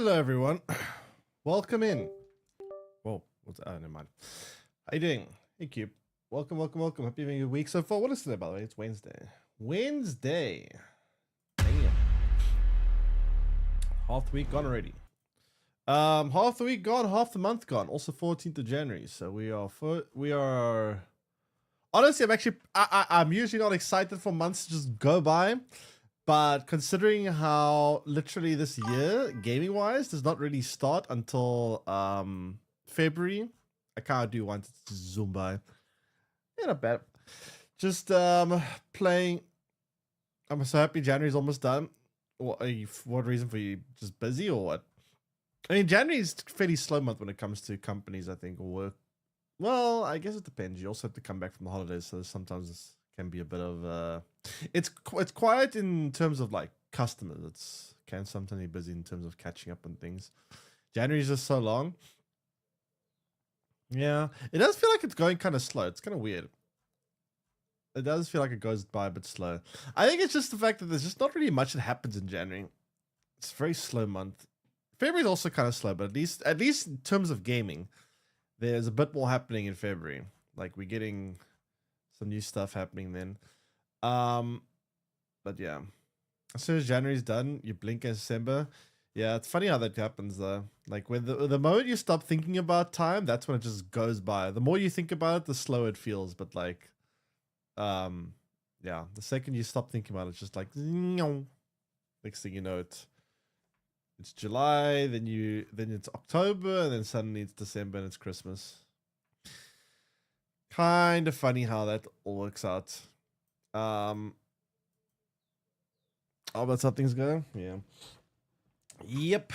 Hello, everyone. Welcome in. Whoa, what's never mind. How you doing? Hey, Cube. Welcome. Hope you're having a good week so far. What is today, by the way? It's Wednesday. Damn. Half the week gone already. Half the week gone, half the month gone. Also 14th of January. So we are. Honestly, I'm usually not excited for months to just go by. But considering how literally this year, gaming wise, does not really start until February, I kind of do want it to zoom by. Yeah, not bad. Just playing. I'm so happy January's almost done. What reason for you? Just busy or what? I mean, January is a fairly slow month when it comes to companies, I think, or work. Well, I guess it depends. You also have to come back from the holidays, so sometimes can be a bit of it's quiet in terms of like customers. It's can sometimes be busy in terms of catching up on things. January is just so long. Yeah, it does feel like it's going kind of slow. It's kind of weird. It does feel like it goes by a bit slow. I think it's just the fact that there's just not really much that happens in January. It's a very slow month. February is also kind of slow, but at least in terms of gaming, there's a bit more happening in February. Like we're getting some new stuff happening then. But yeah, as soon as January's done, you blink in December. Yeah, it's funny how that happens though. Like when the moment you stop thinking about time, that's when it just goes by. The more you think about it, the slower it feels. But like, yeah, the second you stop thinking about it, it's just like, next thing you know, it's July, then it's October, and then suddenly it's December and it's Christmas. Kind of funny how that all works out. Oh, that's how things go. Yeah. Yep.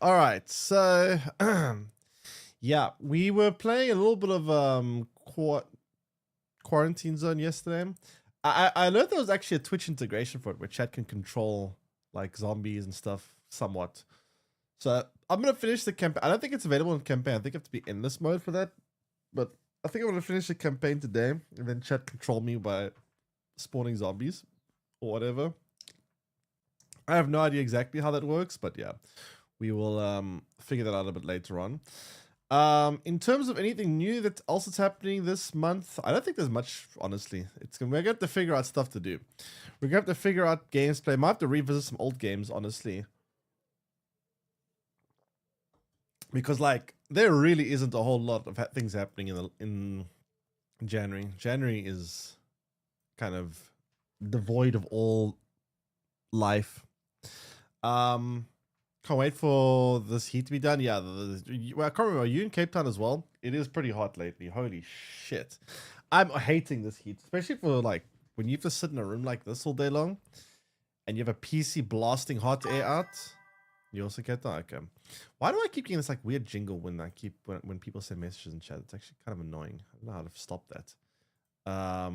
All right. So, yeah, we were playing a little bit of Quarantine Zone yesterday. I learned there was actually a Twitch integration for it where chat can control like zombies and stuff somewhat. So I'm gonna finish the campaign. I don't think it's available in campaign. I think I have to be in this mode for that. But I think I'm gonna finish the campaign today and then chat control me by spawning zombies or whatever. I have no idea exactly how that works, but yeah, we will figure that out a bit later on. In terms of anything new that else is happening this month, I don't think there's much, honestly. We're gonna have to figure out stuff to do. We're gonna have to figure out games to play. Might have to revisit some old games, honestly. Because like there really isn't a whole lot of things happening in January. January is kind of devoid of all life. Can't wait for this heat to be done. Yeah, well, I can't remember. Are you in Cape Town as well? It is pretty hot lately. Holy shit. I'm hating this heat, especially for like when you have to sit in a room like this all day long and you have a PC blasting hot air out. You also get that? Okay. Why do I keep getting this like weird jingle when when people send messages in chat? It's actually kind of annoying. I don't know how to stop that. Let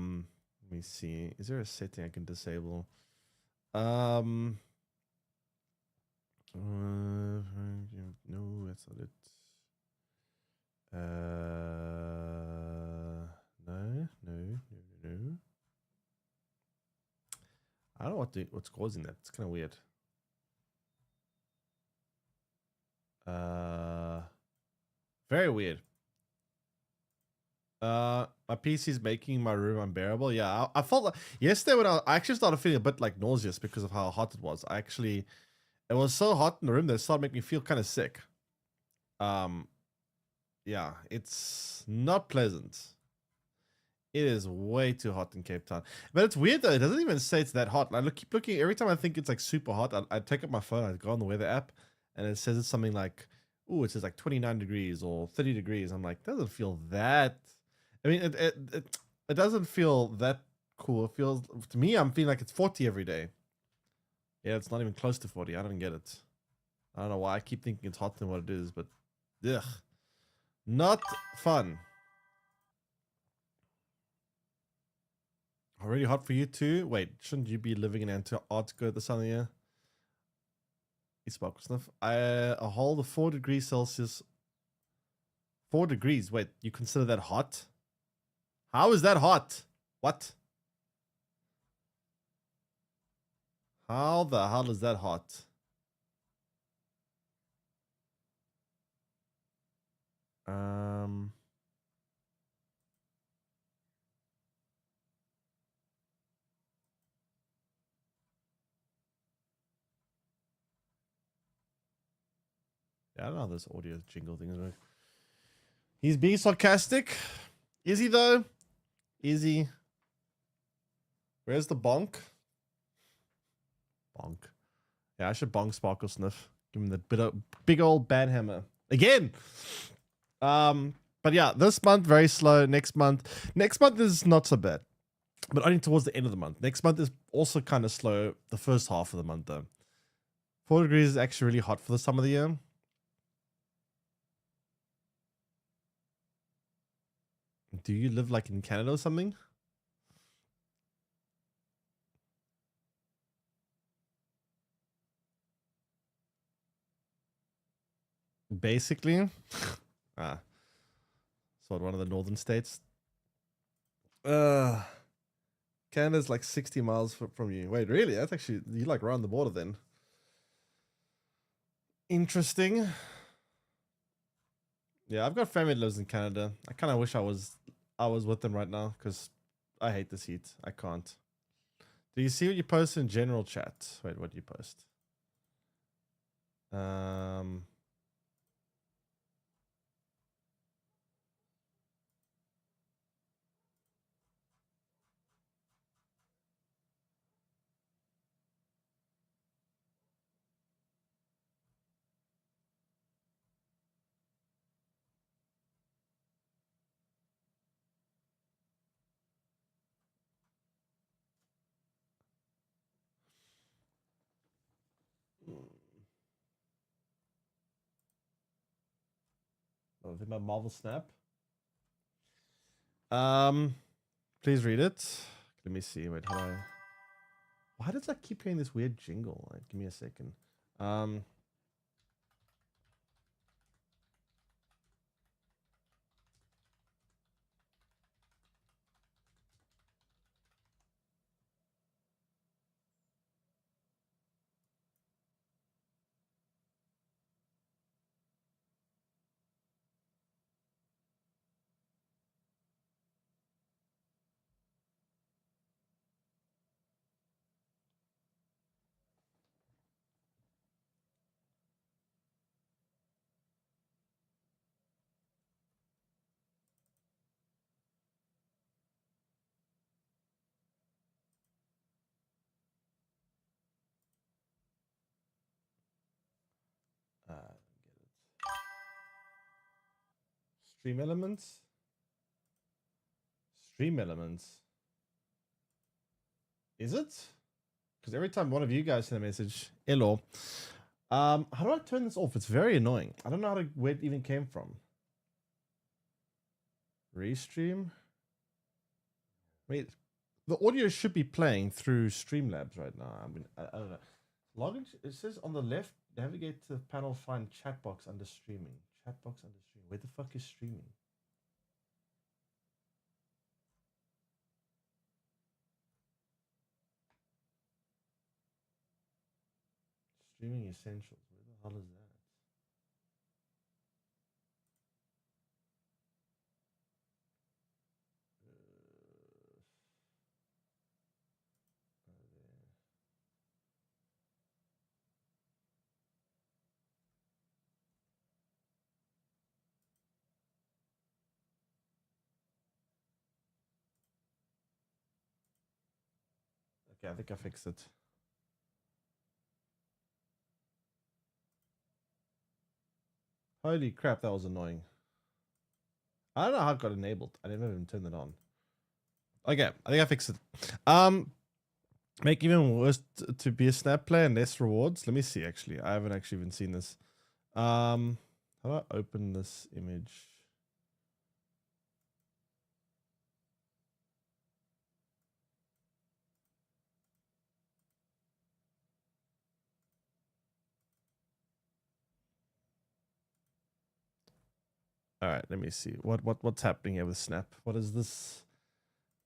me see. Is there a setting I can disable? No, that's not it. No. I don't know what's causing that. It's kind of weird. Very weird. My PC is making my room unbearable. Yeah, I felt like yesterday when I actually started feeling a bit like nauseous because of how hot it was. It was so hot in the room that it started making me feel kind of sick. Yeah, it's not pleasant. It is way too hot in Cape Town. But it's weird though. It doesn't even say it's that hot. I keep looking. Every time I think it's like super hot, I take up my phone, I go on the weather app, and it says it's something like, ooh, it says like 29 degrees or 30 degrees. I'm like, doesn't feel that. I mean, it doesn't feel that cool. It feels, to me, I'm feeling like it's 40 every day. Yeah, it's not even close to 40. I don't get it. I don't know why I keep thinking it's hotter than what it is, but ugh. Not fun. Already hot for you too? Wait, shouldn't you be living in Antarctica this time of year? It's about stuff. A whole 4 degrees Celsius. 4 degrees. Wait, you consider that hot? How is that hot? What? How the hell is that hot? Yeah, I don't know how this audio jingle thing is. He's being sarcastic. Is he though? Is he? Where's the bonk? Bonk. Yeah, I should bonk Sparkle Sniff. Give him the big old bad hammer again. But yeah, this month very slow. Next month is not so bad, but only towards the end of the month. Next month is also kind of slow. The first half of the month though. 4 degrees is actually really hot for the summer of the year. Do you live like in Canada or something? Basically. So one of the northern states. Canada's like 60 miles from you. Wait, really? That's actually, you like around the border then. Interesting. Yeah, I've got family that lives in Canada. I kind of wish I was with them right now because I hate this heat. I can't. Do you see what you post in general chat? Wait, what do you post? Oh, think about Marvel Snap. Please read it. Let me see. Wait, how do I? Why does I keep hearing this weird jingle? Like, give me a second. Stream elements. Stream elements. Is it? Because every time one of you guys send a message, hello. How do I turn this off? It's very annoying. I don't know where it even came from. Restream. Wait, the audio should be playing through Streamlabs right now. I mean, I don't know. Login. It says on the left, navigate to the panel, find chatbox under streaming. Chatbox under streaming. Where the fuck is streaming? Streaming essentials. Where the hell is that? Okay, I think I fixed it. Holy crap, that was annoying. I don't know how it got enabled. I didn't even turn it on. Okay, I think I fixed it. Make even worse to be a snap player and less rewards. Let me see, actually. I haven't actually even seen this. How do I open this image? All right, let me see. What's happening here with Snap? What is this?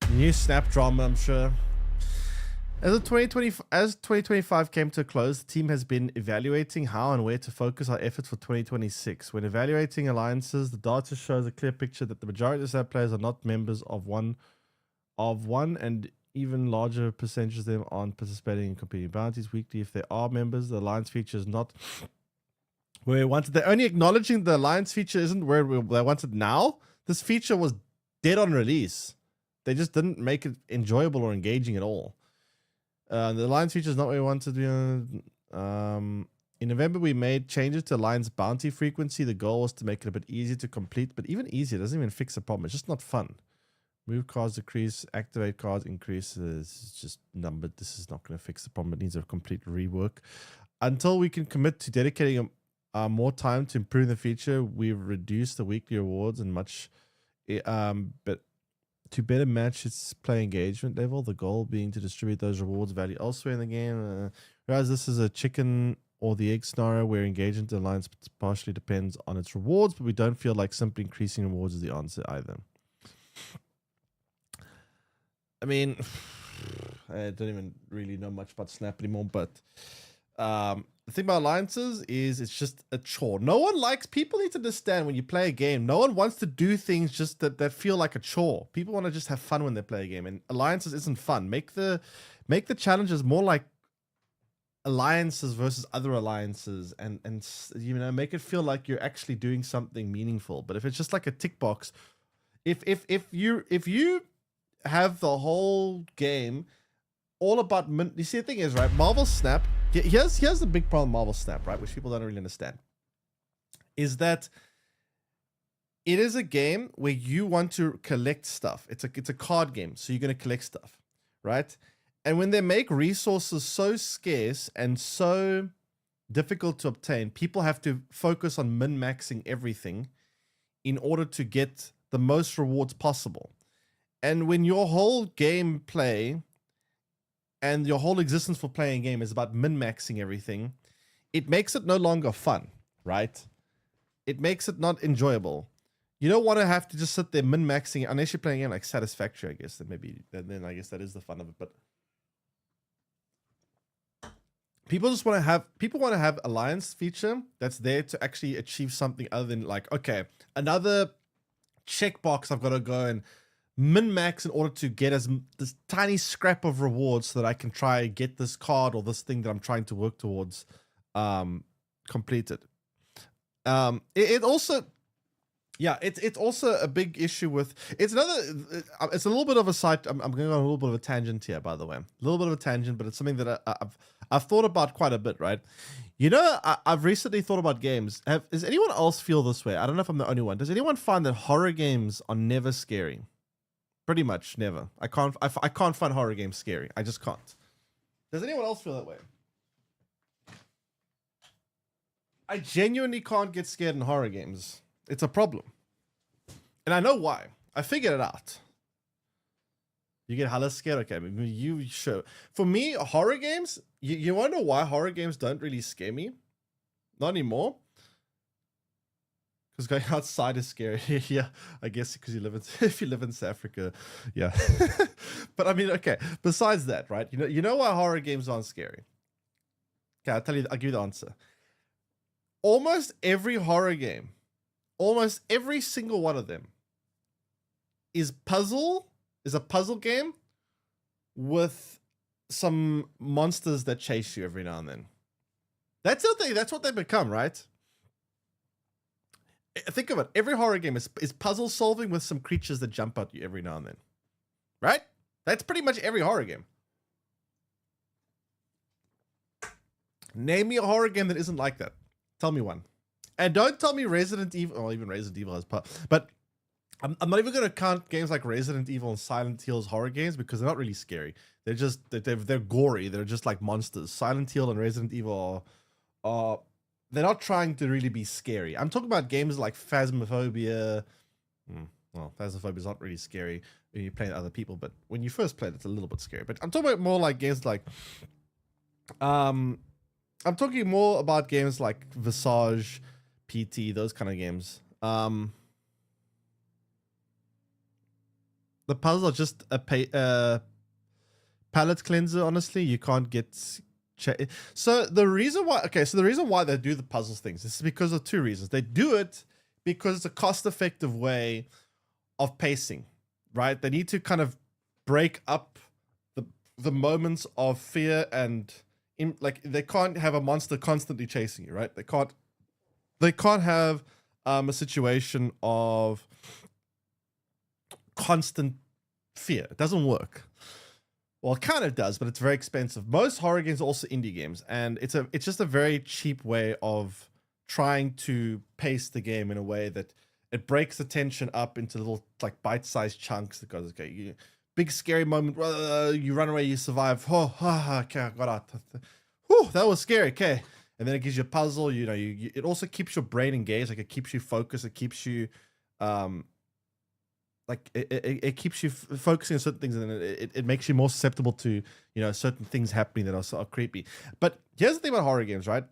New Snap drama, I'm sure. As 2025 came to a close, the team has been evaluating how and where to focus our efforts for 2026. When evaluating alliances, the data shows a clear picture that the majority of Snap players are not members of one, and even larger percentage of them aren't participating in competing bounties weekly. If they are members, the alliance feature is not where we wanted. They're only acknowledging the alliance feature isn't where they wanted now. This feature was dead on release. They just didn't make it enjoyable or engaging at all. The alliance feature is not where we wanted to be. In November, we made changes to alliance bounty frequency. The goal was to make it a bit easier to complete, but even easier doesn't even fix the problem. It's just not fun. Move cards decrease, activate cards increases. It's just numbered. This is not going to fix the problem. It needs a complete rework. Until we can commit to dedicating more time to improve the feature, we've reduced the weekly rewards and much, but to better match its play engagement level, the goal being to distribute those rewards value elsewhere in the game. Whereas this is a chicken or the egg scenario where engagement in alliance partially depends on its rewards, but we don't feel like simply increasing rewards is the answer either. I mean, I don't even really know much about Snap anymore, but the thing about alliances is it's just a chore. No one likes, people need to understand when you play a game, no one wants to do things just that feel like a chore. People want to just have fun when they play a game, and alliances isn't fun. Make the challenges more like alliances versus other alliances, and you know, make it feel like you're actually doing something meaningful. But if it's just like a tick box, if you have the whole game all about you see, the thing is, right, Marvel Snap, here's the big problem with Marvel Snap, right, which people don't really understand, is that it is a game where you want to collect stuff. It's a card game, so you're going to collect stuff, right? And when they make resources so scarce and so difficult to obtain, people have to focus on min-maxing everything in order to get the most rewards possible. And when your whole gameplay and your whole existence for playing a game is about min-maxing everything, it makes it no longer fun, right? It makes it not enjoyable. You don't want to have to just sit there min-maxing, unless you're playing a game like Satisfactory, I guess. Then I guess that is the fun of it. But people want to have alliance feature that's there to actually achieve something other than like, okay, another checkbox I've got to go and min-max in order to get this tiny scrap of rewards so that I can try get this card or this thing that I'm trying to work towards completed. It also, yeah, it's also a big issue with, it's a little bit of a side, I'm going on a little bit of a tangent here, by the way, a little bit of a tangent, but it's something that I've thought about quite a bit, right? You know, I've recently thought about games. Does anyone else feel this way? I don't know if I'm the only one. Does anyone find that horror games are never scary? Pretty much never. I can't find horror games scary. I just can't. Does anyone else feel that way? I genuinely can't get scared in horror games. It's a problem. And I know why. I figured it out. You get hella scared? Okay, maybe you show. For me, horror games, you want to know why horror games don't really scare me? Not anymore. Because going outside is scary. Yeah, I guess because if you live in South Africa, yeah. But I mean, okay. Besides that, right? You know why horror games aren't scary? Okay, I'll give you the answer. Almost every horror game, almost every single one of them, is a puzzle game with some monsters that chase you every now and then. That's the thing. That's what they become, right? Think of it. Every horror game is puzzle solving with some creatures that jump at you every now and then. Right? That's pretty much every horror game. Name me a horror game that isn't like that. Tell me one. And don't tell me Resident Evil, or even Resident Evil has part. But I'm not even going to count games like Resident Evil and Silent Hill as horror games because they're not really scary. They're just, they're gory. They're just like monsters. Silent Hill and Resident Evil are they're not trying to really be scary. I'm talking about games like Phasmophobia. Well, Phasmophobia is not really scary when you play with other people, but when you first play it, it's a little bit scary. But I'm talking about more like games like, I'm talking more about games like Visage, PT, those kind of games. The puzzles are just a palette cleanser. Honestly, you can't get. So the reason why they do the puzzles things is because of two reasons. They do it because it's a cost-effective way of pacing, right? They need to kind of break up the moments of fear and like they can't have a monster constantly chasing you, right? They can't They can't have a situation of constant fear. It doesn't work. Well, it kind of does, but it's very expensive. Most horror games are also indie games, and it's just a very cheap way of trying to pace the game in a way that it breaks the tension up into little like bite-sized chunks that goes, okay, big scary moment, you run away, you survive. Okay, I got out. Whew, that was scary. Okay, and then it gives you a puzzle. You know, it also keeps your brain engaged. Like it keeps you focused. It keeps you like it keeps you focusing on certain things, and then it makes you more susceptible to, you know, certain things happening that are sort of creepy. But here's the thing about horror games, right?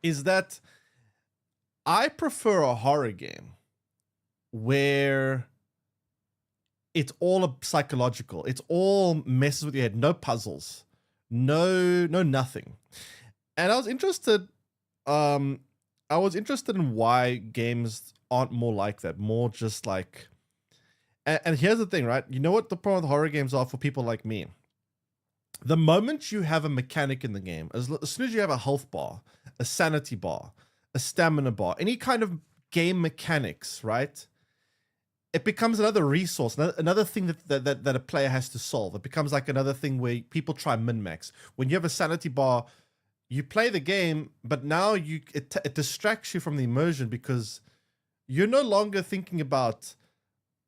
Is that I prefer a horror game where it's all psychological. It's all messes with your head. No puzzles, no nothing. And I was interested in why games aren't more like that, more just like. And here's the thing, right? You know what the problem with horror games are for people like me? The moment you have a mechanic in the game, as soon as you have a health bar, a sanity bar, a stamina bar, any kind of game mechanics, right? It becomes another resource, another thing that a player has to solve. It becomes like another thing where people try min-max. When you have a sanity bar, you play the game, but now it distracts you from the immersion because you're no longer thinking about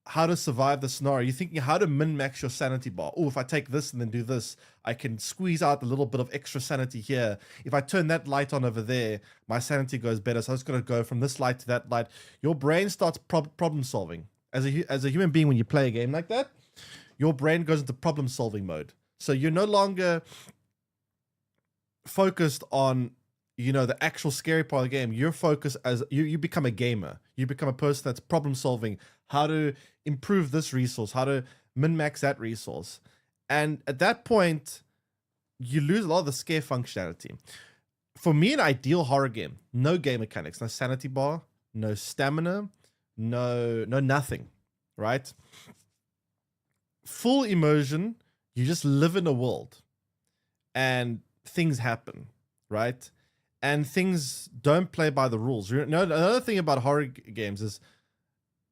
how to survive the scenario. You're thinking how to min-max your sanity bar. Oh, if I take this and then do this, I can squeeze out a little bit of extra sanity here. If I turn that light on over there, my sanity goes better. So I'm just going to go from this light to that light. Your brain starts problem solving. As a human being, when you play a game like that, your brain goes into problem solving mode. So you're no longer focused on, you know, the actual scary part of the game. You're focused as you become a gamer. You become a person that's problem solving, how to improve this resource, how to min-max that resource. And at that point, you lose a lot of the scare functionality. For me, an ideal horror game, no game mechanics, no sanity bar, no stamina, no nothing, right? Full immersion, you just live in a world and things happen, right? And things don't play by the rules. Another thing about horror games is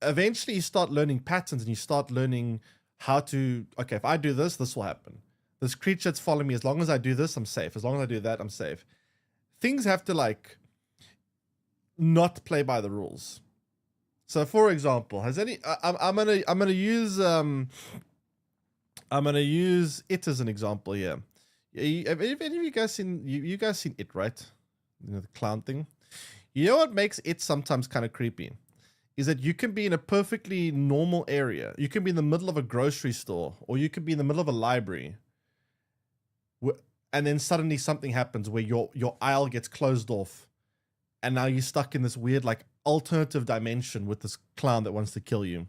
eventually you start learning patterns and you start learning how to, okay, if I do this, this will happen. This creature that's following me, as long as I do this, I'm safe. As long as I do that, I'm safe. Things have to like not play by the rules. So for example, I'm gonna use it as an example here. Have any of you guys seen you guys seen it, right? You know, the clown thing. You know what makes it sometimes kind of creepy is that you can be in a perfectly normal area. You can be in the middle of a grocery store, or you could be in the middle of a library, and then suddenly something happens where your aisle gets closed off, and now you're stuck in this weird like alternative dimension with this clown that wants to kill you.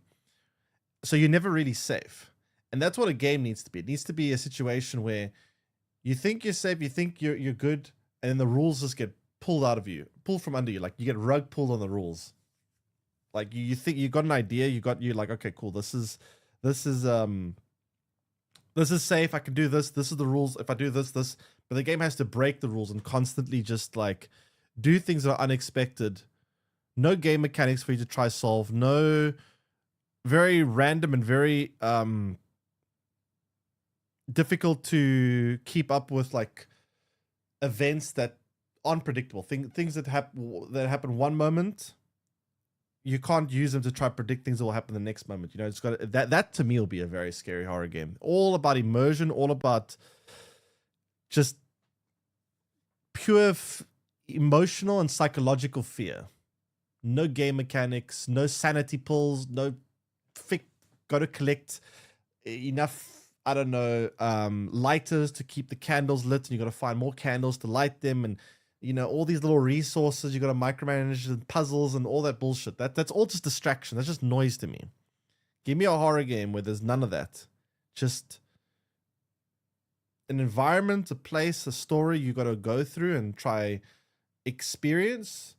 So you're never really safe. And that's what a game needs to be. It needs to be a situation where you think you're safe, you think you're good, and then the rules just get pulled out of you, pulled from under you. Like you get rug pulled on the rules. Like you think you got an idea, you're like, okay, cool. This is safe. I can do this. This is the rules. If I do this, but the game has to break the rules and constantly just like do things that are unexpected. No game mechanics for you to try solve. No, very random and very difficult to keep up with, like events that aren't predictable. Things that happen one moment, you can't use them to try to predict things that will happen the next moment. You know, it's got that to me will be a very scary horror game. All about immersion, all about just pure emotional and psychological fear. No game mechanics, no sanity pulls, no got to collect enough, I don't know, lighters to keep the candles lit, and you got to find more candles to light them, and you know, all these little resources you got to micromanage and puzzles and all that bullshit. That's all just distraction. That's just noise to me. Give me a horror game where there's none of that. Just an environment, a place, a story you got to go through and try experience.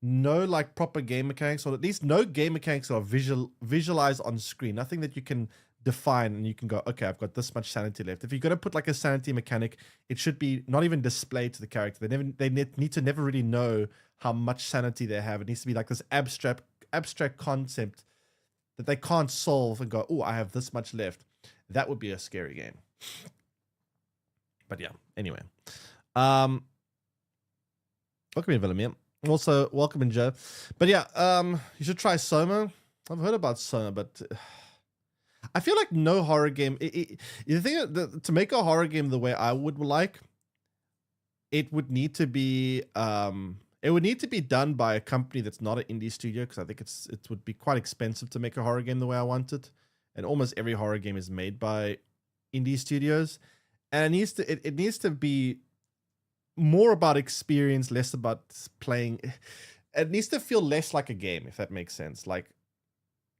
No like proper game mechanics, or at least no game mechanics are visualized on screen. Nothing that you can define, and you can go, okay, I've got this much sanity left. If you're going to put like a sanity mechanic, it should be not even displayed to the character. They need to never really know how much sanity they have. It needs to be like this abstract concept that they can't solve and go, oh, I have this much left. That would be a scary game. But yeah, anyway. Welcome in, Villamia. Also, welcome in, Joe. But yeah, you should try Soma. I've heard about Soma, but I feel like no horror game. The thing to make a horror game the way I would like, it would need to be done by a company that's not an indie studio, because I think it would be quite expensive to make a horror game the way I want it. And almost every horror game is made by indie studios, and it needs to be more about experience, less about playing. It needs to feel less like a game, if that makes sense. Like,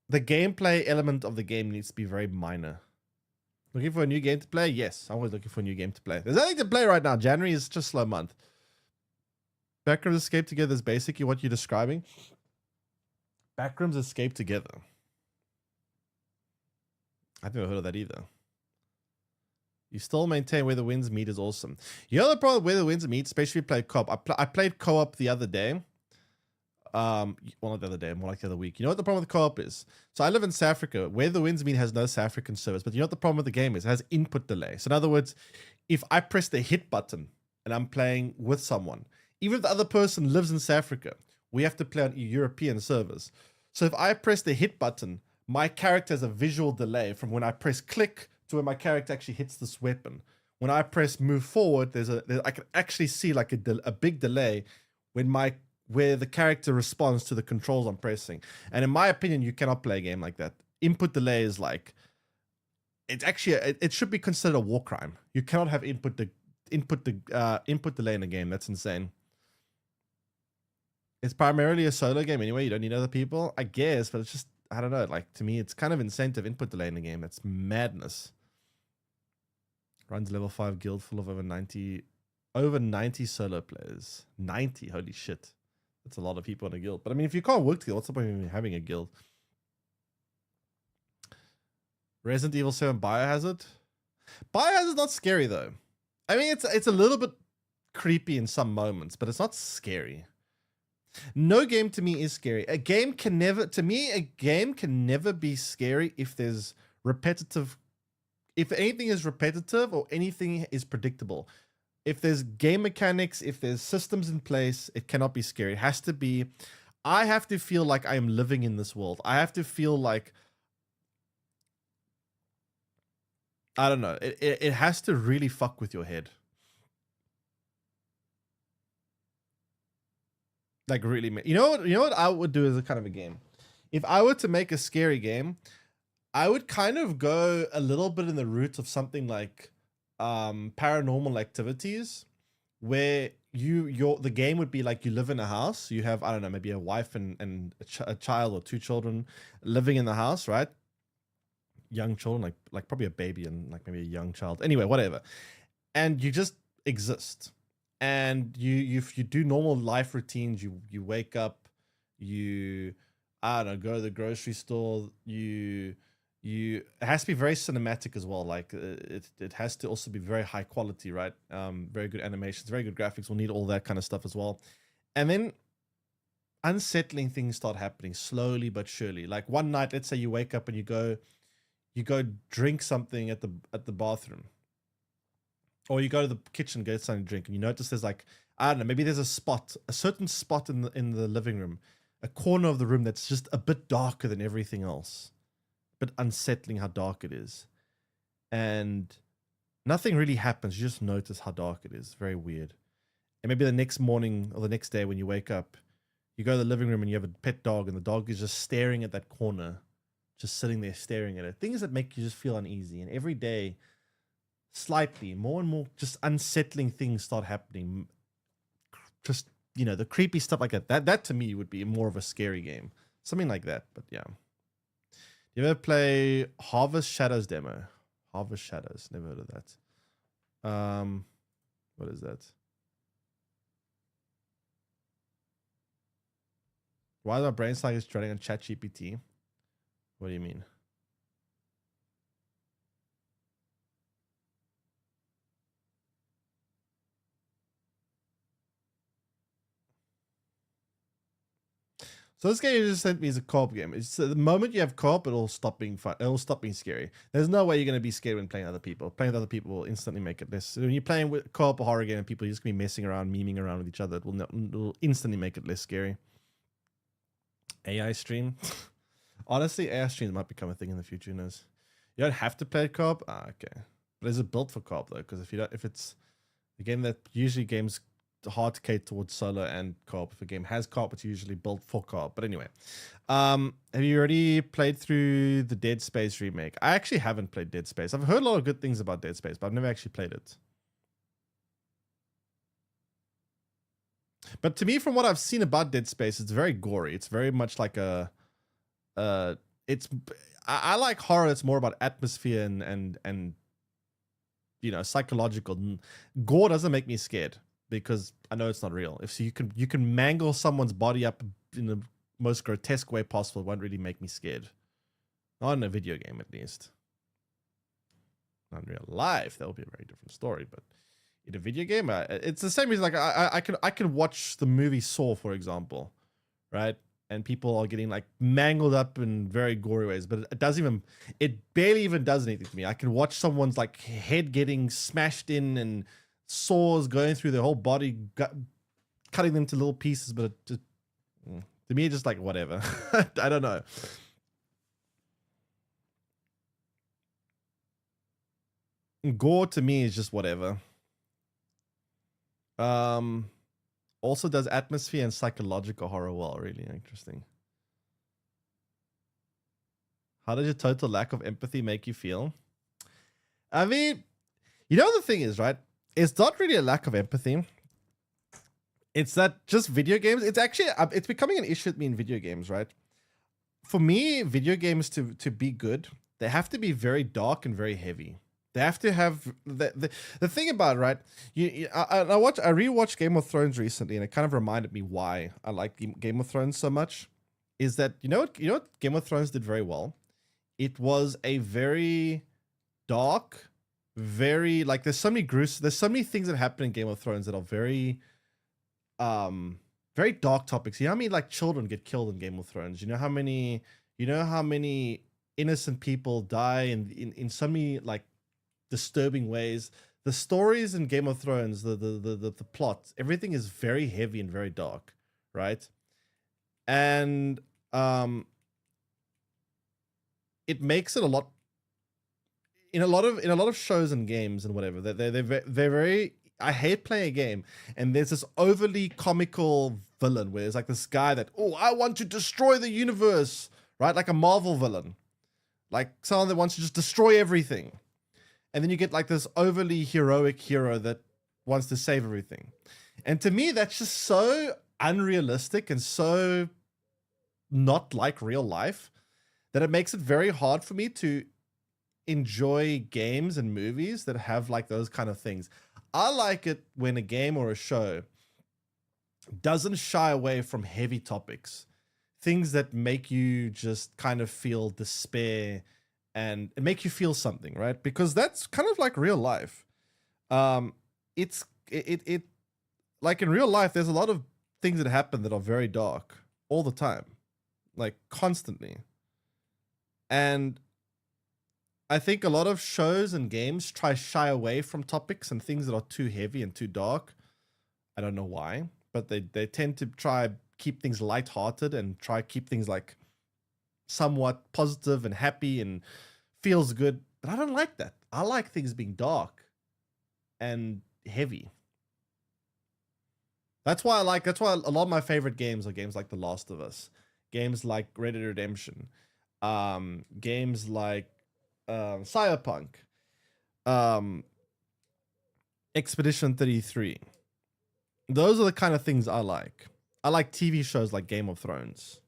the gameplay element of the game needs to be very minor. Looking for a new game to play? Yes, I'm always looking for a new game to play. There's nothing to play right now. January is just a slow month. Backrooms Escape Together is basically what you're describing. Backrooms Escape Together. I've never heard of that either. You still maintain Where the Winds Meet is awesome. You know the problem with Where the Winds Meet, especially if you play co-op. I played co-op the other day. Well, not the other day, more like the other week. You know what the problem with co-op is? So I live in South Africa. Where the Winds Meet has no South African service, but you know what the problem with the game is? It has input delay. So in other words, if I press the hit button and I'm playing with someone, even if the other person lives in South Africa, we have to play on European servers. So if I press the hit button, my character has a visual delay from when I press click to when my character actually hits this weapon. When I press move forward, I can actually see like a big delay where the character responds to the controls I'm pressing. And in my opinion, you cannot play a game like that. Input delay is like, it should be considered a war crime. You cannot have input delay in a game. That's insane. It's primarily a solo game anyway. You don't need other people, I guess, but it's just, I don't know. Like, to me, it's kind of incentive input delay in the game. That's madness. Runs level 5 guild full of over 90 solo players. 90, holy shit. That's a lot of people in a guild. But I mean, if you can't work together, what's the point of having a guild? Resident Evil 7 Biohazard? Biohazard's not scary though. I mean, it's a little bit creepy in some moments, but it's not scary. No game to me is scary. A game can never be scary if there's repetitive. If anything is repetitive or anything is predictable. If there's game mechanics, if there's systems in place, it cannot be scary. It has to be, I have to feel like I am living in this world. I have to feel like, I don't know, it has to really fuck with your head. Like, really, you know what I would do as a kind of a game? If I were to make a scary game, I would kind of go a little bit in the route of something like Paranormal Activities, where the game would be like, you live in a house, you have, I don't know, maybe a wife and a child or 2 children living in the house, right? Young children, like probably a baby and like maybe a young child. Anyway, whatever. And you just exist. And you do normal life routines. You wake up, I don't know, go to the grocery store, it has to be very cinematic as well. Like, it has to also be very high quality, right? Very good animations, very good graphics. We'll need all that kind of stuff as well. And then unsettling things start happening slowly but surely. Like, one night, let's say you wake up and you go drink something at the bathroom, or you go to the kitchen, get something to drink, and you notice there's like, I don't know, maybe there's a certain spot in the living room, a corner of the room that's just a bit darker than everything else. But unsettling how dark it is. And nothing really happens. You just notice how dark it is. Very weird. And maybe the next morning or the next day when you wake up, you go to the living room and you have a pet dog, and the dog is just staring at that corner, just sitting there staring at it. Things that make you just feel uneasy. And every day, slightly, more and more, just unsettling things start happening. Just, the creepy stuff like that. That to me would be more of a scary game. Something like that. But yeah. You ever play Harvest Shadows demo? Harvest Shadows, never heard of that. What is that? Why is my brain like it's running on ChatGPT? What do you mean? So this game you just sent me is a co-op game. It's the moment you have co-op, it'll stop being fun. It'll stop being scary. There's no way you're gonna be scared when playing other people. Playing with other people will instantly make it less. So when you're playing with co-op or horror game and people are just gonna be messing around, memeing around with each other, it'll instantly make it less scary. AI stream. Honestly, AI streams might become a thing in the future. Who knows? You don't have to play co-op. Okay. But is it built for co-op though? Because if it's a game that usually games hard to cater towards solo and co-op. If a game has co-op, it's usually built for co-op. But anyway, have you already played through the Dead Space remake? I actually haven't played Dead Space. I've heard a lot of good things about Dead Space, but I've never actually played it. But to me, from what I've seen about Dead Space, it's very gory. It's very much like a, I like horror that's more about atmosphere and you know, psychological. Gore doesn't make me scared, because I know it's not real. If so, you can mangle someone's body up in the most grotesque way possible, it won't really make me scared. Not in a video game, at least. Not in real life, that would be a very different story. But in a video game, it's the same reason. Like I can watch the movie Saw, for example, right? And people are getting like mangled up in very gory ways, but it barely even does anything to me. I can watch someone's like head getting smashed in and saws going through their whole body, cutting them to little pieces, but it just, to me, it's just like whatever. I don't know. Gore to me is just whatever. Also does atmosphere and psychological horror well. Really interesting. How does your total lack of empathy make you feel? I mean, you know, the thing is, right? It's not really a lack of empathy. It's that just video games. It's actually, it's becoming an issue with me in video games, right? For me, video games to be good, they have to be very dark and very heavy. They have to have the thing about it, right? I rewatched Game of Thrones recently, and it kind of reminded me why I like Game of Thrones so much. Is that you know what Game of Thrones did very well? It was a very dark, very like there's so many things that happen in Game of Thrones that are very very dark topics. You know how many like children get killed in Game of Thrones? You know how many innocent people die in so many like disturbing ways. The stories in Game of Thrones, the plot, everything is very heavy and very dark, right? And it makes it a lot in a lot of shows and games and whatever. They're very. I hate playing a game and there's this overly comical villain where there's like this guy that, oh, I want to destroy the universe, right? Like a Marvel villain, like someone that wants to just destroy everything. And then you get like this overly heroic hero that wants to save everything. And to me, that's just so unrealistic and so not like real life that it makes it very hard for me to enjoy games and movies that have like those kind of things. I like it when a game or a show doesn't shy away from heavy topics, things that make you just kind of feel despair and make you feel something, right? Because that's kind of like real life. It's like in real life, there's a lot of things that happen that are very dark all the time, like constantly. And I think a lot of shows and games try shy away from topics and things that are too heavy and too dark. I don't know why, but they tend to try keep things lighthearted and try keep things like somewhat positive and happy and feels good. But I don't like that. I like things being dark and heavy. That's why a lot of my favorite games are games like The Last of Us, games like Red Dead Redemption, games like Cyberpunk, Expedition 33. Those are the kind of things I like. I like TV shows like Game of Thrones.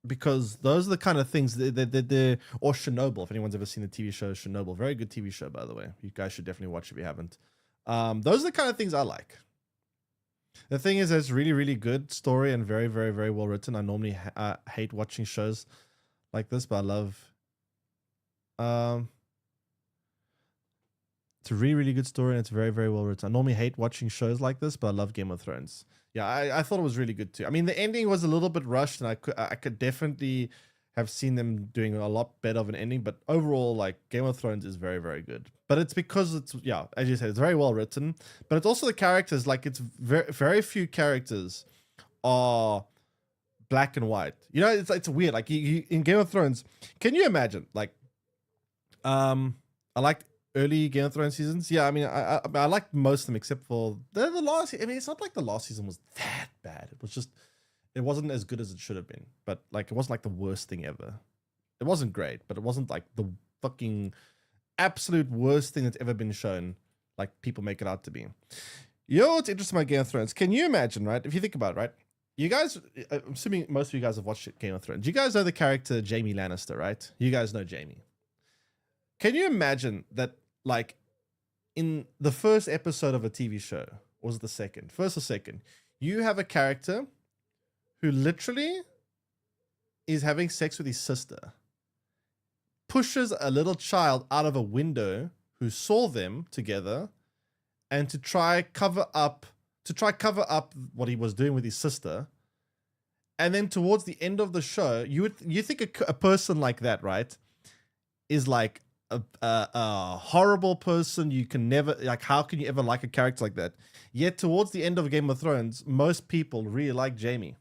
Because those are the kind of things that or Chernobyl. If anyone's ever seen the TV show Chernobyl, very good TV show, by the way. You guys should definitely watch it if you haven't. Those are the kind of things I like. The thing is, it's really, really good story and very, very, very well written. I normally hate watching shows like this, but I love. It's a really, really good story, and it's very, very well written. I normally hate watching shows like this, but I love Game of Thrones. Yeah, I thought it was really good too. I mean, the ending was a little bit rushed, and I could definitely have seen them doing a lot better of an ending. But overall, like Game of Thrones is very, very good. But it's because it's, yeah, as you said, it's very well written. But it's also the characters. Like, it's very, very few characters are black and white. You know, it's weird. Like you in Game of Thrones, can you imagine? Like, I like early Game of Thrones seasons. Yeah, I mean, I liked most of them except for the last. I mean, it's not like the last season was that bad. It was just, it wasn't as good as it should have been. But like, it wasn't like the worst thing ever. It wasn't great, but it wasn't like the fucking absolute worst thing that's ever been shown, like people make it out to be. You know what's interesting about Game of Thrones? Can you imagine, right? If you think about it, right? You guys, I'm assuming most of you guys have watched Game of Thrones. You guys know the character Jaime Lannister, right? You guys know Jaime. Can you imagine that, like, in the first episode of a TV show, or was it the second? First or second, you have a character who literally is having sex with his sister, pushes a little child out of a window who saw them together, and to try cover up what he was doing with his sister. And then towards the end of the show, you think a person like that, right, is like a horrible person. You can never, like, how can you ever like a character like that? Yet towards the end of Game of Thrones, most people really like Jaime,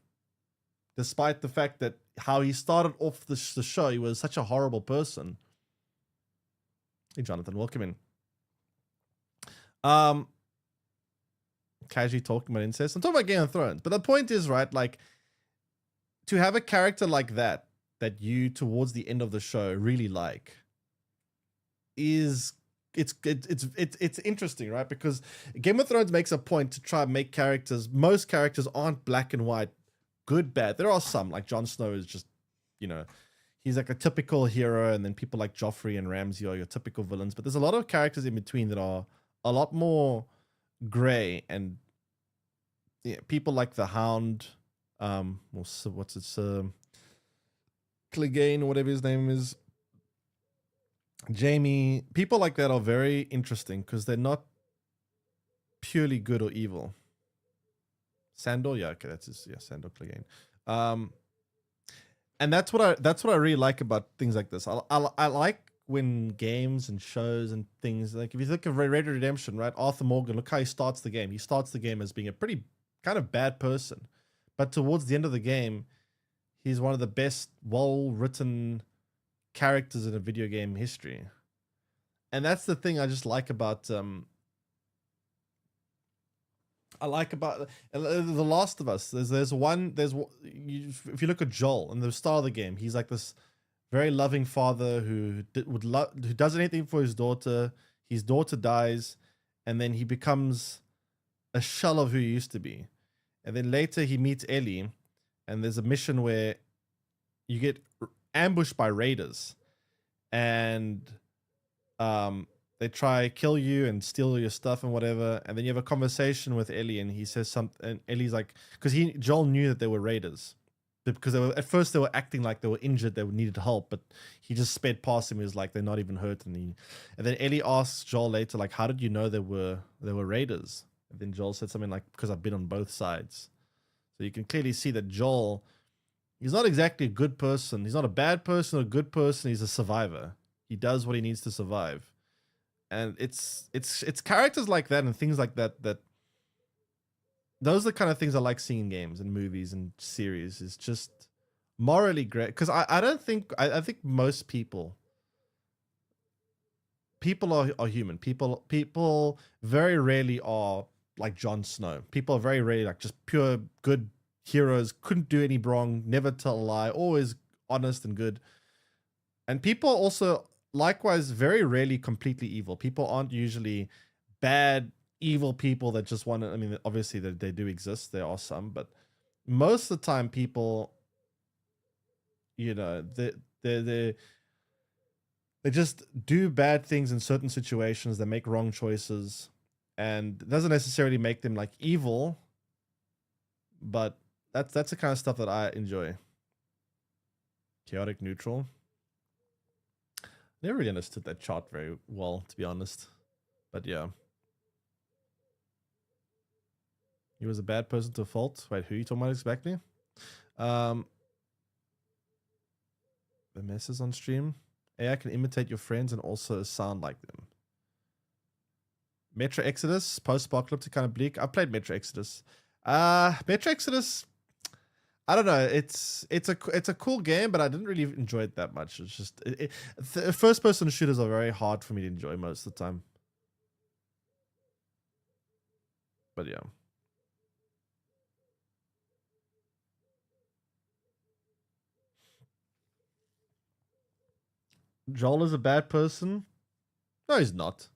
despite the fact that how he started off the show, he was such a horrible person. Hey, Jonathan, welcome in. Casually talking about incest. I'm talking about Game of Thrones, but the point is, right, like, to have a character like that you towards the end of the show really like is it's interesting, right? Because Game of Thrones makes a point to try and make characters, most characters aren't black and white, good, bad. There are some, like Jon Snow is just, you know, he's like a typical hero, and then people like Joffrey and Ramsay are your typical villains. But there's a lot of characters in between that are a lot more gray, and yeah, people like the Hound, what's its Clegane or whatever his name is, Jaime, people like that are very interesting because they're not purely good or evil. Sandor, yeah, okay, that's his, yeah, Sandor Clegane. And that's what I really like about things like this. I like when games and shows and things, like if you think of Red Dead Redemption, right? Arthur Morgan, look how he starts the game. He starts the game as being a pretty kind of bad person, but towards the end of the game, he's one of the best well-written characters in a video game history. And that's the thing I just like about The Last of Us. If you look at Joel in the start of the game, he's like this very loving father who does anything for his daughter. His daughter dies, and then he becomes a shell of who he used to be. And then later he meets Ellie, and there's a mission where you get ambushed by raiders, and they try kill you and steal your stuff and whatever. And then you have a conversation with Ellie, and he says something, and Ellie's like, because Joel knew that they were raiders, because at first they were acting like they were injured, they needed help, but he just sped past him. He was like, they're not even hurt. And then Ellie asks Joel later, like, how did you know they were raiders? And then Joel said something like, because I've been on both sides. So you can clearly see that Joel, he's not exactly a good person. He's not a bad person or a good person. He's a survivor. He does what he needs to survive. And it's characters like that and things like that those are the kind of things I like seeing in games and movies and series. Is just morally great. Because I think most people are human. People very rarely are like Jon Snow. People are very rarely like just pure good heroes, couldn't do any wrong, never tell a lie, always honest and good. And people also likewise very rarely completely evil. People aren't usually bad, evil people that just want to, I mean, obviously they do exist. There are some, but most of the time people, you know, they just do bad things in certain situations. They make wrong choices, and it doesn't necessarily make them like evil, but that's the kind of stuff that I enjoy. Chaotic neutral. Never really understood that chart very well, to be honest. But yeah. He was a bad person to fault. Wait, who are you talking about exactly? The messes on stream. AI can imitate your friends and also sound like them. Metro Exodus, post-apocalyptic, kind of bleak. I played Metro Exodus. Metro Exodus, I don't know. It's a cool game, but I didn't really enjoy it that much. It's just first-person shooters are very hard for me to enjoy most of the time. But yeah. Joel is a bad person. No, he's not.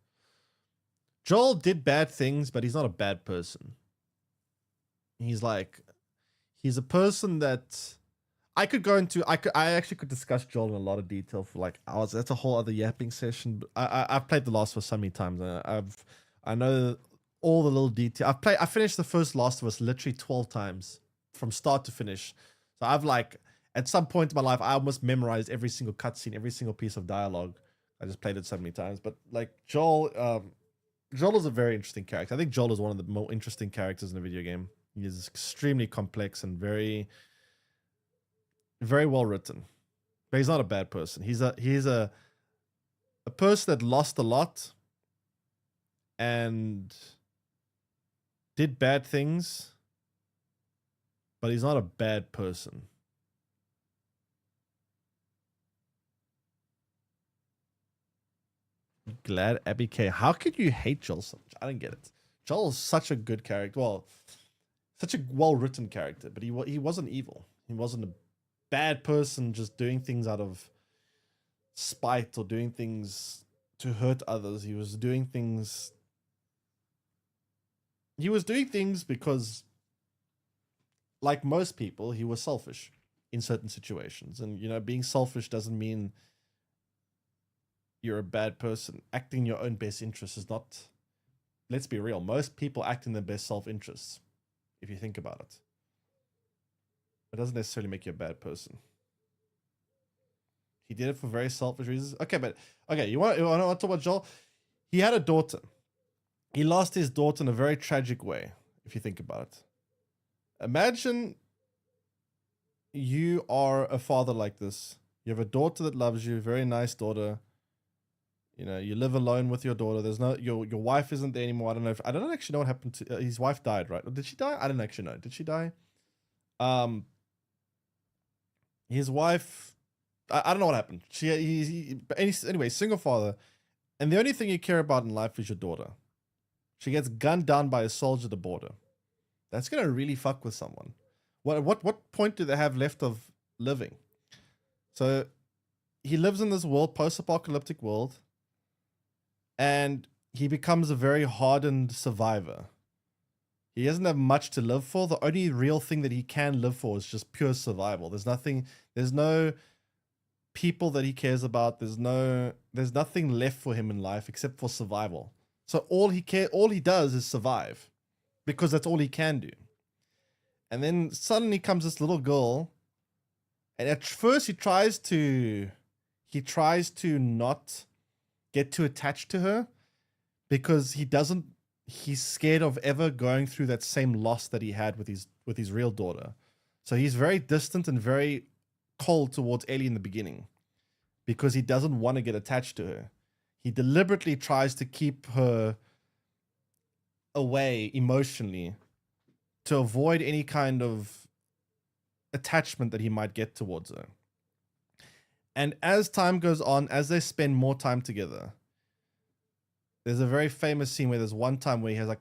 Joel did bad things, but he's not a bad person. He's a person that I could go into. I actually could discuss Joel in a lot of detail for like hours. That's a whole other yapping session. But I've played The Last of Us so many times. I know all the little detail. I finished the first Last of Us literally 12 times from start to finish. So I've like at some point in my life I almost memorized every single cutscene, every single piece of dialogue. I just played it so many times. But like Joel is a very interesting character. I think Joel is one of the more interesting characters in a video game. He is extremely complex and very, very well written. But he's not a bad person. He's a person that lost a lot and did bad things, but he's not a bad person. Glad Abby K. How could you hate Joel so much? I don't get it. Joel is such a good character. Well, such a well-written character, but he wasn't evil. He wasn't a bad person just doing things out of spite or doing things to hurt others. He was doing things because, like most people, he was selfish in certain situations. And, you know, being selfish doesn't mean you're a bad person. Acting in your own best interest is not, let's be real, most people act in their best self-interests, if you think about it. It doesn't necessarily make you a bad person. He did it for very selfish reasons. You want to talk about Joel? He had a daughter. He lost his daughter in a very tragic way, if you think about it. Imagine you are a father like this. You have a daughter that loves you, very nice daughter. You know, you live alone with your daughter. There's no your wife isn't there anymore. I don't actually know what happened to his wife. Died, right? Or did she die? I don't actually know. Did she die? His wife. I don't know what happened. Anyway, single father, and the only thing you care about in life is your daughter. She gets gunned down by a soldier at the border. That's gonna really fuck with someone. What point do they have left of living? So he lives in this world, post-apocalyptic world, and he becomes a very hardened survivor. He doesn't have much to live for. The only real thing that he can live for is just pure survival. There's no people that he cares about. There's nothing left for him in life except for survival. So all he does is survive because that's all he can do. And then suddenly comes this little girl, and at first he tries to not get too attached to her because he's scared of ever going through that same loss that he had with his real daughter. So he's very distant and very cold towards Ellie in the beginning because he doesn't want to get attached to her. He deliberately tries to keep her away emotionally to avoid any kind of attachment that he might get towards her. And as time goes on, as they spend more time together, there's a very famous scene where there's one time where he has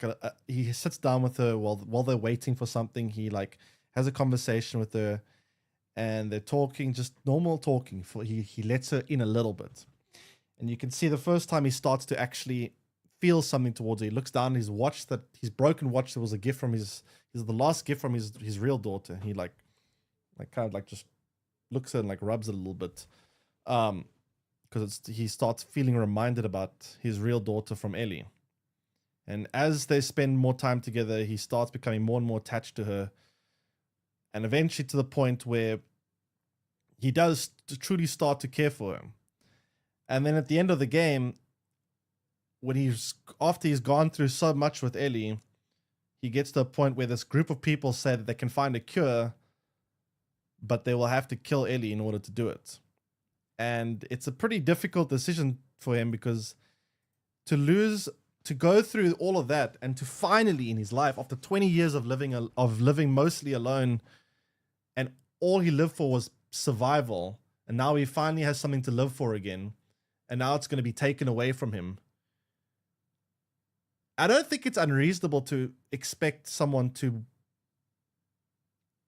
he sits down with her while they're waiting for something. He like has a conversation with her, and they're talking, just normal talking. He lets her in a little bit, and you can see the first time he starts to actually feel something towards her. He looks down at his watch, his broken watch. That was a gift from the last gift from his real daughter. He like kind of like just looks at it and like rubs it a little bit. Because he starts feeling reminded about his real daughter from Ellie. And as they spend more time together, he starts becoming more and more attached to her. And eventually to the point where he does truly start to care for her. And then at the end of the game, after he's gone through so much with Ellie, he gets to a point where this group of people say that they can find a cure, but they will have to kill Ellie in order to do it. And it's a pretty difficult decision for him, because to go through all of that and to finally in his life, after 20 years of living mostly alone, and all he lived for was survival, and now he finally has something to live for again, and now it's going to be taken away from him. I don't think it's unreasonable to expect someone to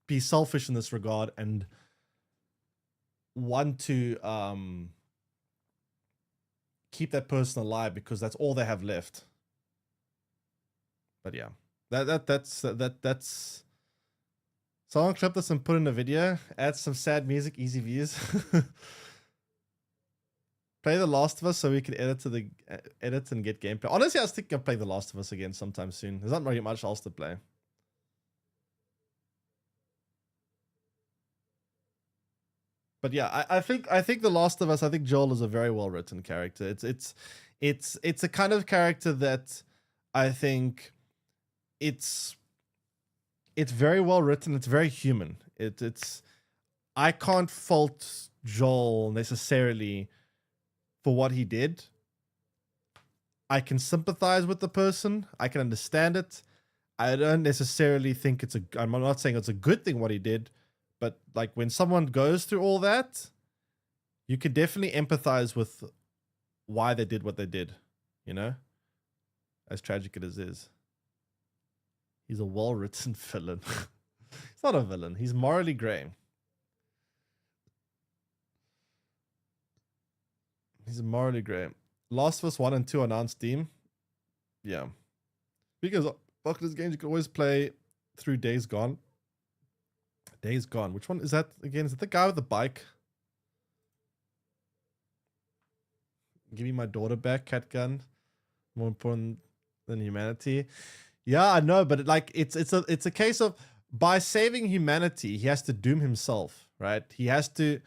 be selfish in this regard and want to keep that person alive because that's all they have left. But yeah, that's. Someone clip this and put in a video. Add some sad music, easy views. Play The Last of Us so we can edit and get gameplay. Honestly, I was thinking of playing The Last of Us again sometime soon. There's not really much else to play. But yeah, I think The Last of Us. I think Joel is a very well written character. It's a kind of character that I think it's very well written. It's very human. I can't fault Joel necessarily for what he did. I can sympathize with the person. I can understand it. I don't necessarily think I'm not saying it's a good thing what he did, but like when someone goes through all that, you can definitely empathize with why they did what they did, you know? As tragic as it is. He's a well-written villain. He's not a villain. He's morally grey. He's morally grey. Last of Us 1 and 2 are on Steam. Yeah. Because Buckley's games you can always play through Days Gone. Days Gone. Which one is that again? Is it the guy with the bike? Give me my daughter back, cat gun. More important than humanity. Yeah, I know, but it's a case of by saving humanity, he has to doom himself, right? He has to.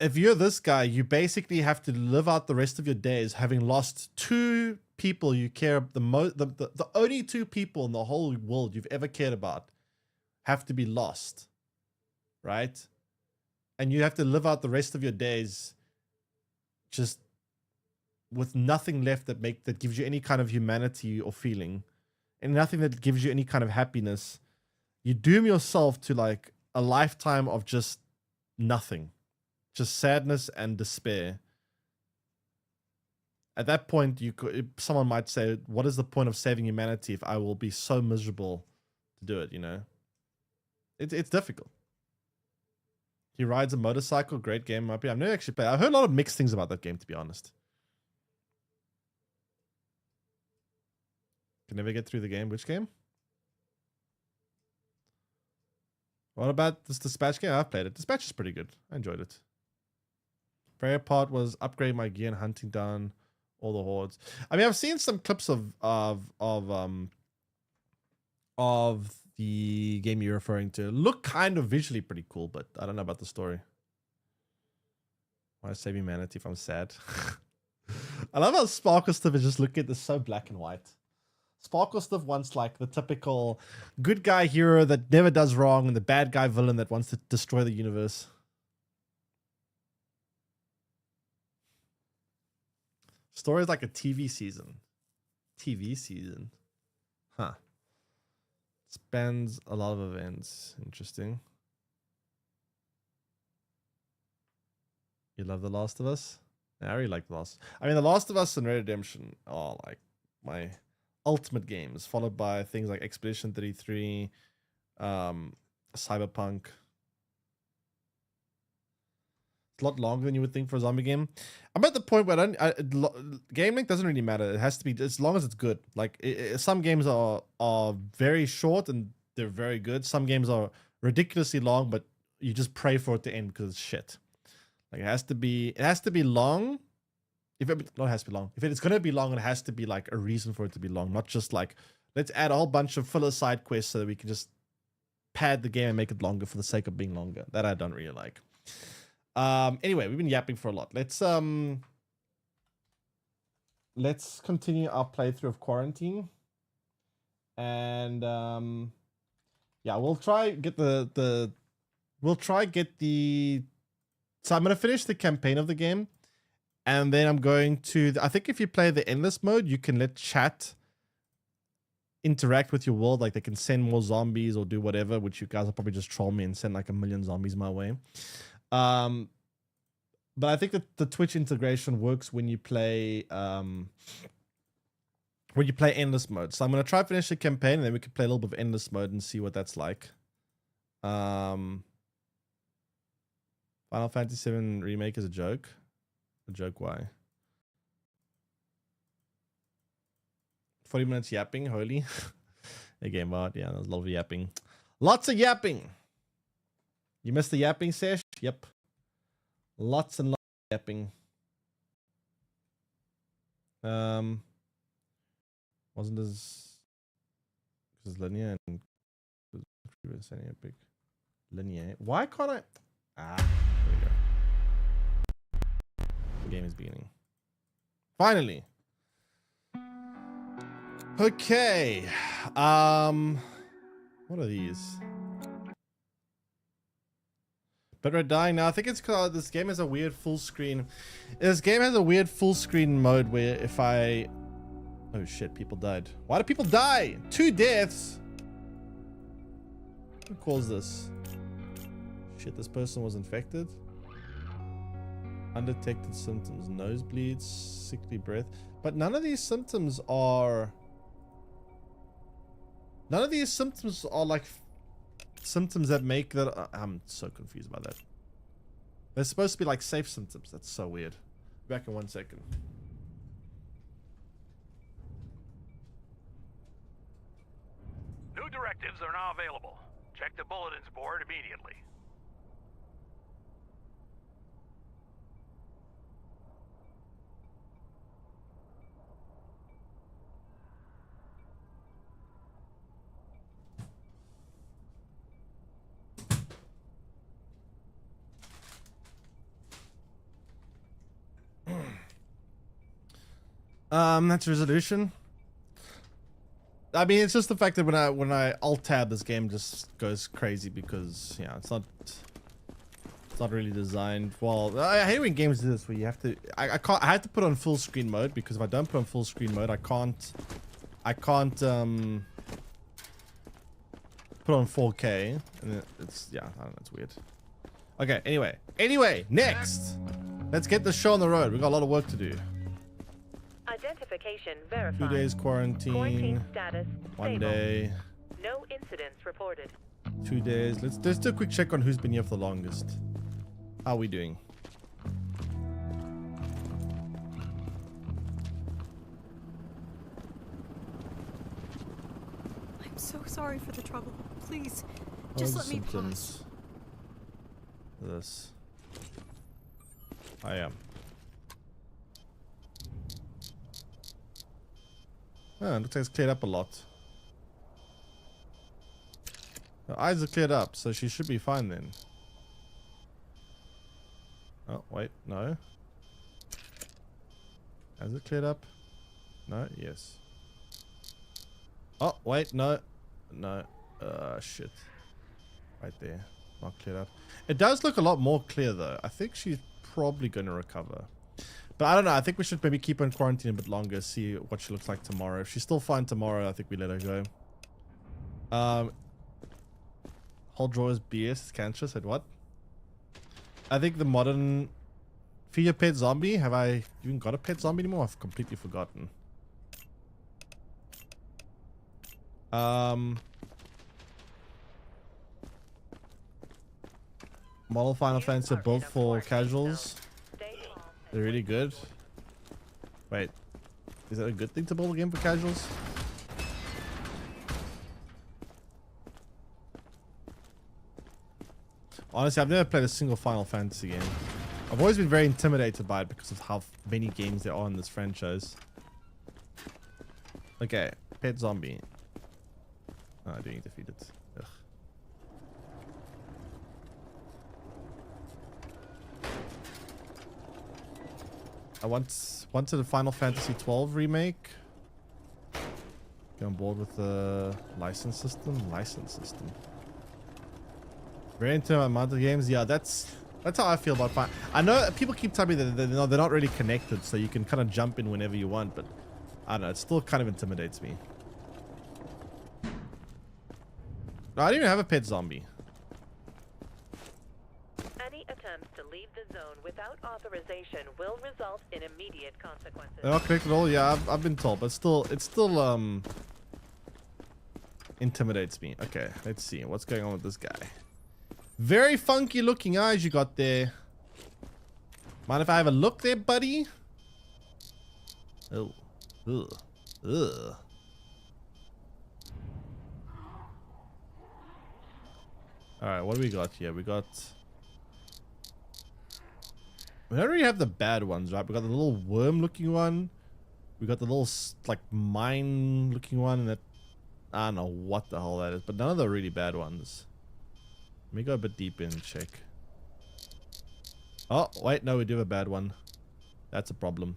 If you're this guy, you basically have to live out the rest of your days having lost two people you care the most. The only two people in the whole world you've ever cared about have to be lost, right? And you have to live out the rest of your days just with nothing left that gives you any kind of humanity or feeling, and nothing that gives you any kind of happiness. You doom yourself to like a lifetime of just nothing. Just sadness and despair. At that point, someone might say, what is the point of saving humanity if I will be so miserable to do it, you know? It's difficult. He rides a motorcycle, great game. I've never actually played. I've heard a lot of mixed things about that game, to be honest. Can never get through the game. Which game? What about this Dispatch game? I've played it. Dispatch is pretty good. I enjoyed it. Favorite part was upgrade my gear and hunting down all the hordes. I mean, I've seen some clips of the game you're referring to. Look kind of visually pretty cool, but I don't know about the story. Why save humanity if I'm sad? I love how Sparkle Stuff is just looking at this so black and white. Sparkle Stuff wants like the typical good guy hero that never does wrong and the bad guy villain that wants to destroy the universe. Story is like a TV season. TV season. Huh. Spans a lot of events. Interesting. You love The Last of Us? Yeah, I really like The Last. I mean, The Last of Us and Red Redemption are like my ultimate games, followed by things like Expedition 33, Cyberpunk. A lot longer than you would think for a zombie game. I'm at the point where game length doesn't really matter. It has to be as long as it's good. Like some games are very short and they're very good. Some games are ridiculously long, but you just pray for it to end because it's shit. Like it has to be long. If it's gonna be long, it has to be like a reason for it to be long, not just like let's add a whole bunch of filler side quests so that we can just pad the game and make it longer for the sake of being longer. That I don't really like. Anyway, we've been yapping for a lot. Let's let's continue our playthrough of Quarantine. And yeah, we'll try get the so I'm gonna finish the campaign of the game, and then I'm going to I think if you play the endless mode, you can let chat interact with your world, like they can send more zombies or do whatever, which you guys will probably just troll me and send like 1 million zombies my way. But I think that the Twitch integration works when you play endless mode. So I'm gonna try to finish the campaign, and then we can play a little bit of endless mode and see what that's like. Final Fantasy VII Remake is a joke. A joke, why? 40 minutes yapping, holy. A game out, yeah, there's a lot of yapping. Lots of yapping. You missed the yapping sesh? Yep. Lots and lots of yapping. Wasn't as linear and setting a big linear. Why can't I? There we go. The game is beginning. Finally. Okay. What are these? But we're dying now. I think it's because this game has a weird full screen. This game has a weird full screen mode where if I... Oh shit, people died. Why do people die? 2 deaths? Who caused this? Shit, this person was infected. Undetected symptoms. Nosebleeds, sickly breath. But none of these symptoms are... None of these symptoms are like... symptoms that make that... I'm so confused by that. They're supposed to be like safe symptoms. That's so weird. Back in 1 second. New directives are now available. Check the bulletins board immediately. That's resolution. I mean, it's just the fact that when I alt tab, this game just goes crazy because yeah, it's not really designed well. I hate when games do this where you have to. I have to put on full screen mode because if I don't put on full screen mode, I can't put on 4K, and it's yeah, I don't know, it's weird. Okay, anyway, next, let's get the show on the road. We got a lot of work to do. Identification verified. 2 days quarantine. Status 1 stable. day. No incidents reported. 2 days. Let's do a quick check on who's been here for the longest. How are we doing? I'm so sorry for the trouble. Please, just let me pass. This. I am. Oh, looks like it's cleared up a lot. Her eyes are cleared up, so she should be fine then. Oh, wait, no. Has it cleared up? No, yes. Oh, wait, no. No. Shit. Right there. Not cleared up. It does look a lot more clear though. I think she's probably going to recover. But I don't know. I think we should maybe keep her in quarantine a bit longer. See what she looks like tomorrow. If she's still fine tomorrow, I think we let her go. Whole drawer is BS. It's cancerous. Said what? I think the modern... Feed your pet zombie? Have I even got a pet zombie anymore? I've completely forgotten. Model Final Fantasy are built for casuals. They're really good. Wait, is that a good thing to build a game for casuals? Honestly, I've never played a single Final Fantasy game. I've always been very intimidated by it because of how many games there are in this franchise. Okay, pet zombie. Oh, I do need to feed it. Ugh. I wanted a Final Fantasy 12 remake. Get on board with the license system. Very into amount of games. Yeah, that's how I feel about Final. I know people keep telling me that they're not really connected, so you can kind of jump in whenever you want, but I don't know. It still kind of intimidates me. No, I didn't even have a pet zombie. Any attempts to leave the zone without authorization will result in immediate consequences. They're not connected at all. Yeah, I've been told, but it still intimidates me. Okay, let's see what's going on with this guy. Very funky looking eyes you got there. Mind if I have a look there, buddy? Oh, ugh, ugh. All right, what do we got here? We don't really have the bad ones, right? We got the little worm-looking one. We got the little like mine-looking one, and that I don't know what the hell that is, but none of the really bad ones. Let me go a bit deep in and check. Oh wait, no, we do have a bad one. That's a problem.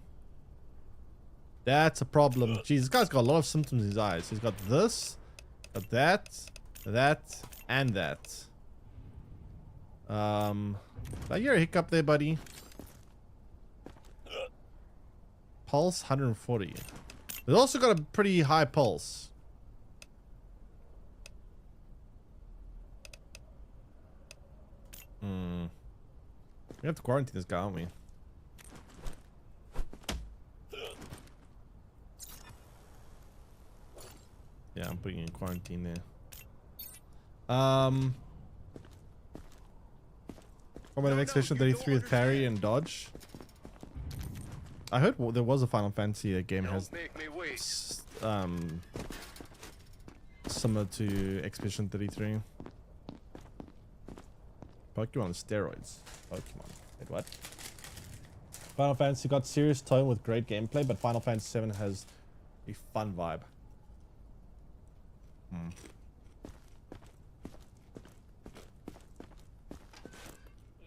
That's a problem. Jeez, this guy's got a lot of symptoms in his eyes. He's got this, got that, and that. I hear a hiccup there, buddy. Pulse 140. We've also got a pretty high pulse. We have to quarantine this guy, aren't we? Yeah, I'm putting you in quarantine there. From an Expedition 33 with parry and dodge. I heard there was a Final Fantasy game has similar to Expedition 33. Pokemon on steroids. Pokemon. Wait, what? Final Fantasy got serious tone with great gameplay, but Final Fantasy 7 has a fun vibe.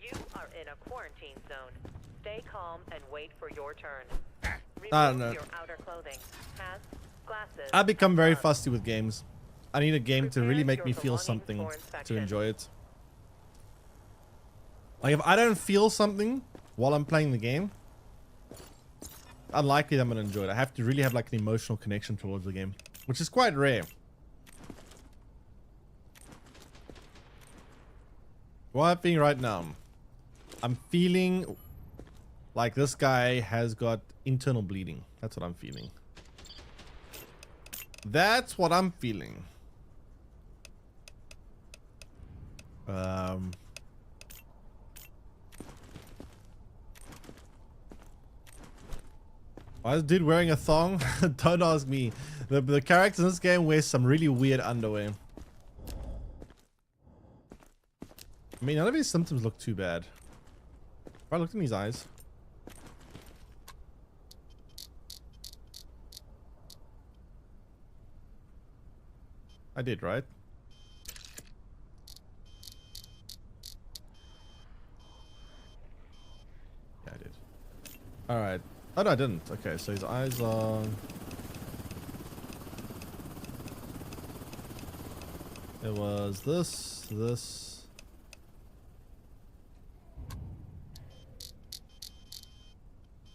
You are in a quarantine zone. Stay calm and wait for your turn. I don't know. Remove your outer clothing, hats, glasses. I've become and very gloves. fussy with games. I need a game to really Prepare make your me feel belongings something for to inspection. enjoy it. Like if I don't feel something while I'm playing the game, unlikely that I'm gonna enjoy it. I have to really have like an emotional connection towards the game, which is quite rare. What I'm feeling right now, I'm feeling like this guy has got internal bleeding. That's what I'm feeling. That's what I'm feeling. Why is dude wearing a thong? Don't ask me. The characters in this game wear some really weird underwear. I mean, none of his symptoms look too bad. If I looked in his eyes. I did, right? Yeah, I did. Alright. Oh, no, I didn't. Okay, so his eyes are... It was this.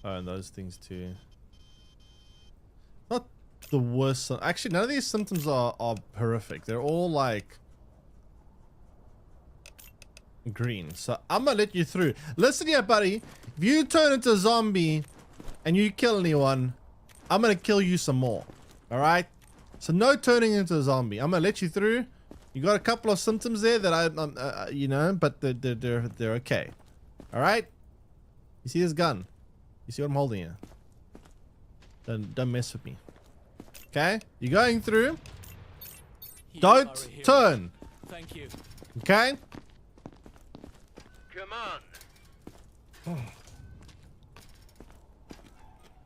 Oh, and those things too. Not the worst. Actually, none of these symptoms are horrific. They're all like green. So I'm gonna let you through. Listen here, buddy. If you turn into a zombie and you kill anyone, I'm gonna kill you some more. All right? So no turning into a zombie. I'm gonna let you through. You got a couple of symptoms there that you know, but they're okay. All right? You see this gun? You see what I'm holding here? Don't mess with me. Okay? You're going through. Don't turn. Thank you. Okay? Come on.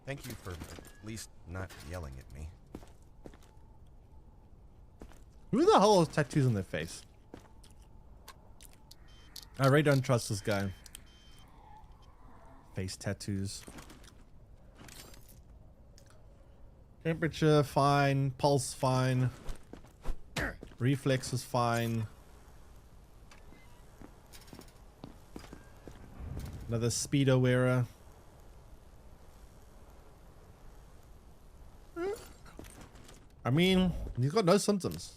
Thank you for at least not yelling at me. Who the hell has tattoos on their face? I really don't trust this guy. Face tattoos. Temperature fine, pulse fine, reflex is fine. Another speedo wearer. I mean, he's got no symptoms.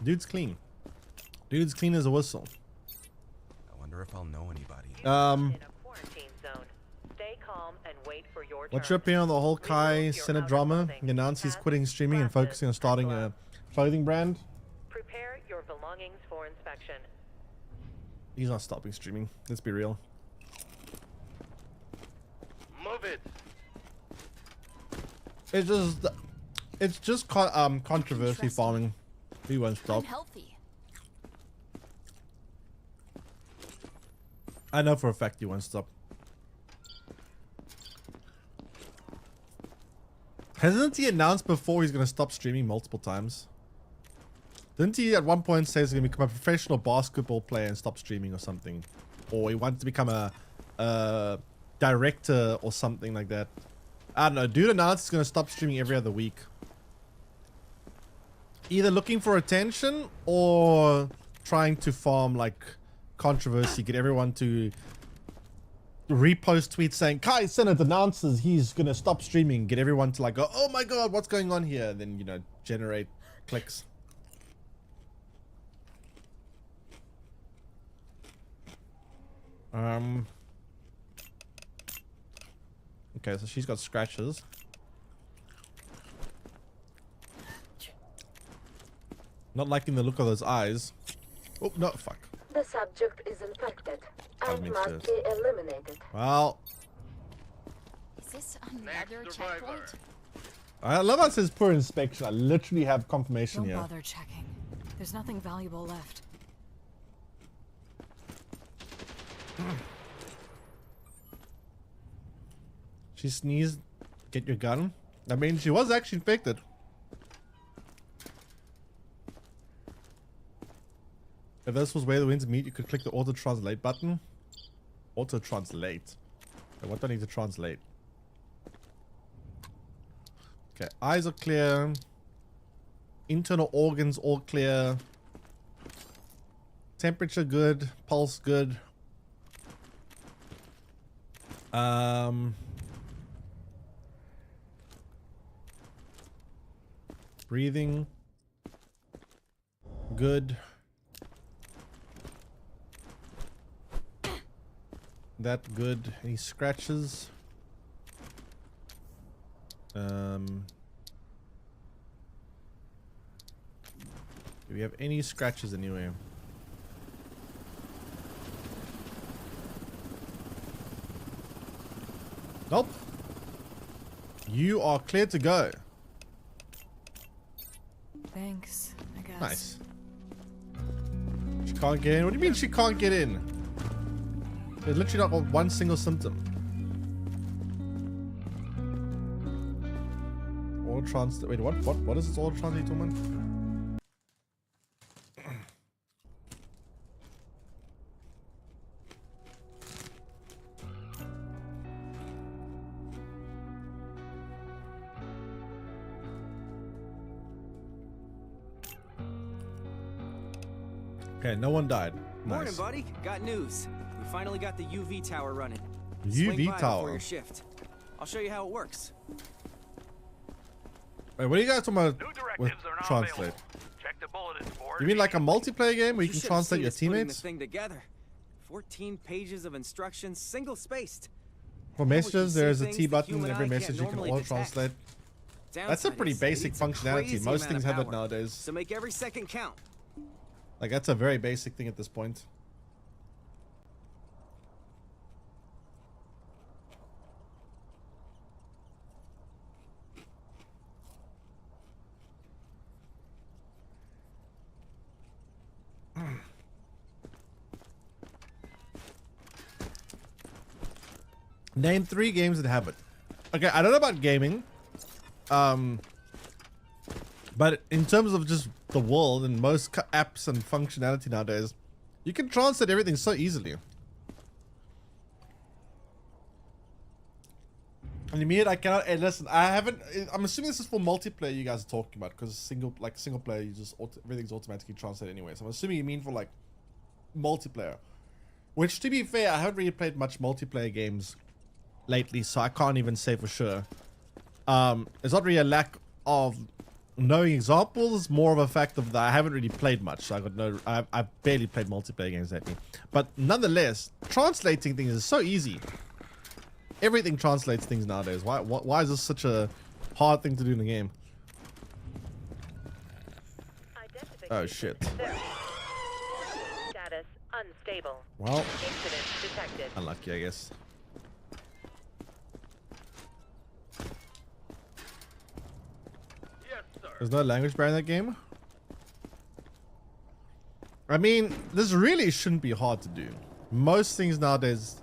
Dude's clean. Dude's clean as a whistle. I wonder if I'll know anybody. In a quarantine zone. Stay calm and wait for your What's turn. your opinion on the whole Kai Remove your Senate outer drama? clothing, He announced he's hats, quitting streaming and glasses, focusing on starting and a clothing brand. Prepare your belongings for inspection. He's not stopping streaming. Let's be real. Move it. It's just controversy Interesting. farming. He won't stop. Unhealthy. I know for a fact he won't stop. Hasn't he announced before he's gonna stop streaming multiple times? Didn't he at one point say he's gonna become a professional basketball player and stop streaming or something? Or he wanted to become a director or something like that. I don't know. Dude announced he's gonna stop streaming every other week. Either looking for attention or trying to farm like controversy, get everyone to repost tweets saying Kai Cenat announces he's gonna stop streaming, get everyone to like go, oh my god, what's going on here? Then, you know, generate clicks. Okay, so she's got scratches. Not liking the look of those eyes. Oh, no, fuck. The subject is infected and makes must sense. be eliminated. Well, Is this another checkpoint? I love how it says poor inspection. I literally have confirmation Don't here. bother checking. There's nothing valuable left. She sneezed. Get your gun. I mean, she was actually infected. If this was where the winds meet, you could click the auto translate button. Auto translate. Okay, what do I need to translate? Okay, eyes are clear. Internal organs all clear. Temperature good. Pulse good. Breathing. Good. That good. Any scratches? Do we have any scratches anywhere? Nope. You are clear to go. Thanks, I guess. Nice. She can't get in? What do you mean she can't get in? There's literally not one single symptom. All trans. Wait, what is this all translate woman? Okay, no one died. Morning, Nice. buddy. Got news. We finally got the UV tower running. UV Swing by tower? before your shift. I'll show you how it works. Wait, what are you guys talking about New with directives are now translate? available. Check the bulletins board. You mean like a multiplayer game where you can should've translate seen your us putting teammates? this thing together. 14 pages of instructions, single spaced. For Now we messages, can there see is a things T the button in human every eye can't message you can normally auto detect. translate. That's a Downside pretty is it basic eats a functionality. crazy Most amount things of have it power. nowadays. So make every second count. Like, that's a very basic thing at this point. Name 3 games that have it. Okay, I don't know about gaming. But in terms of just the world and most apps and functionality nowadays, you can translate everything so easily. And you mean I cannot? Hey, listen, I haven't. I'm assuming this is for multiplayer. You guys are talking about because single player, you just everything's automatically translated anyway. So I'm assuming you mean for like multiplayer. Which, to be fair, I haven't really played much multiplayer games lately, so I can't even say for sure. It's not really a lack of knowing examples, it's more of a fact of that I haven't really played much. So I've barely played multiplayer games lately. But nonetheless, translating things is so easy. Everything translates things nowadays. Why is this such a hard thing to do in the game? Oh shit. Status unstable. Well, Incident detected. unlucky, I guess. There's no language barrier in that game. I mean, this really shouldn't be hard to do. Most things nowadays,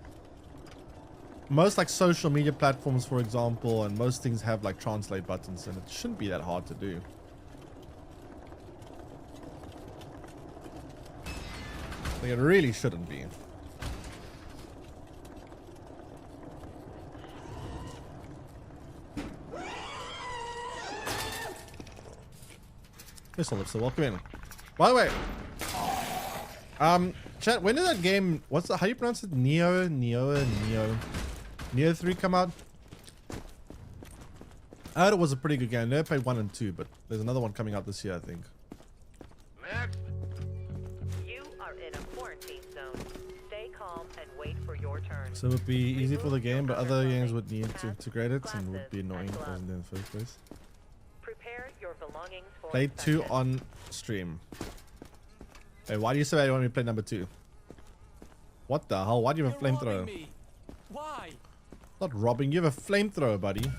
most like social media platforms, for example, and most things have like translate buttons, and it shouldn't be that hard to do. Like, it really shouldn't be. Yes, Ellipsa, welcome in. By the way, chat, when did that game, how do you pronounce it? Neo 3 come out? I heard it was a pretty good game. I never played 1 and 2, but there's another one coming out this year, I think. Next. You are in a quarantine zone. Stay calm and wait for your turn. So it would be easy for the game, but other games would need to integrate it and would be annoying if it wasn't there in the first place. Prepare your belongings for Played 2 inspection. on stream. Hey, why do you say you want me to play number 2? What the hell? Why do you have a flamethrower? Why? Not robbing, you have a flamethrower, buddy.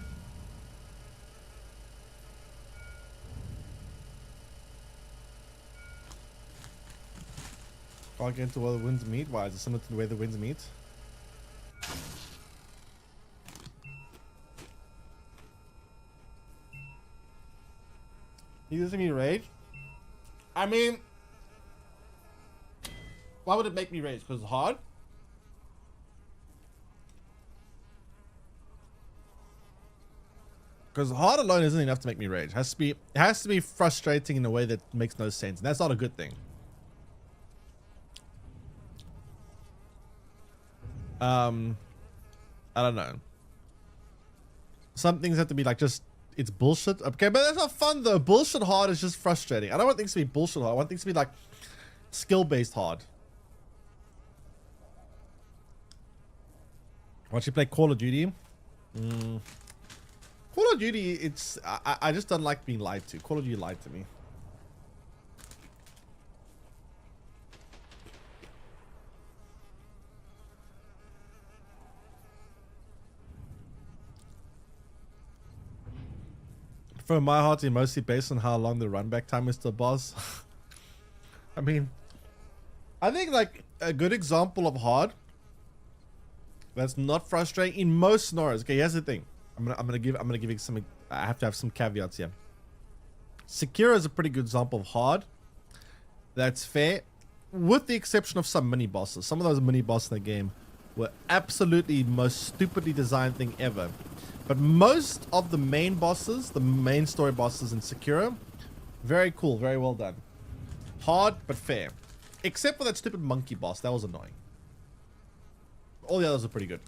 Can't get into where the winds meet? Why? Is it similar to the way the winds meet? You doesn't me rage? I mean, why would it make me rage? Because it's hard? Because hard alone isn't enough to make me rage. It has to be frustrating in a way that makes no sense. And that's not a good thing. I don't know. Some things have to be like just, it's bullshit. Okay, but that's not fun though. Bullshit hard is just frustrating. I don't want things to be bullshit hard. I want things to be like skill-based hard. Once you play Call of Duty, Call of Duty, it's I just don't like being lied to. Call of Duty lied to me. For my heart, it's mostly based on how long the run back time is to the boss. I mean, I think like a good example of hard that's not frustrating in most scenarios. Okay, here's the thing. I'm gonna give you some. I have to have some caveats here. Sekiro is a pretty good example of hard. That's fair, with the exception of some mini bosses. Some of those mini bosses in the game were absolutely most stupidly designed thing ever. But most of the main bosses, the main story bosses in Sekiro, very cool, very well done. Hard, but fair. Except for that stupid monkey boss, that was annoying. All the others are pretty good.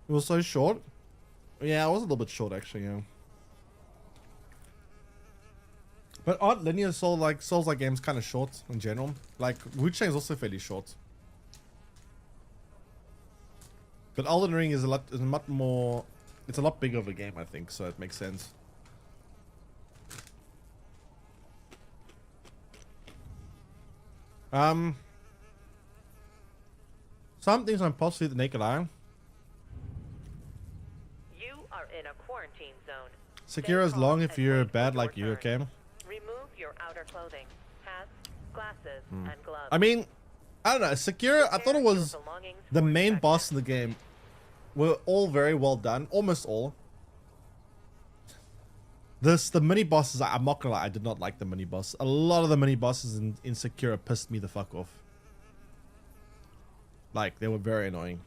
It was so short. Yeah, it was a little bit short actually, yeah. But aren't linear Souls-like games kind of short in general? Like, Wu Chang is also fairly short. But Elden Ring is a lot more, it's a lot bigger of a game, I think, so it makes sense. Some things I'm possibly the naked eye. You are in a quarantine zone. Sekiro is long if you're bad like you, okay? Remove your outer clothing, hats, glasses, and gloves. I mean, I don't know. Sekiro, I thought it was the main boss in the game were all very well done. Almost all. The mini bosses, I'm not gonna lie, I did not like the mini boss. A lot of the mini bosses in Sekiro pissed me the fuck off. Like, they were very annoying.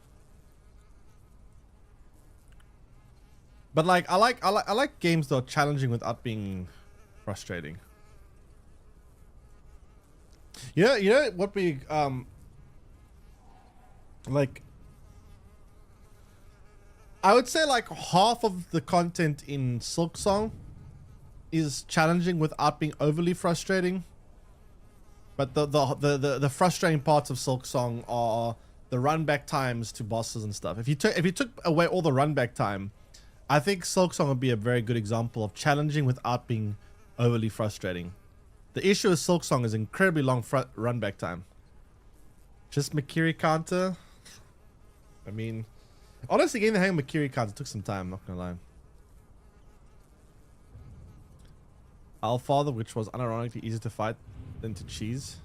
But like, I like games that are challenging without being frustrating. You know what we like, I would say like half of the content in Silksong is challenging without being overly frustrating. But the frustrating parts of Silksong are the run back times to bosses and stuff. If you took away all the run back time, I think Silksong would be a very good example of challenging without being overly frustrating. The issue with Silksong is incredibly long run back time. Just Makiri counter. I mean, honestly, getting the hang of Makiri counter took some time, not gonna lie. Allfather, which was unironically easier to fight than to cheese.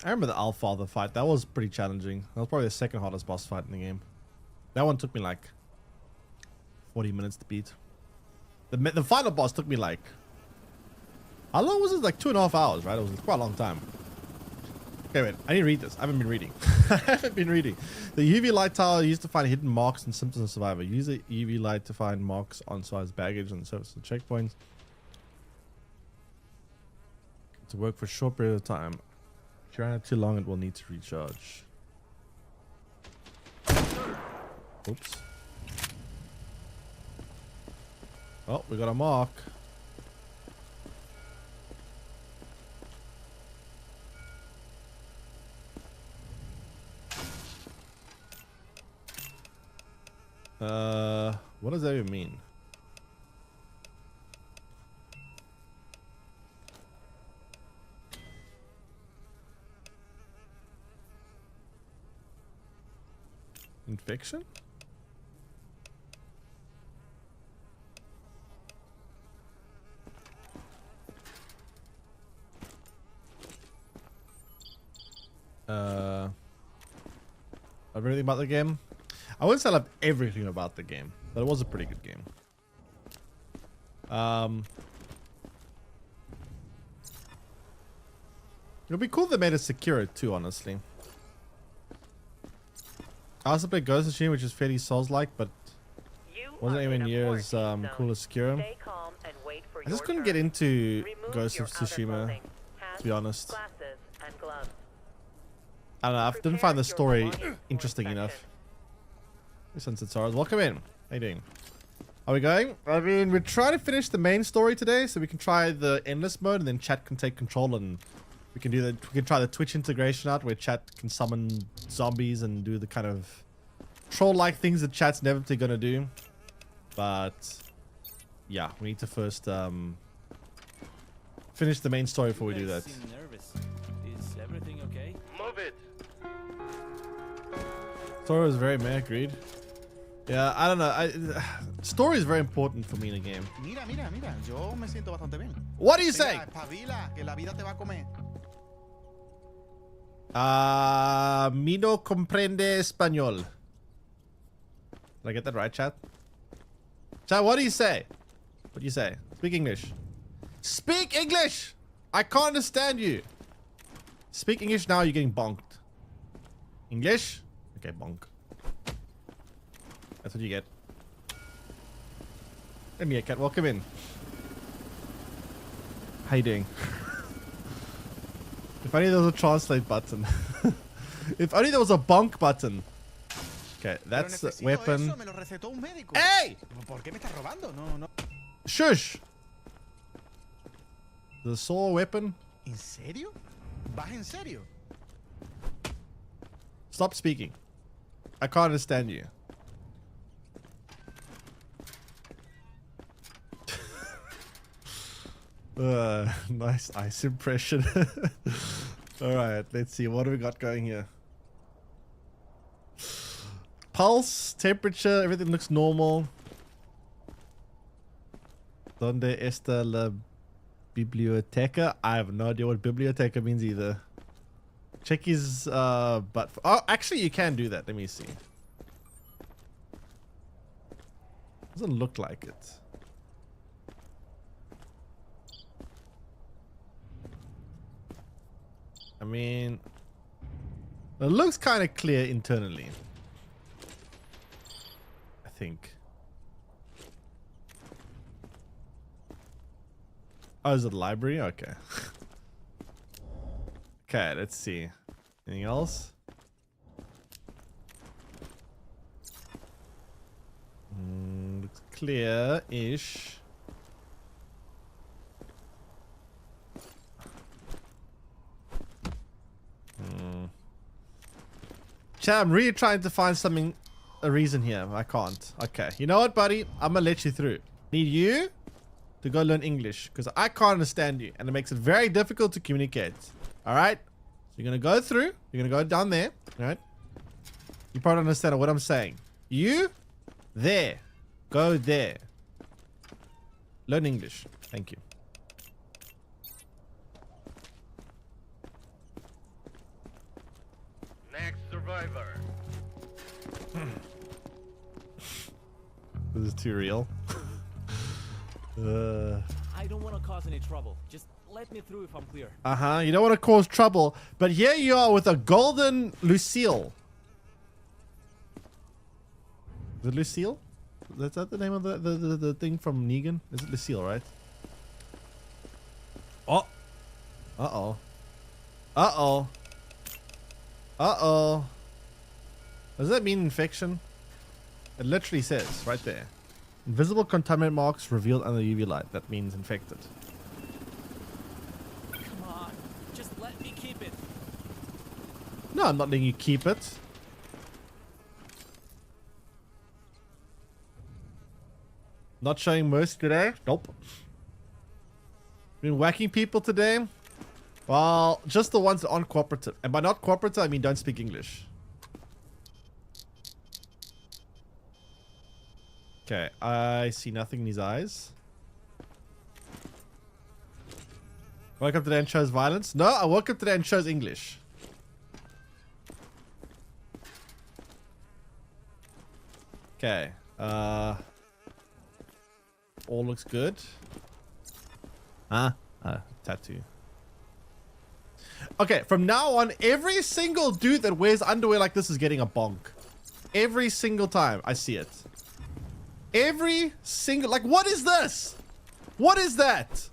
I remember the Allfather fight. That was pretty challenging. That was probably the second hardest boss fight in the game. That one took me like 40 minutes to beat. The final boss took me like, how long was it? Like 2.5 hours, right? It was quite a long time. Okay, wait. I need to read this. I haven't been reading. I haven't been reading. The UV light tower used to find hidden marks and symptoms of survivor. Use the UV light to find marks on Survivor's baggage on the surface of the checkpoints. To work for a short period of time. If you run it too long, it will need to recharge. Oops. Oh, we got a mark. What does that even mean? Infection? Everything about the game? I wouldn't say I loved everything about the game, but it was a pretty good game. It'd be cool if they made a Sekiro too, honestly. I also played Ghost of Tsushima, which is fairly Souls-like, but wasn't even near as cool as Sekiro. I just couldn't get into Ghost of Tsushima, to be honest. I don't know, I didn't find the story interesting enough. Sunset Sorrows, welcome in. How you doing? Are we going? I mean, we're trying to finish the main story today, so we can try the endless mode, and then chat can take control, and we can do the. We can try the Twitch integration out, where chat can summon zombies and do the kind of troll-like things that chat's inevitably gonna do. But yeah, we need to first finish the main story before we do that. Nervous. Is everything okay? Move it. Story was very meh, agreed. Yeah, I don't know. Story is very important for me in a game. Mira, mira, mira. Yo me siento bastante bien. What are you saying? Espabila, que la vida te va a comer. Mi no comprende español. Did I get that right, chat? Chat, what do you say? What do you say? Speak English. Speak English! I can't understand you. Speak English now, you're getting bonked. English? Okay, bonk. That's what you get. And yeah, cat, welcome in. How you doing? If only there was a translate button. If only there was a bonk button. Okay, that's the weapon. Hey! ¿Por qué me estás robando? No, no. Shush! The saw weapon? ¿En serio? ¿Vas en serio? Stop speaking. I can't understand you. Nice ice impression. Alright, let's see. What do we got going here? Pulse, temperature, everything looks normal. ¿Dónde está la biblioteca? I have no idea what biblioteca means either. Check his butt. Oh, actually, you can do that. Let me see. Doesn't look like it. I mean, it looks kind of clear internally. I think. Oh, is it library? Okay. Okay, let's see. Anything else? Looks clear-ish. Chat, I'm really trying to find something, a reason here. I can't. Okay. You know what, buddy? I'm gonna let you through. Need you to go learn English because I can't understand you and it makes it very difficult to communicate. All right? So you're gonna go through. You're gonna go down there. All right? You probably don't understand what I'm saying. You, there. Go there. Learn English. Thank you. Next survivor. This is too real. I don't want to cause any trouble. Just let me through if I'm clear. You don't want to cause trouble, but here you are with a golden Lucille. Is it Lucille? Is that the name of the thing from Negan? Is it Lucille, right? Oh. Uh-oh. Uh-oh. Uh-oh. Does that mean infection? It literally says right there. Invisible contaminant marks revealed under UV light. That means infected. Come on, just let me keep it. No, I'm not letting you keep it. Not showing mercy today? Nope. Been whacking people today? Well, just the ones that aren't cooperative. And by not cooperative, I mean don't speak English. Okay, I see nothing in his eyes. Woke up today and chose violence? No, I woke up today and chose English. Okay, all looks good. Tattoo. Okay, from now on, every single dude that wears underwear like this is getting a bonk. Every single time I see it. Every single, like, what is this? What is that?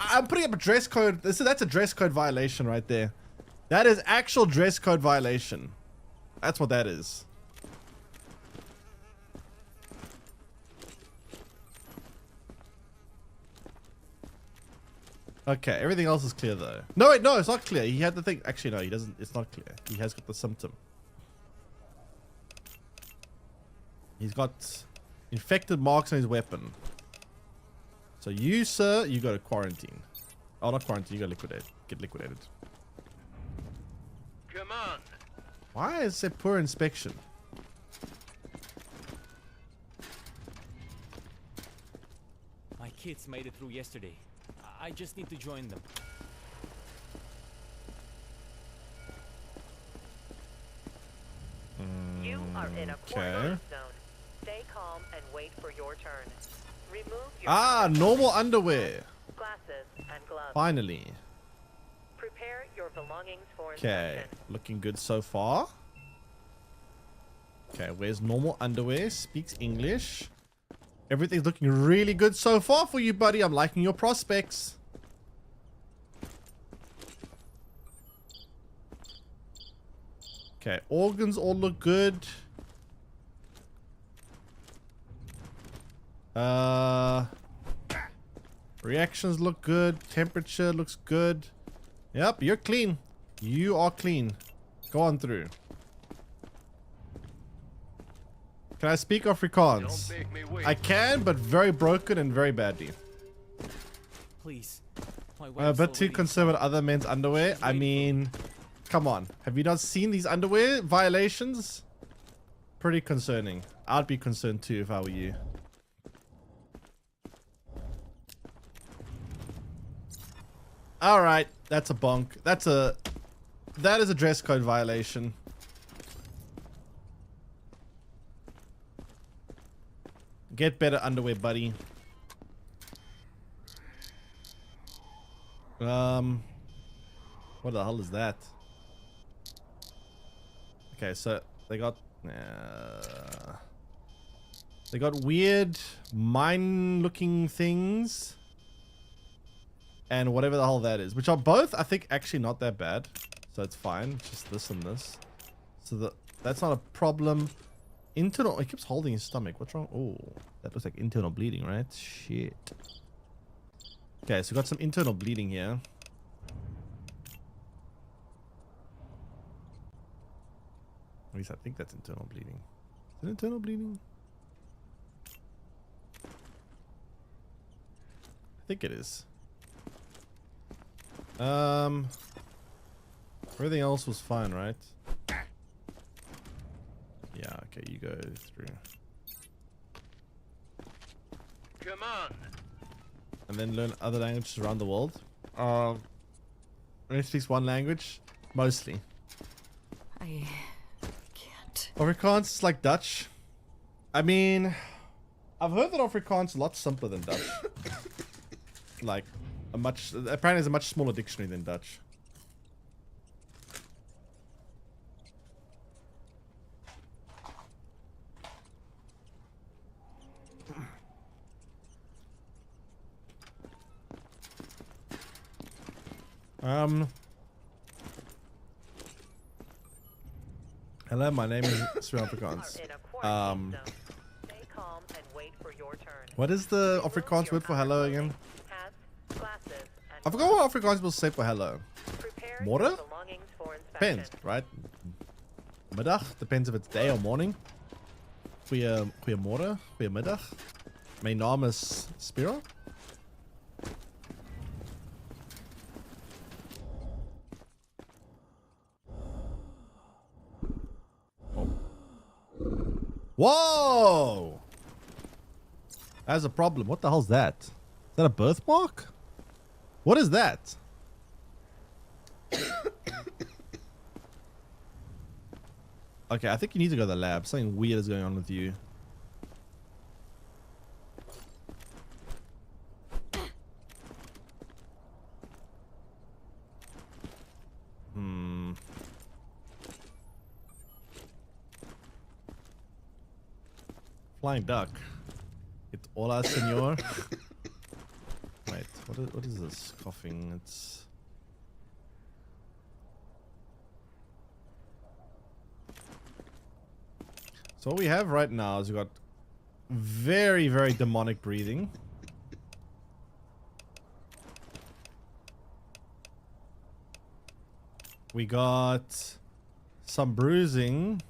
I'm putting up a dress code. That's a dress code violation right there. That is actual dress code violation. That's what that is. Okay, everything else is clear though. No, wait, no, it's not clear. He had the thing. Actually, no, he doesn't. It's not clear. He has got the symptom. He's got infected marks on his weapon. So you, sir, you go to quarantine. Oh, not quarantine. You go liquidate. Get liquidated. Come on. Why is it poor inspection? My kids made it through yesterday. I just need to join them. You are in a quarantine zone. Stay calm and wait for your turn. Remove your normal underwear. glasses and gloves. Finally. Prepare your belongings for Okay, inspection. looking good so far. Okay, wears normal underwear, speaks English. Everything's looking really good so far for you, buddy. I'm liking your prospects. Okay, organs all look good. Reactions look good. Temperature looks good. Yep, you're clean. You are clean. Go on through. Can I speak Afrikaans? Don't make me wait. I can, but very broken and very badly. Please. My A wife's bit too already- concerned with other men's underwear. I mean, come on. Have you not seen these underwear violations? Pretty concerning. I'd be concerned too if I were you. All right, that's a bonk. That is a dress code violation. Get better underwear, buddy. What the hell is that? Okay, so they got weird mine-looking things, and whatever the hell that is, which are both, I think, actually not that bad. So it's fine. It's just this and this. So that's not a problem. Internal. He keeps holding his stomach. What's wrong? Oh, that looks like internal bleeding, right? Shit. Okay, so we got some internal bleeding here. At least I think that's internal bleeding. Is it internal bleeding? I think it is. Everything else was fine, right? Yeah, okay, you go through. Come on. And then learn other languages around the world. Only speaks one language, mostly. I can't. Afrikaans is like Dutch. I mean, I've heard that Afrikaans is a lot simpler than Dutch. Like, apparently it's a much smaller dictionary than Dutch. Hello, my name is Sri Afrikaans. What is the Afrikaans word for hello again? I forgot what Afrikaans will say for hello. Morgen? Depends, right? Middag? Depends if it's day or morning. Goeiemorgen? Goeiemiddag? My naam is Spiro. Whoa! That's a problem. What the hell's that? Is that a birthmark? What is that? Okay, I think you need to go to the lab. Something weird is going on with you. Flying duck. It's hola, senor. Wait, what is this coughing? It's so what we have right now is we got very, very demonic breathing. We got some bruising.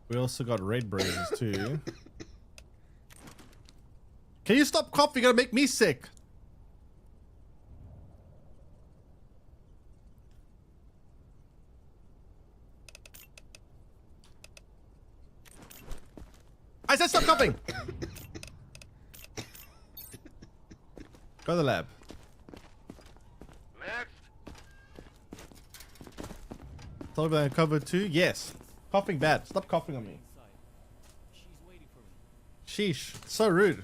We also got red bruises too. Can you stop coughing? You're gonna make me sick. I said stop coughing. Go to the lab. Next. Talk about cover 2. Yes. Coughing bad. Stop coughing on me. She's waiting for me. Sheesh. So rude.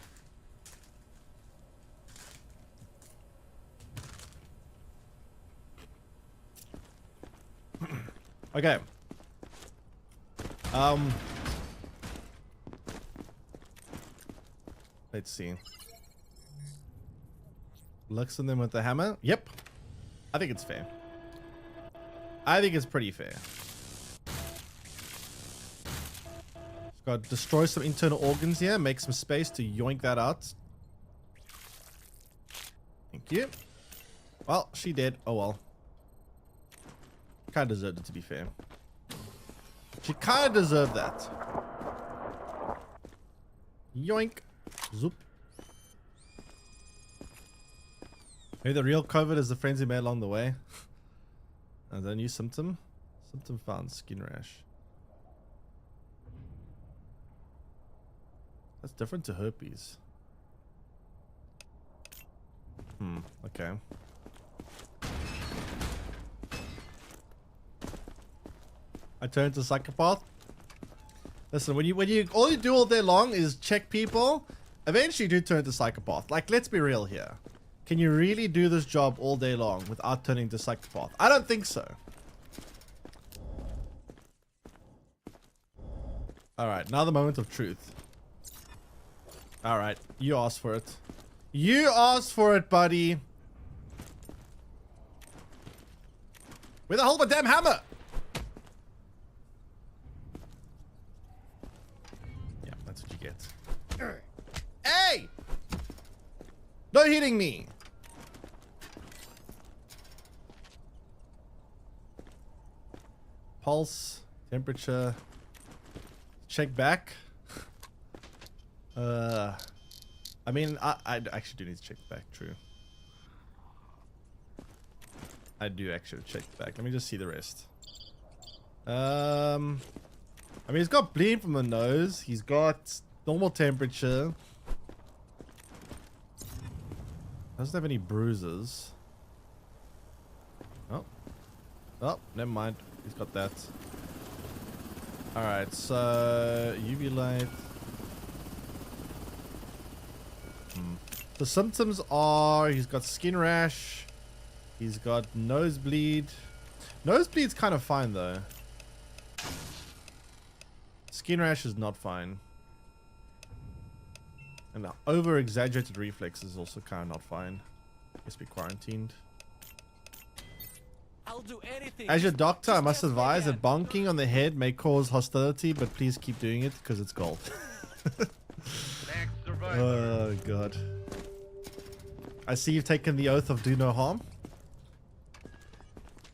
Okay. Let's see. Looks on them with the hammer. Yep. I think it's fair. I think it's pretty fair. Got to destroy some internal organs here. Make some space to yoink that out. Thank you. Well, she did. Oh well. Kind of deserved it, to be fair. She kind of deserved that. Yoink. Zoop. Maybe the real COVID is the friends he made along the way. And then new symptom. Symptom found. Skin rash. That's different to herpes. Okay. I turned to psychopath. Listen, when you all you do all day long is check people, eventually you do turn to psychopath. Like, let's be real here. Can you really do this job all day long without turning to psychopath? I don't think so. Alright, now the moment of truth. Alright, you asked for it. You asked for it, buddy. Where the hell my damn hammer? Yeah, that's what you get. Hey! No hitting me! Pulse, temperature. Check back. I mean, I actually do need to check back, true. I do actually check back. Let me just see the rest. I mean, he's got bleed from the nose. He's got normal temperature. Doesn't have any bruises. Oh. Oh, never mind. He's got that. Alright, so UV light. The symptoms are he's got skin rash. He's got nosebleed. Nosebleed's kind of fine though. Skin rash is not fine. And the over-exaggerated reflex is also kind of not fine. Must be quarantined. I'll do anything. As your doctor, I Just must get advise me that bonking on the head may cause hostility, but please keep doing it because it's gold. Oh god. I see you've taken the oath of do no harm.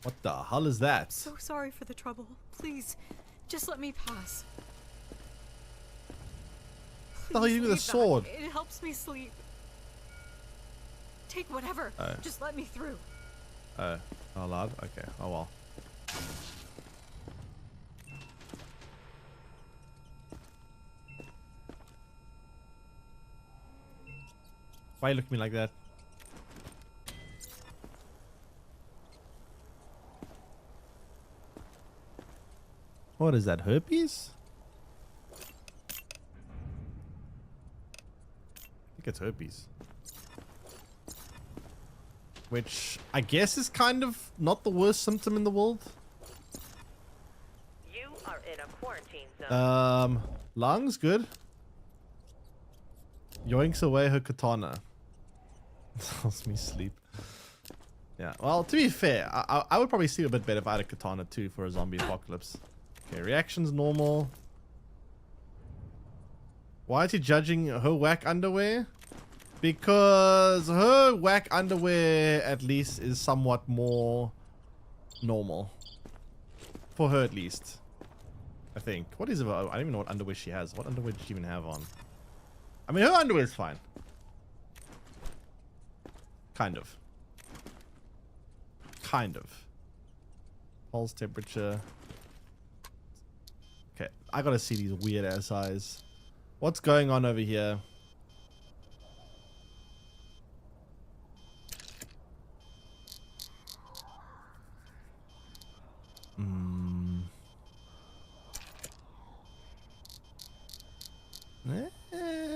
What the hell is that? So sorry for the trouble. Please, just let me pass. What the hell are you with a Please leave sword? that. It helps me sleep. Take whatever. Oh. Just let me through. Oh, allowed? Okay, oh well. Why you look at me like that? What is that, herpes? I think it's herpes. Which I guess is kind of not the worst symptom in the world. You are in a quarantine zone. Lungs, good. Yoinks away her katana. Helps me sleep. Yeah, well, to be fair, I would probably sleep a bit better if I had a katana too for a zombie apocalypse. Okay, reactions normal. Why is he judging her whack underwear? Because her whack underwear at least is somewhat more normal. For her at least. I think. What is it? I don't even know what underwear she has. What underwear does she even have on? I mean, her underwear is fine. Kind of. Kind of. Pulse temperature. Okay, I gotta see these weird ass eyes. What's going on over here?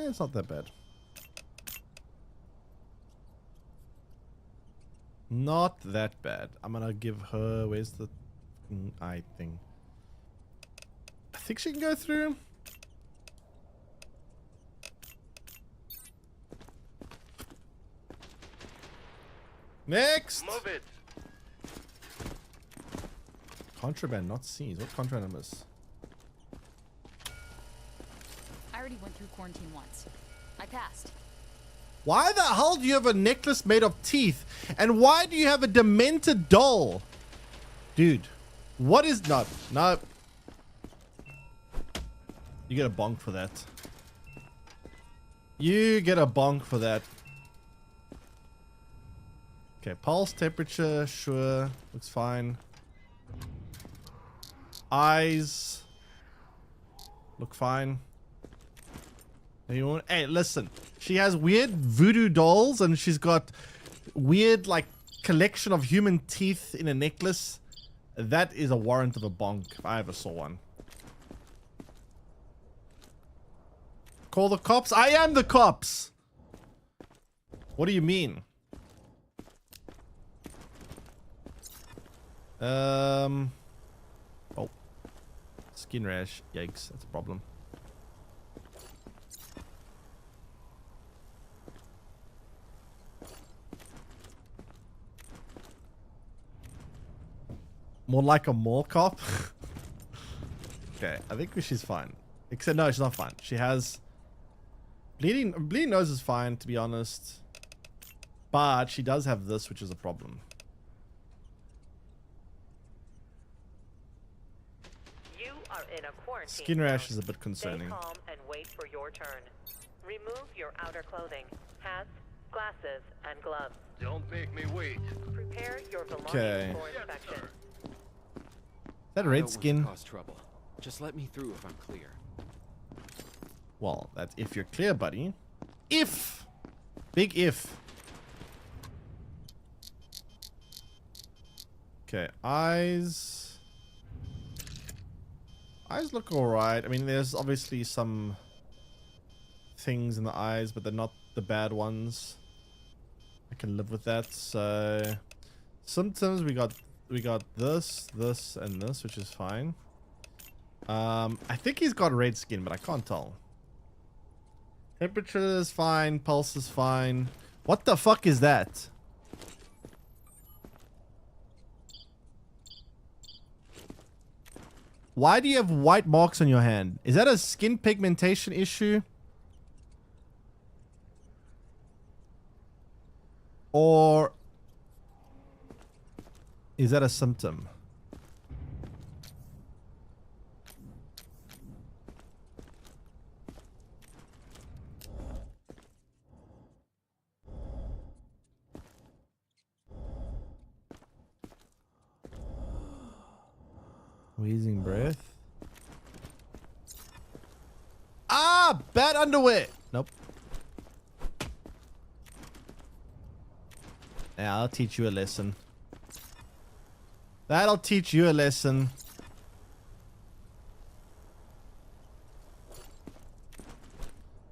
It's not that bad. Not that bad. I'm gonna give her... Where's the eye thing? I think she can go through. Next! Move it. Contraband not seized. What contraband is? I already went through quarantine once. I passed. Why the hell do you have a necklace made of teeth? And why do you have a demented doll? Dude, what is... No, no. You get a bonk for that. You get a bonk for that. Okay, pulse, temperature, sure. Looks fine. Eyes. Look fine. Hey, listen. She has weird voodoo dolls and she's got weird, like, collection of human teeth in a necklace. That is a warrant of a bonk if I ever saw one. Call the cops? I am the cops! What do you mean? Oh. Skin rash. Yikes, that's a problem. More like a mall cop. Okay, I think she's fine. Except no, she's not fine. She has bleeding nose is fine, to be honest. But she does have this, which is a problem. You are in a quarantine Skin rash zone. is a bit concerning. Stay calm and wait for your turn. Remove your outer clothing, hats, glasses, and gloves. Don't make me wait. Prepare your belongings Okay. for inspection. Is that red skin? Cause trouble. Just let me through if I'm clear. Well, that's if you're clear, buddy. If! Big if. Okay, eyes. Eyes look alright. I mean, there's obviously some things in the eyes, but they're not the bad ones. I can live with that. So, symptoms, we got this, and this, which is fine. I think he's got red skin, but I can't tell. Temperature is fine. Pulse is fine. What the fuck is that? Why do you have white marks on your hand? Is that a skin pigmentation issue? Or is that a symptom? Wheezing breath. Ah, bad underwear. Nope. Yeah, I'll teach you a lesson. That'll teach you a lesson.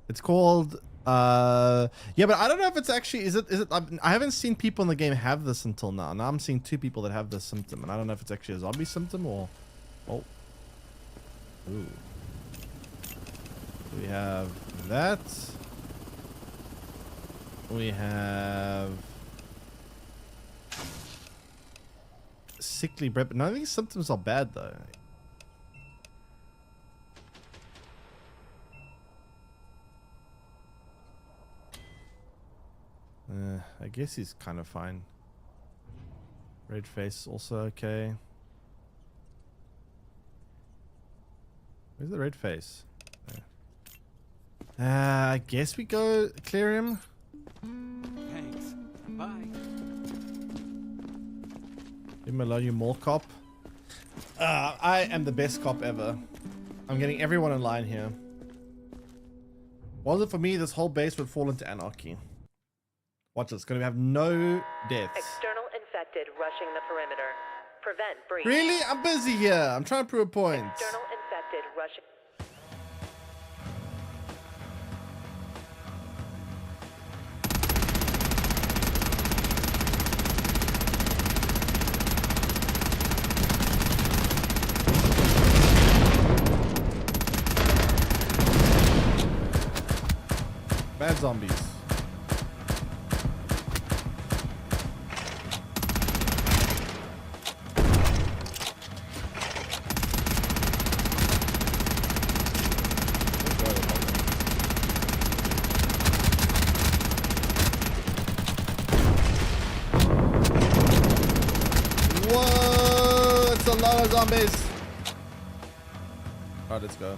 It's called yeah, but I don't know if it's actually is it I haven't seen people in the game have this until now. Now I'm seeing 2 people that have this symptom, and I don't know if it's actually a zombie symptom or oh. Ooh. We have that. We have sickly breath, but none of these symptoms are bad though. I guess he's kind of fine. Red face also okay. Where's the red face? I guess we go clear him. Thanks. Bye. Leave him alone, you mall cop. I am the best cop ever. I'm getting everyone in line here. Wasn't it for me, this whole base would fall into anarchy. Watch this. It's gonna have no deaths. External infected rushing the perimeter. Prevent breach. Really? I'm busy here. I'm trying to prove a point. External infected rushing. Bad zombies. Whoa, it's a lot of zombies. Alright, let's go.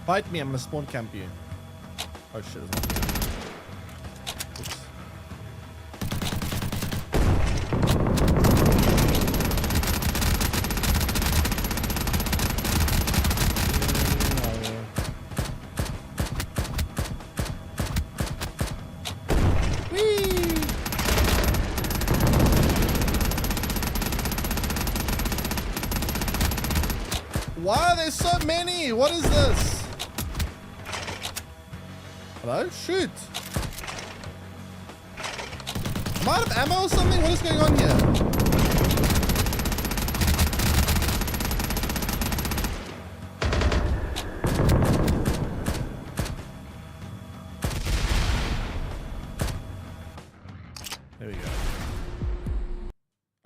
Fight me, I'm gonna spawn camp you. Oh shit, it's not. Oops. Whee! Why are there so many? What is this? Hello? Shoot! Am I out of ammo or something? What is going on here?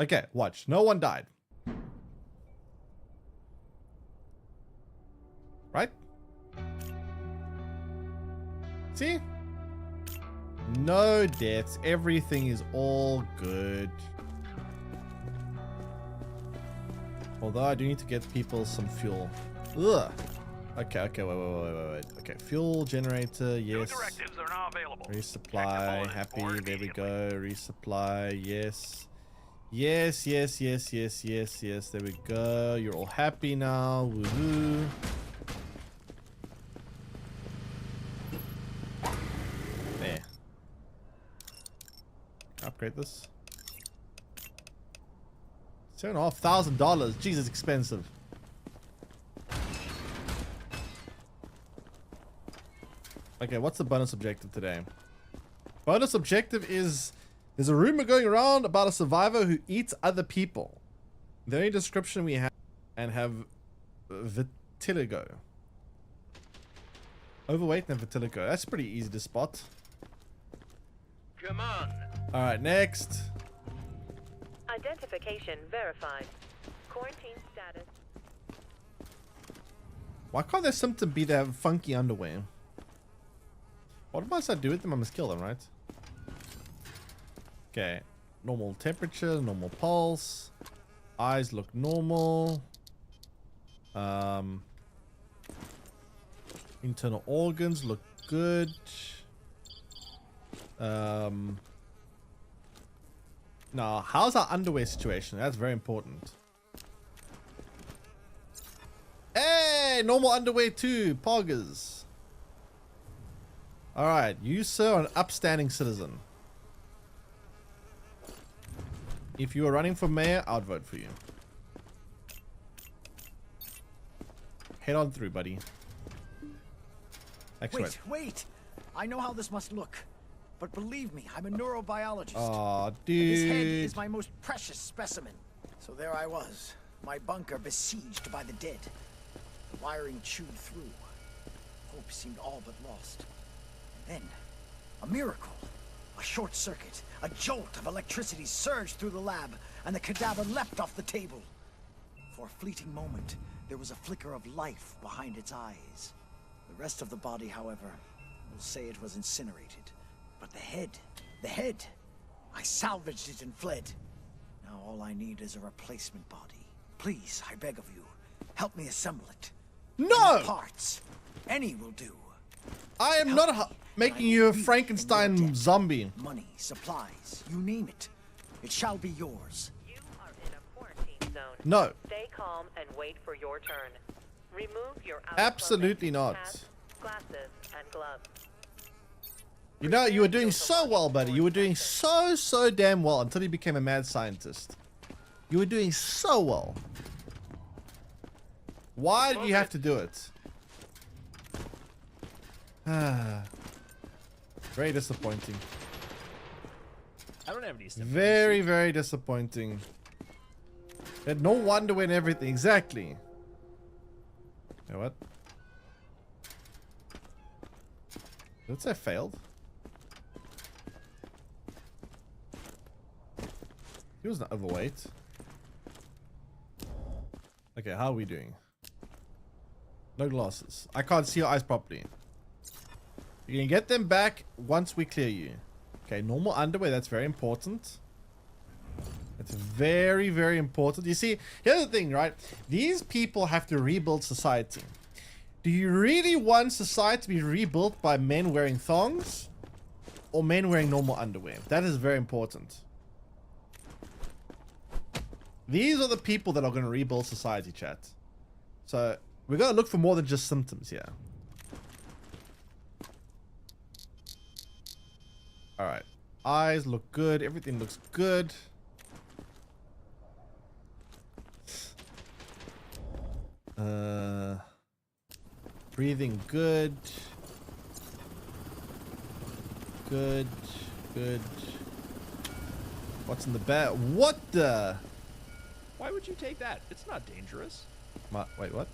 Okay, watch. No one died. Right? See? No deaths. Everything is all good. Although I do need to get people some fuel. Ugh. Okay, wait. Okay, fuel generator, yes. New directives are now available. Resupply, happy, there we go. Resupply, yes. Yes, there we go. You're all happy now, woohoo. There. Upgrade this. $7,500. Jesus, expensive. Okay, what's the bonus objective today? Bonus objective is there's a rumor going around about a survivor who eats other people. The only description we have and have vitiligo. Overweight and vitiligo. That's pretty easy to spot. Come on. All right, next. Identification verified. Quarantine status. Why can't their symptom be to have funky underwear? What must I do with them? I must kill them, right? Okay. Normal temperature, normal pulse. Eyes look normal. Internal organs look good. Now, how's our underwear situation? That's very important. Hey, normal underwear too. Poggers. Alright, you, sir, are an upstanding citizen. If you were running for mayor, I'd vote for you. Head on through, buddy. Excellent. Wait! I know how this must look. But believe me, I'm a neurobiologist. Aw, dude. This head is my most precious specimen. So there I was, my bunker besieged by the dead. The wiring chewed through. Hope seemed all but lost. Then, a miracle. A short circuit, a jolt of electricity surged through the lab, and the cadaver leapt off the table. For a fleeting moment, there was a flicker of life behind its eyes. The rest of the body, however, will say it was incinerated. But the head, I salvaged it and fled. Now all I need is a replacement body. Please, I beg of you, help me assemble it. No! Any parts, any will do. I am not making you a Frankenstein zombie. Money, supplies, you name it. It shall be yours. You are in a quarantine zone. No. Stay calm and wait for your turn. Remove your outer Absolutely clothing, not. hats, glasses, and gloves. You know, you were doing so well, buddy. You were doing so damn well until you became a mad scientist. You were doing so well. Why did you have to do it? Very disappointing. I don't have any stuff. Very disappointing. And no wonder when everything. Exactly. You know what? Did I failed? He was not overweight. Okay, how are we doing? No glasses. I can't see your eyes properly. You can get them back once we clear you. Okay, normal underwear. That's very important. It's very important. You see, here's the thing, right? These people have to rebuild society. Do you really want society to be rebuilt by men wearing thongs? Or men wearing normal underwear? That is very important. These are the people that are going to rebuild society, chat. So, we're going to look for more than just symptoms here. Alright. Eyes look good. Everything looks good. Breathing good. Good. What's in the bag? What the? Why would you take that? It's not dangerous. Wait, what?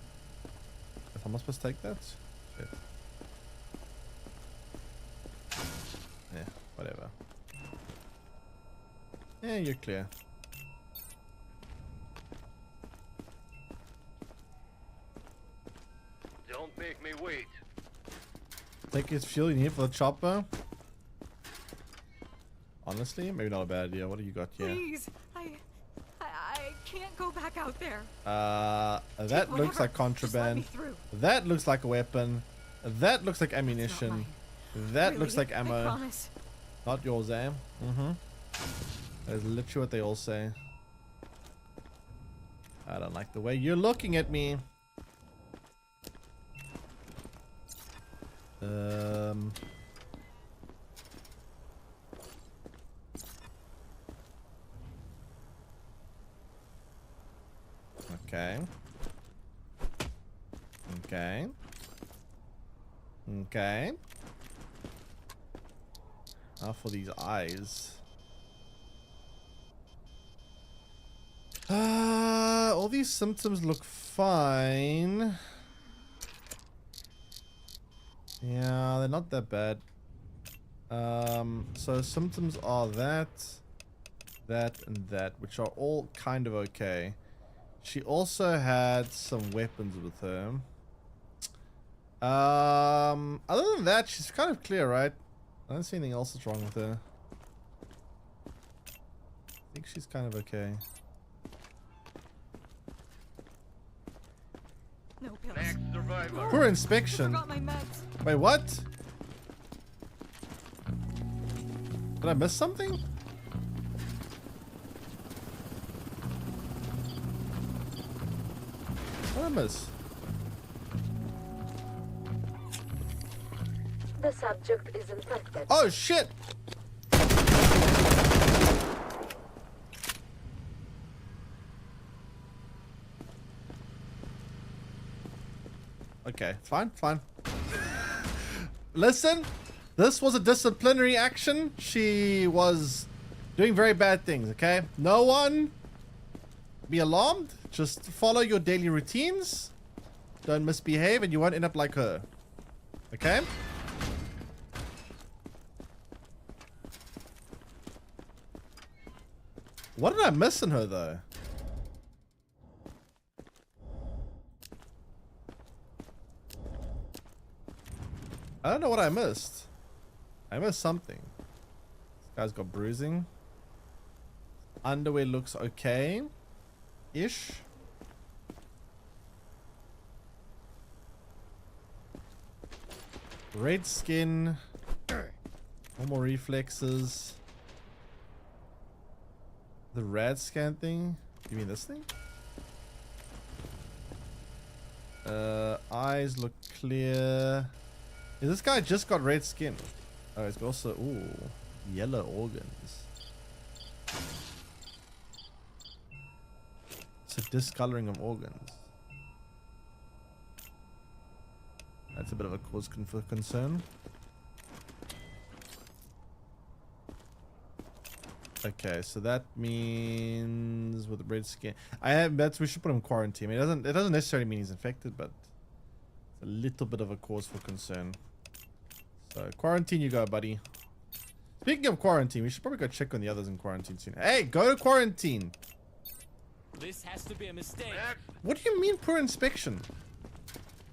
Am I supposed to take that? Shit. Yeah, whatever. Yeah, you're clear. make me wait. Take his fuel you need for the chopper. Honestly, maybe not a bad idea. What do you got here? Please, I can't go back out there. That looks like contraband. That looks like a weapon. That looks like ammunition. That Really, looks like I ammo. promise. Not yours, eh? Mm-hmm. That's literally what they all say. I don't like the way you're looking at me. Okay. Okay. Okay. Now for these eyes. All these symptoms look fine. Yeah, they're not that bad. So symptoms are that, and that, which are all kind of okay. She also had some weapons with her. Other than that, she's kind of clear, right? I don't see anything else that's wrong with her. I think she's kind of okay. No pills. Next survivor. Poor inspection. I forgot my meds. Wait, what? Did I miss something? What did I miss? The subject is infected. Oh shit! Okay, fine. Listen, this was a disciplinary action. She was doing very bad things, okay? No one be alarmed. Just follow your daily routines. Don't misbehave and you won't end up like her. Okay? What did I miss in her, though? I don't know what I missed. I missed something. This guy's got bruising. Underwear looks okay-ish. Red skin. Normal reflexes. The rad scan thing? You mean this thing? Eyes look clear. Is this guy just got red skin? Oh, he's also yellow organs. It's a discoloring of organs. That's a bit of a cause for concern. Okay, so that means with the red skin, we should put him in quarantine. I mean, it doesn't necessarily mean he's infected, but it's a little bit of a cause for concern. So quarantine you go, buddy. Speaking of quarantine, we should probably go check on the others in quarantine soon. Hey, go to quarantine. This has to be a mistake. What do you mean poor inspection?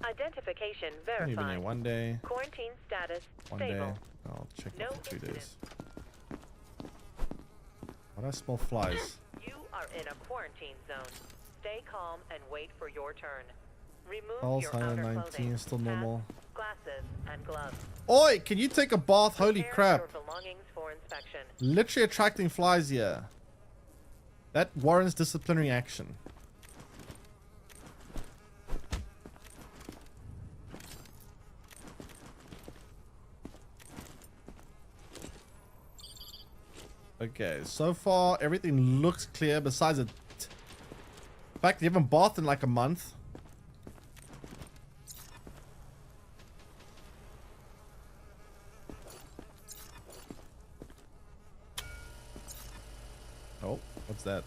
Identification I've been here verified. 1 day. Quarantine status One day. stable. I'll check No it for 2 days. incidents. Why do I smell flies? You are in a quarantine zone. Stay calm and wait for your turn. Remove Pulse your outer 119, clothing, still hats, normal. glasses, and gloves. Oi, can you take a bath? Holy Prepare crap. your belongings for inspection. Literally attracting flies here. That warrants disciplinary action. Okay, so far everything looks clear besides the fact that you haven't bathed in like a month. Oh, what's that?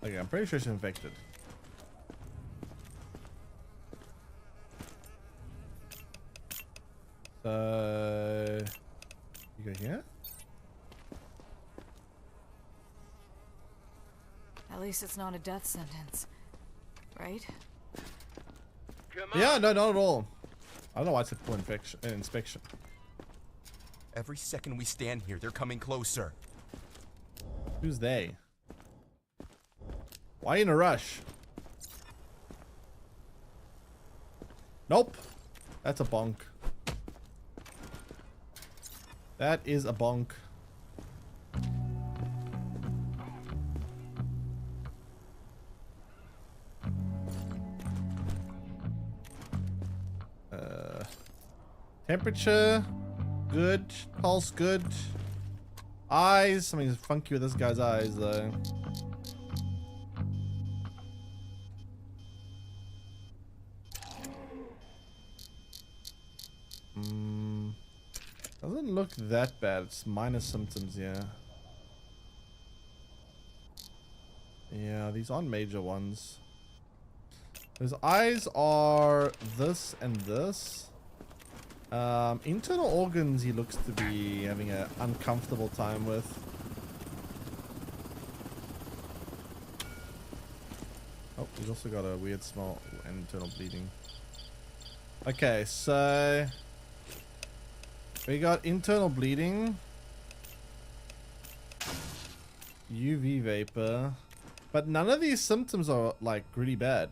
Okay, I'm pretty sure she's infected. You go here? At least it's not a death sentence, right? Yeah, no, not at all. I don't know why it's for inspection. Every second we stand here, they're coming closer. Who's they? Why in a rush? Nope. That's a bonk. That is a bonk. Temperature, good. Pulse, good. Eyes, something's funky with this guy's eyes, though. Doesn't look that bad. It's minor symptoms, yeah. Yeah, these aren't major ones. His eyes are this and this. Internal organs he looks to be having an uncomfortable time with. Oh, he's also got a weird smell and internal bleeding. Okay, so we got internal bleeding, UV vapor, but none of these symptoms are like really bad.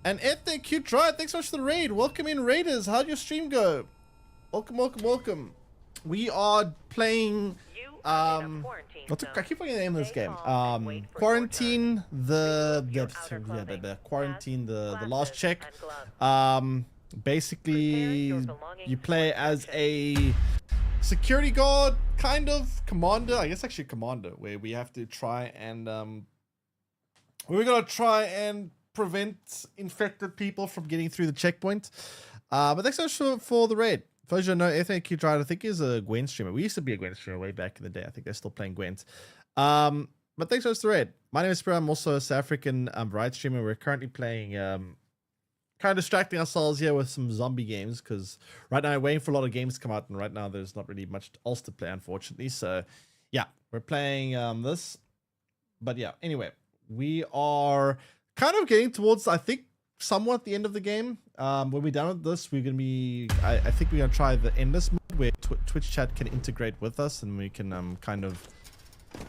And Ethnic Cute Dry, thanks so much for the raid. Welcome in, Raiders. How'd your stream go? Welcome, welcome, welcome. We are playing I keep forgetting the name of this game. Quarantine Quarantine the last check. Basically you play as a security guard, kind of commander, I guess actually commander, where we have to try and we're gonna try and prevent infected people from getting through the checkpoint. But thanks so much for the raid. For those who know, FAQ Drive, I think, is a Gwen streamer. We used to be a Gwen streamer way back in the day. I think they're still playing Gwent. But thanks so much for the raid. My name is Spiro. I'm also a South African Riot streamer. We're currently playing, kind of distracting ourselves here with some zombie games, because right now I'm waiting for a lot of games to come out, and right now there's not really much else to play, unfortunately. So, yeah, we're playing this. But yeah, anyway, we are kind of getting towards, I think, somewhat the end of the game. When we're done with this, we're gonna be I think we're gonna try the endless mode, where Twitch chat can integrate with us, and we can kind of,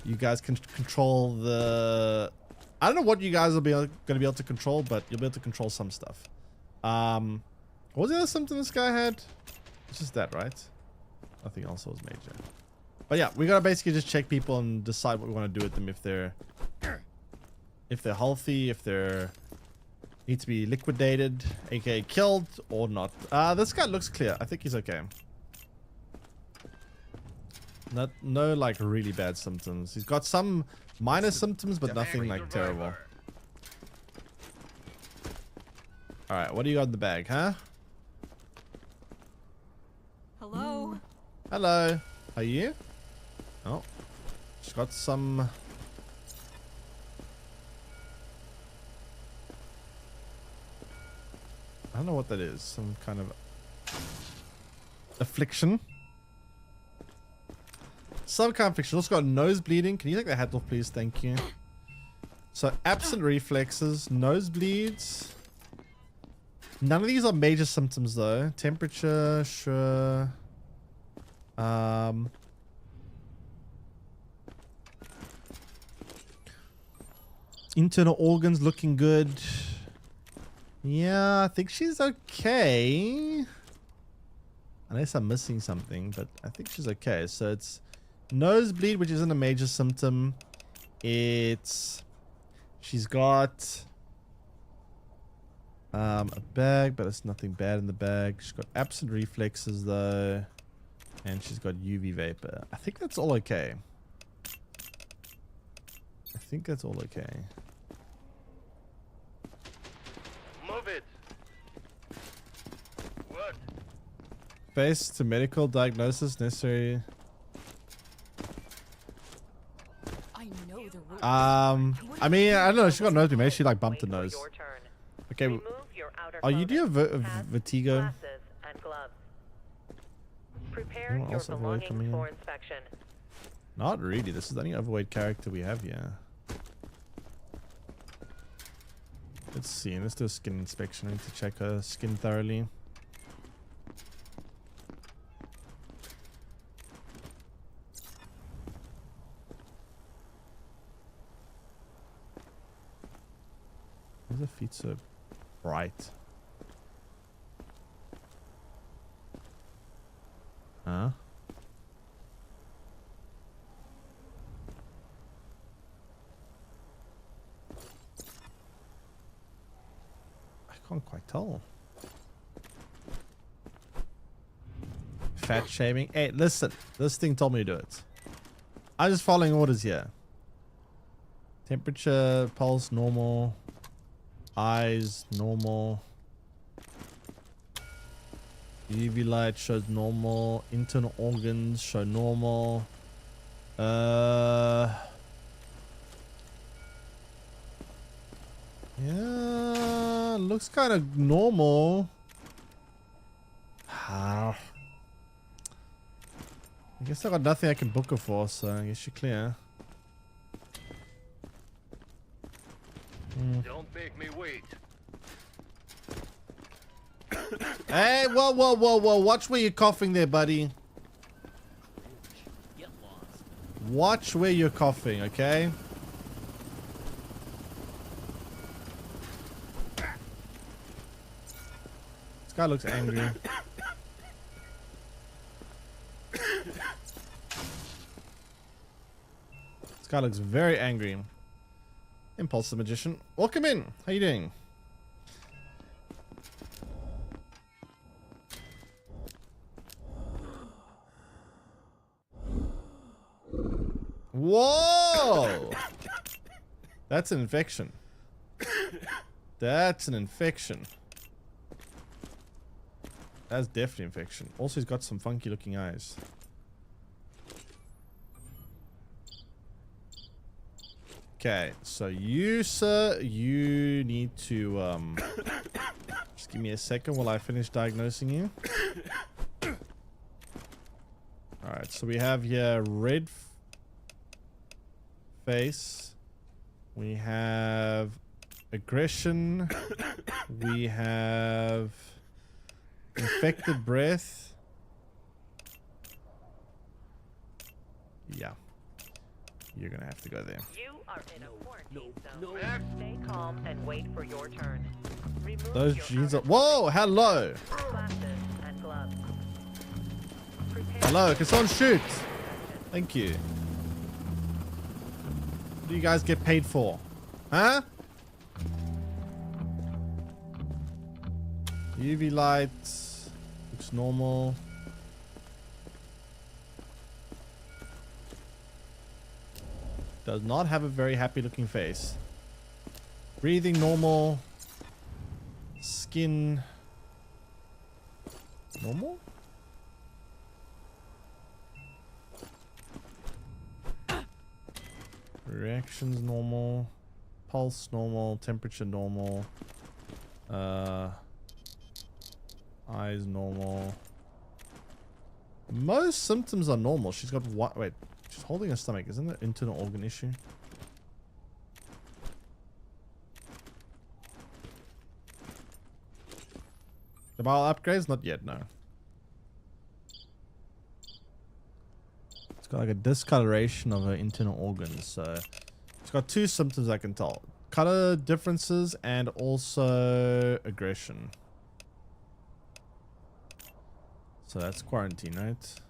you guys can control the, I don't know what you guys will be gonna be able to control, but you'll be able to control some stuff. What was the other symptom this guy had? It's just that, right? Nothing else was major. But yeah, we gotta basically just check people and decide what we want to do with them, if they're healthy, if they're need to be liquidated, aka killed, or not. This guy looks clear. I think he's okay. No like really bad symptoms. He's got some minor symptoms, but nothing like terrible. Alright, what do you got in the bag, huh? Hello? Hello. Are you? Oh. She's got some... I don't know what that is. Some kind of affliction. Some kind of affliction. Also got nose bleeding. Can you take the hat off, please? Thank you. So absent reflexes, nosebleeds. None of these are major symptoms though. Temperature, sure. Internal organs looking good. Yeah, I think she's okay. Unless I'm missing something, but I think she's okay. So it's nosebleed, which isn't a major symptom. It's... She's got... a bag, but it's nothing bad in the bag. She's got absent reflexes, though. And she's got UV vapor. I think that's all okay. I think that's all okay. Move it. What? Face to medical diagnosis necessary. I know the rules. I mean, I don't know. She got nosebleed. Maybe she like bumped her nose. Okay. Oh, you do have vertigo. Prepare Anyone your else overweight coming belongings in? for inspection. Not really. This is the only overweight character we have here. Let's see. Let's do a skin inspection. I need to check her skin thoroughly. Why are the feet so bright? Huh? I can't quite tell. Fat shaming. Hey, listen. This thing told me to do it. I'm just following orders here. Temperature, pulse, normal. Eyes, normal. UV light shows normal. Internal organs show normal. Yeah, looks kind of normal. I guess I got nothing I can book her for, so I guess you're clear. Don't make me wait. Hey, whoa, whoa, whoa, whoa. Watch where you're coughing there, buddy. Get lost. Watch where you're coughing, okay? This guy looks angry. This guy looks very angry. Impulse the Magician. Welcome in. How you doing? Whoa! That's an infection. That's an infection. That's definitely infection. Also, he's got some funky looking eyes. Okay, so you, sir, you need to, just give me a second while I finish diagnosing you. Alright, so we have here red face. We have aggression. We have infected breath. Yeah. You're gonna have to go there. You are in a quarantine zone. Stay calm and wait for your turn. Remove Those your jeans are... outer Whoa! Hello! glasses and gloves. Prepare Hello, can someone shoot? Thank you. What do you guys get paid for? Huh? UV light looks normal. Does not have a very happy looking face. Breathing normal. Skin normal? Reactions normal. Pulse normal. Temperature normal. Eyes normal. Most symptoms are normal. She's got what? Wait, she's holding her stomach. Isn't it an internal organ issue? The bowel upgrades? Not yet, no. It's got like a discoloration of her internal organs. So it's got two symptoms I can tell. Color differences and also aggression. So that's quarantine, right?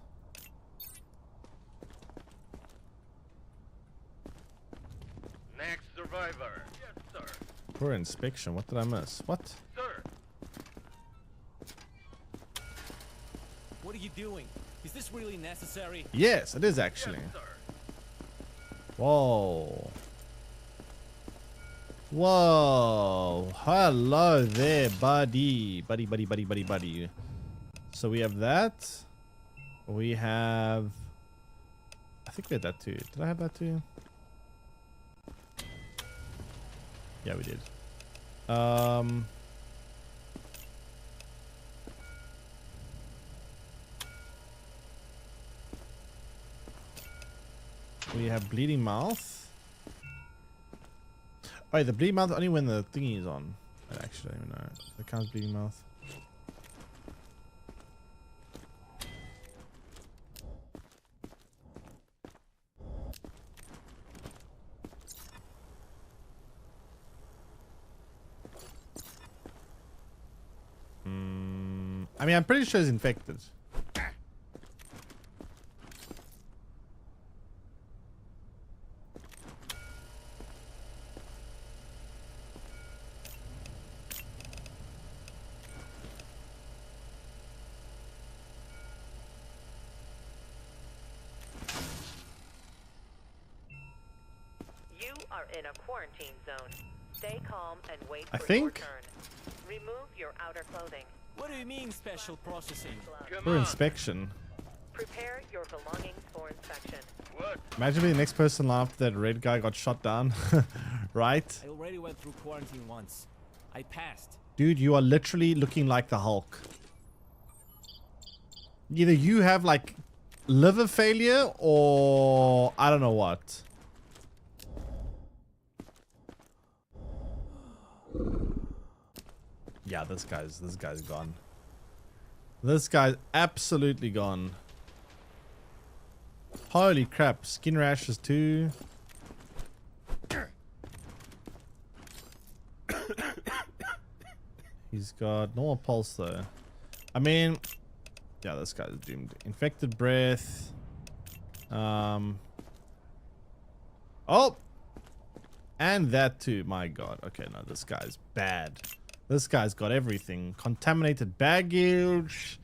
Next survivor. Yes, sir. Poor inspection. What did I miss? What? Sir. What are you doing? Is this really necessary? Yes, it is actually. Yes, sir. Whoa. Whoa. Hello there, buddy. Buddy. So we have that. We have... I think we had that too. Did I have that too? Yeah, we did. We have bleeding mouth. Wait, the bleeding mouth only when the thingy is on. I actually don't even know. It counts bleeding mouth. I mean, I'm pretty sure he's infected. You are in a quarantine zone. Stay calm and wait I for think. your turn. Remove your outer clothing. What do you mean special processing? For inspection. Prepare your belongings for inspection. What? Imagine being the next person after that red guy got shot down. Right? I already went through quarantine once. I passed. Dude, you are literally looking like the Hulk. Either you have like liver failure or I don't know what. Yeah, this guy's gone. This guy's absolutely gone. Holy crap, skin rashes too. He's got normal pulse though. I mean, yeah, this guy's doomed. Infected breath. Oh! And that too, my god. Okay, no, this guy's bad. This guy's got everything. Contaminated baggage.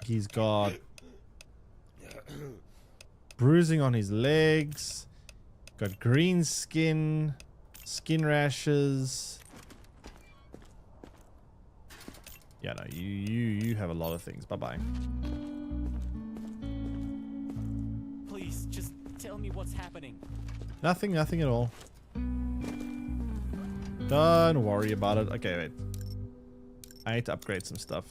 He's got bruising on his legs. Got green skin. Skin rashes. Yeah, no, you have a lot of things. Bye-bye. Please, just tell me what's happening. Nothing at all. Don't worry about it. Okay, wait. I need to upgrade some stuff.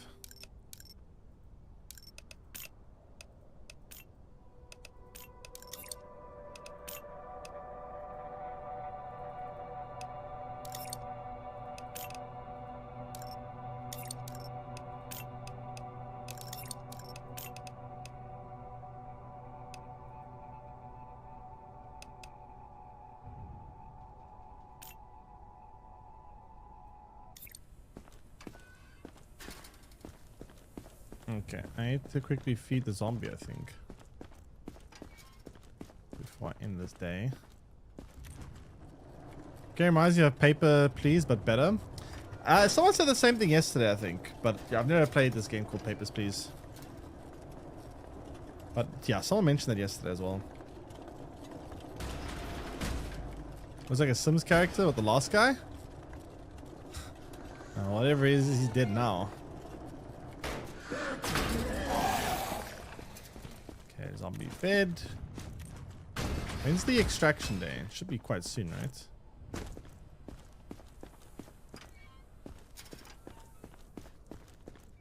Okay, I need to quickly feed the zombie, I think. Before I end this day. Game reminds you of paper, please, but better. Someone said the same thing yesterday, I think. But yeah, I've never played this game called Papers, Please. But yeah, someone mentioned that yesterday as well. It was like a Sims character with the last guy. Whatever he is, he's dead now. Okay, zombie fed. When's the extraction day? It should be quite soon, right?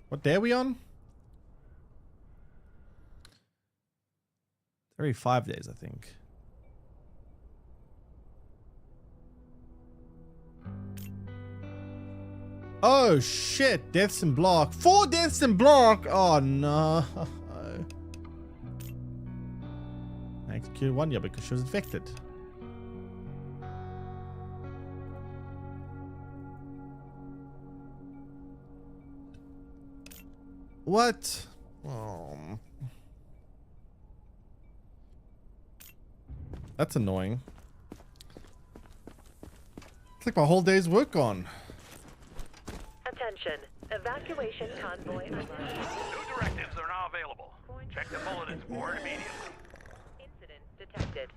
What day are we on? Every 5 days, I think. Oh shit, deaths in block. 4 deaths in block. Oh no. I executed one, yeah, because she was infected. What? Oh. That's annoying. It's like my whole day's work gone. Attention. Evacuation convoy online. New directives are now available. Check the bulletins board immediately. Incident detected.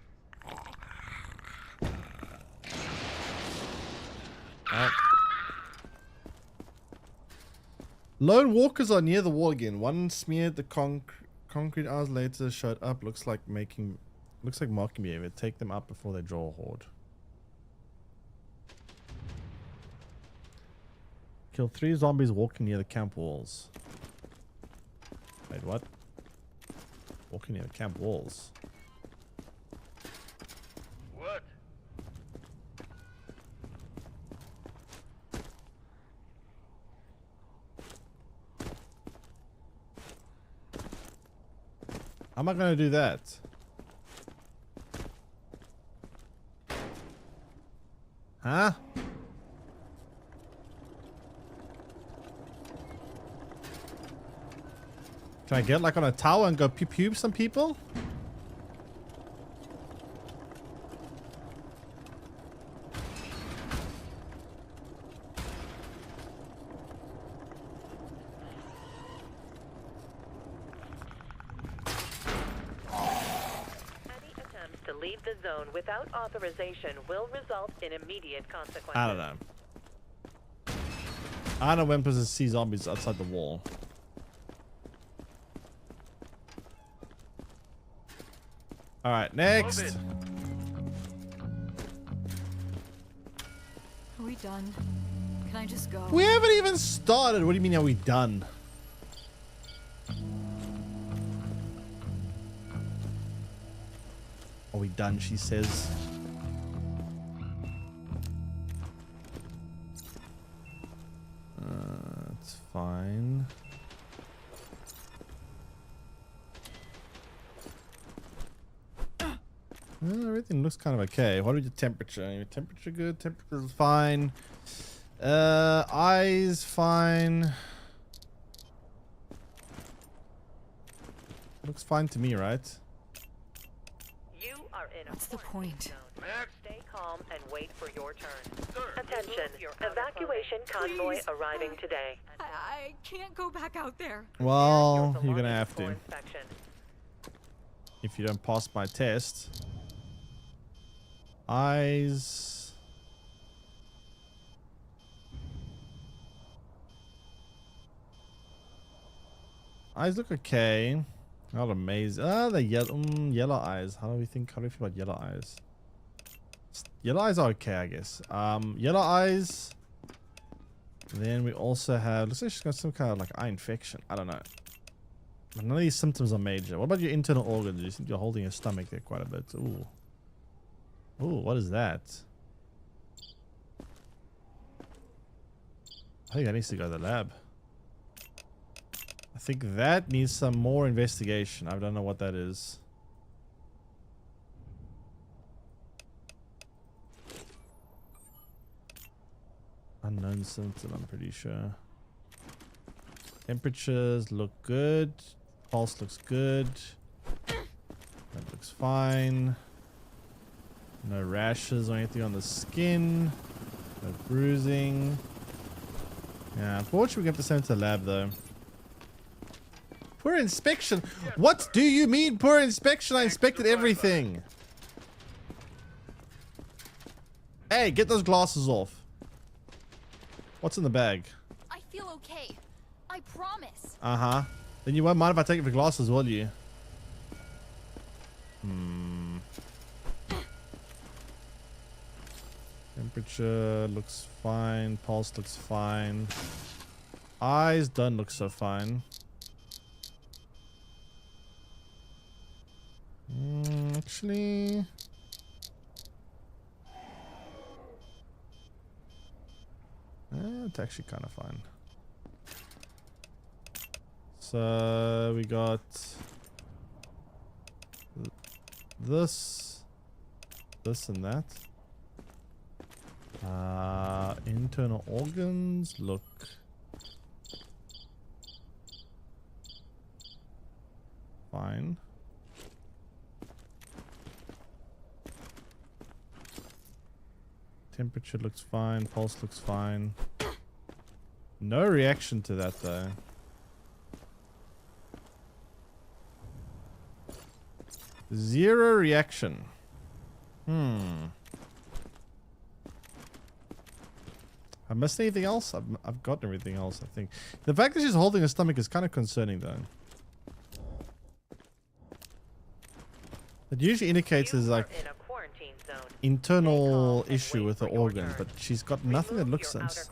Lone walkers are near the wall again. One smeared the concrete hours later showed up. Looks like marking behavior. Take them up before they draw a horde. Kill 3 zombies walking near the camp walls. Wait, what? Walking near camp walls. What? How am I going to do that? Huh? Can I get like on a tower and go pew pew some people? To leave the zone without authorization will result in immediate consequences. I don't know. I don't know when to see zombies outside the wall. Alright, next. Are we done? Can I just go? We haven't even started. What do you mean are we done? Are we done, she says. It's fine. Well, everything looks kind of okay. What is your temperature? Your temperature good? Temperature's fine. Eyes fine. Looks fine to me, right? You are in What's the point? Stay calm and wait for your turn. Attention, evacuation convoy Please. arriving today. I can't go back out there. Well, Your you're gonna belongings have for to. inspection. If you don't pass my test. Eyes. Eyes look okay. Not amazing. Ah, the yellow eyes. How do we feel about yellow eyes? Yellow eyes are okay, I guess. Yellow eyes. Then we also have, looks like she's got some kind of like eye infection. I don't know. None of these symptoms are major. What about your internal organs? You think you're holding your stomach there quite a bit. Ooh. Ooh, what is that? I think that needs to go to the lab. I think that needs some more investigation. I don't know what that is. Unknown symptom, I'm pretty sure. Temperatures look good. Pulse looks good. That looks fine. No rashes or anything on the skin. No bruising. Yeah, unfortunately we have to send it to the lab though. Poor inspection. What do you mean poor inspection? I inspected everything. Hey, get those glasses off. What's in the bag? I feel okay. I promise. Uh-huh. Then you won't mind if I take the glasses, will you? Temperature looks fine. Pulse looks fine. Eyes don't look so fine. Actually... it's actually kind of fine. So we got this, and that. Internal organs look fine. Temperature looks fine. Pulse looks fine. No reaction to that though. Zero reaction. I missed anything else? I've got everything else, I think. The fact that she's holding her stomach is kind of concerning though. It usually indicates there's like internal issue with the organs, but she's got nothing that looks sense.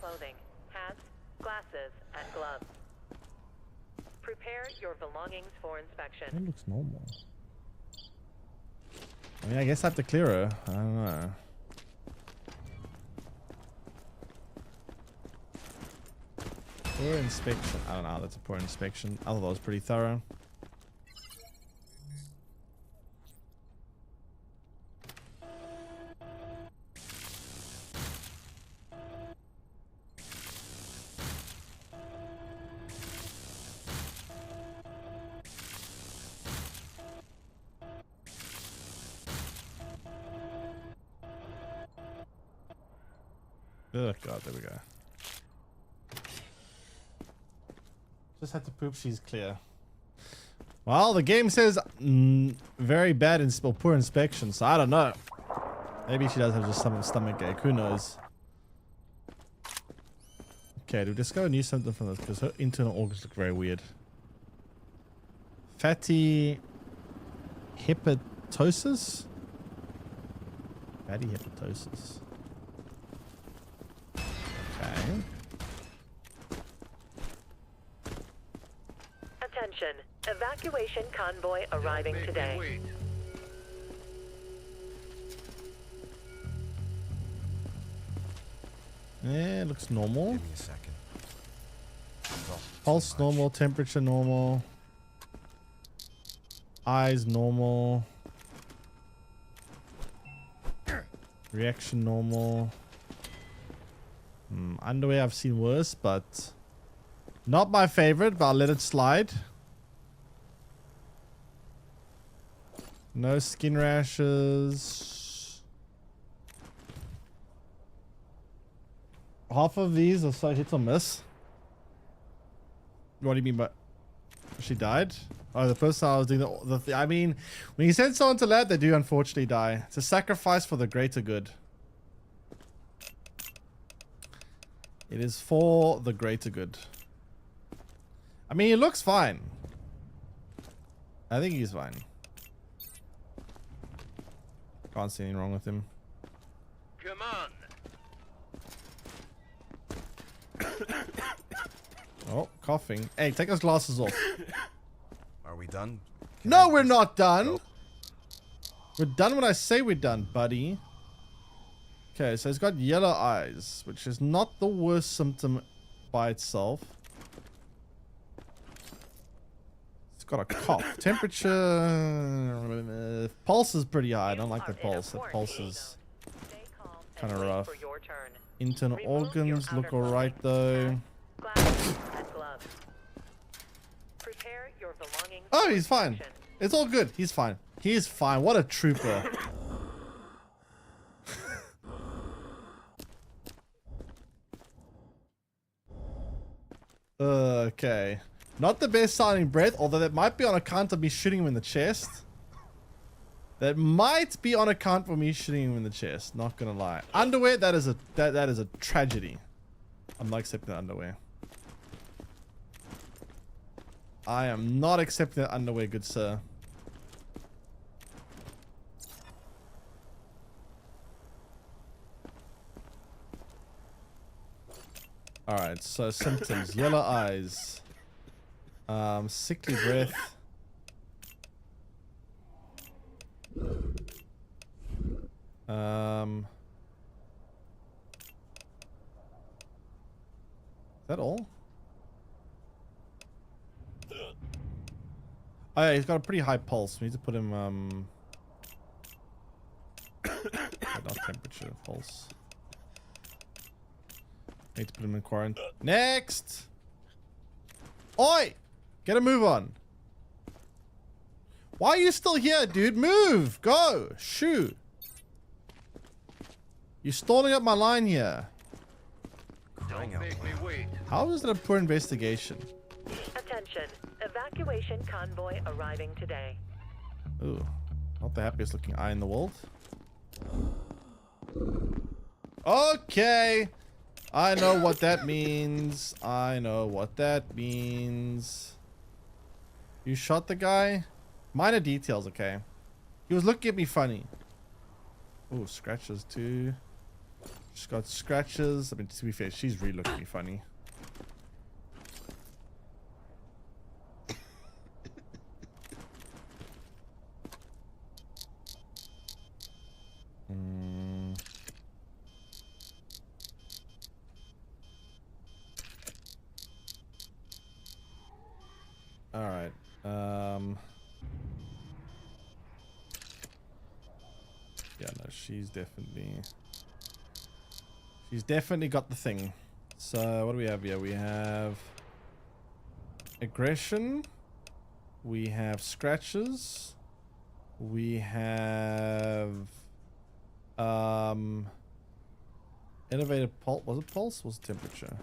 Hats, glasses, and gloves. Prepare your belongings for inspection. It looks normal. I mean, I guess I have to clear her. I don't know. Poor inspection. I don't know. That's a poor inspection. I thought that was pretty thorough. Oh god, there we go. Just had to poop, she's clear. Well, the game says very bad or poor inspection, so I don't know. Maybe she does have just some stomach ache, who knows. Okay, do we discover new symptom from this? Because her internal organs look very weird. Fatty hepatosis? Fatty hepatosis. Okay. Attention. Evacuation convoy arriving today. Yeah, looks normal. Give me a second. Pulse normal, temperature normal. Eyes normal. Reaction normal. Underwear I've seen worse, but not my favorite, but I'll let it slide. No skin rashes. Half of these are so hit or miss. What do you mean by she died? Oh, the person I was doing the I mean, when you send someone to lab, they do unfortunately die. It's a sacrifice for the greater good. It is for the greater good. I mean, he looks fine. I think he's fine. Can't see anything wrong with him. Come on. Oh, coughing. Hey, take those glasses off. Are we done? No, we're not done. We're done when I say we're done, buddy. Okay, so he's got yellow eyes, which is not the worst symptom by itself. It's got a cough. Temperature... pulse is pretty high. I don't like the pulse. The pulse is kind of rough. Internal organs look alright, though. Oh, he's fine. It's all good. He's fine. He's fine. What a trooper. Okay. Not the best sounding breath, although that might be on account of me shooting him in the chest. That might be on account of me shooting him in the chest. Not gonna lie. Underwear, that is a tragedy. I'm not accepting the underwear. I am not accepting that underwear, good sir. Alright, so symptoms. Yellow eyes. Sickly breath. Is that all? Oh yeah, he's got a pretty high pulse. We need to put him, not temperature, pulse. Need to put him in quarantine. Next! Oi! Get a move on. Why are you still here, dude? Move! Go! Shoo! You're stalling up my line here. Don't make me wait. How is it a poor investigation? Attention. Evacuation convoy arriving today. Ooh. Not the happiest looking eye in the world. Okay. I know what that means. I know what that means. You shot the guy? Minor details, okay. He was looking at me funny. Ooh, scratches too. She's got scratches. I mean, to be fair, she's really looking at me funny. All right. Yeah, no, she's definitely got the thing. So what do we have here? We have aggression. We have scratches. We have elevated pulse. Was it pulse? Was it temperature?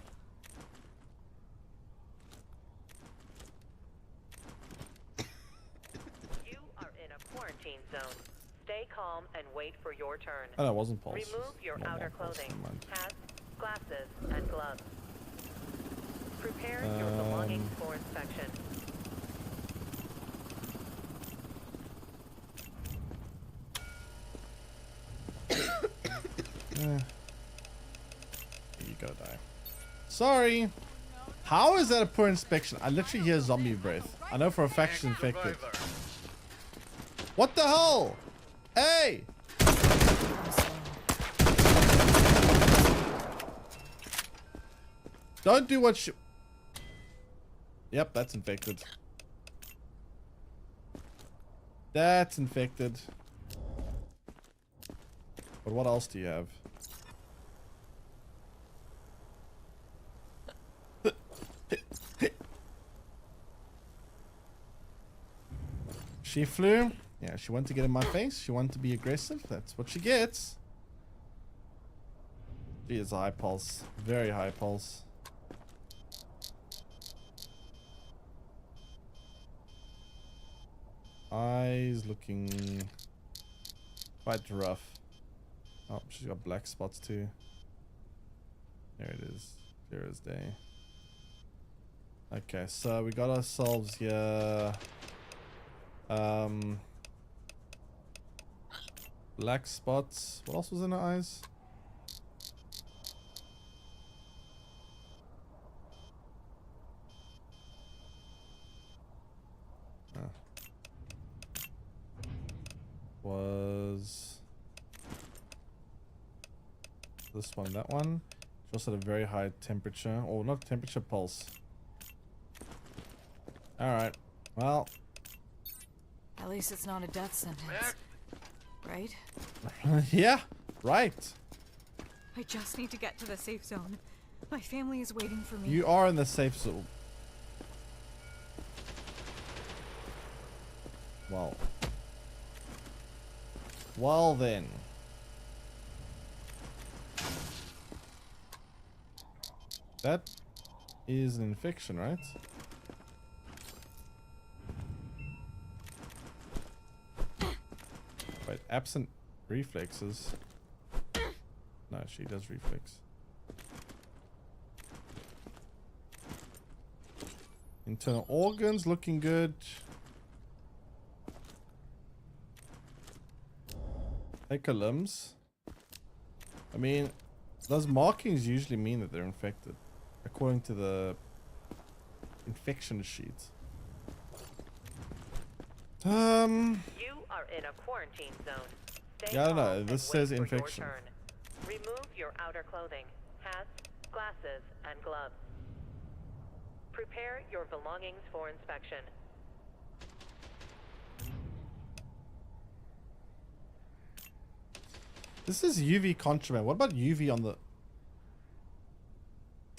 You are in a quarantine zone. Stay calm and wait for your turn. Oh, no, it wasn't pulse. Remove your Normal outer pulse, clothing, never mind. hats, glasses, and gloves. Prepare your belongings for inspection. You gotta die. Sorry. How is that a poor inspection? I literally hear zombie breath. I know for a fact she's infected. What the hell? Hey! Don't do what she... Yep, that's infected. That's infected. But what else do you have? She flew. Yeah, she wanted to get in my face. She wanted to be aggressive. That's what she gets. She is a high pulse. Very high pulse. Eyes looking quite rough. Oh, she's got black spots too. There it is. Clear as day. Okay, so we got ourselves here black spots. What else was in her eyes? Was this one, that one? She also had a very high temperature. Oh, not temperature, pulse. Alright. Well. At least it's not a death sentence. Right? Yeah, right. I just need to get to the safe zone. My family is waiting for me. You are in the safe zone. Well. Well then. That is an infection, right? Wait, absent reflexes. No, she does reflex. Internal organs looking good. Take her limbs. I mean, those markings usually mean that they're infected, according to the infection sheet. You are in a quarantine zone. Stay Yeah, I don't know. calm This and says wait for your infection. turn. Remove your outer clothing, hats, glasses, and gloves. Prepare your belongings for inspection. This is UV contraband. What about UV on the...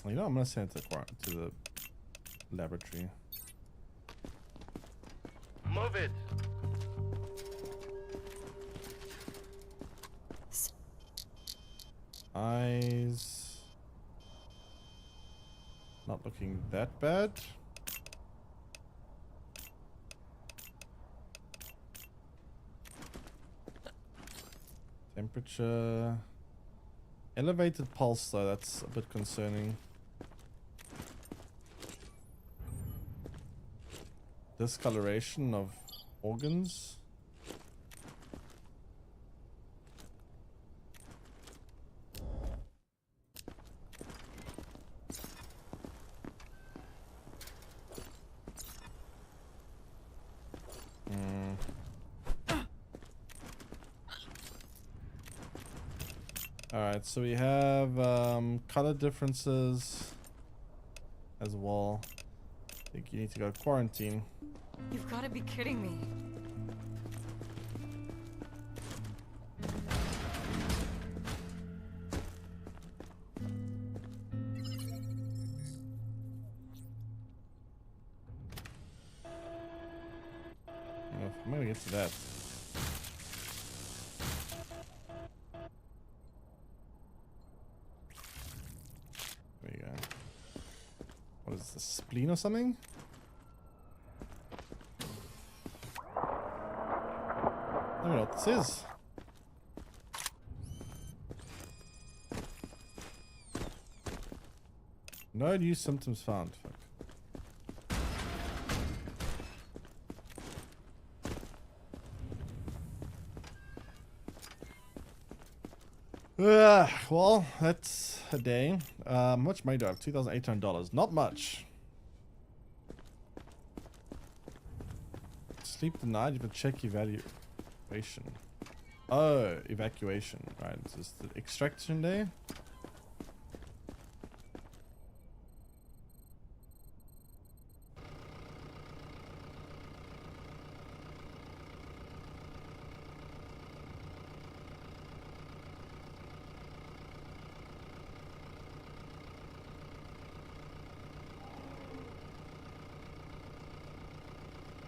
You know, I'm gonna send it to the laboratory. Move it. Eyes. Not looking that bad. Temperature. Elevated pulse though, that's a bit concerning. Discoloration of organs. Alright, so we have color differences as well. think you need to go quarantine. You've got to be kidding me. I'm gonna get to that. There you go. What is this, spleen or something? I don't know what this is. No new symptoms found. Fuck. Well, that's a day. How much money do I have? $2,800. Not much. Sleep denied. You can check evaluation. Oh, evacuation. Right. This is the extraction day.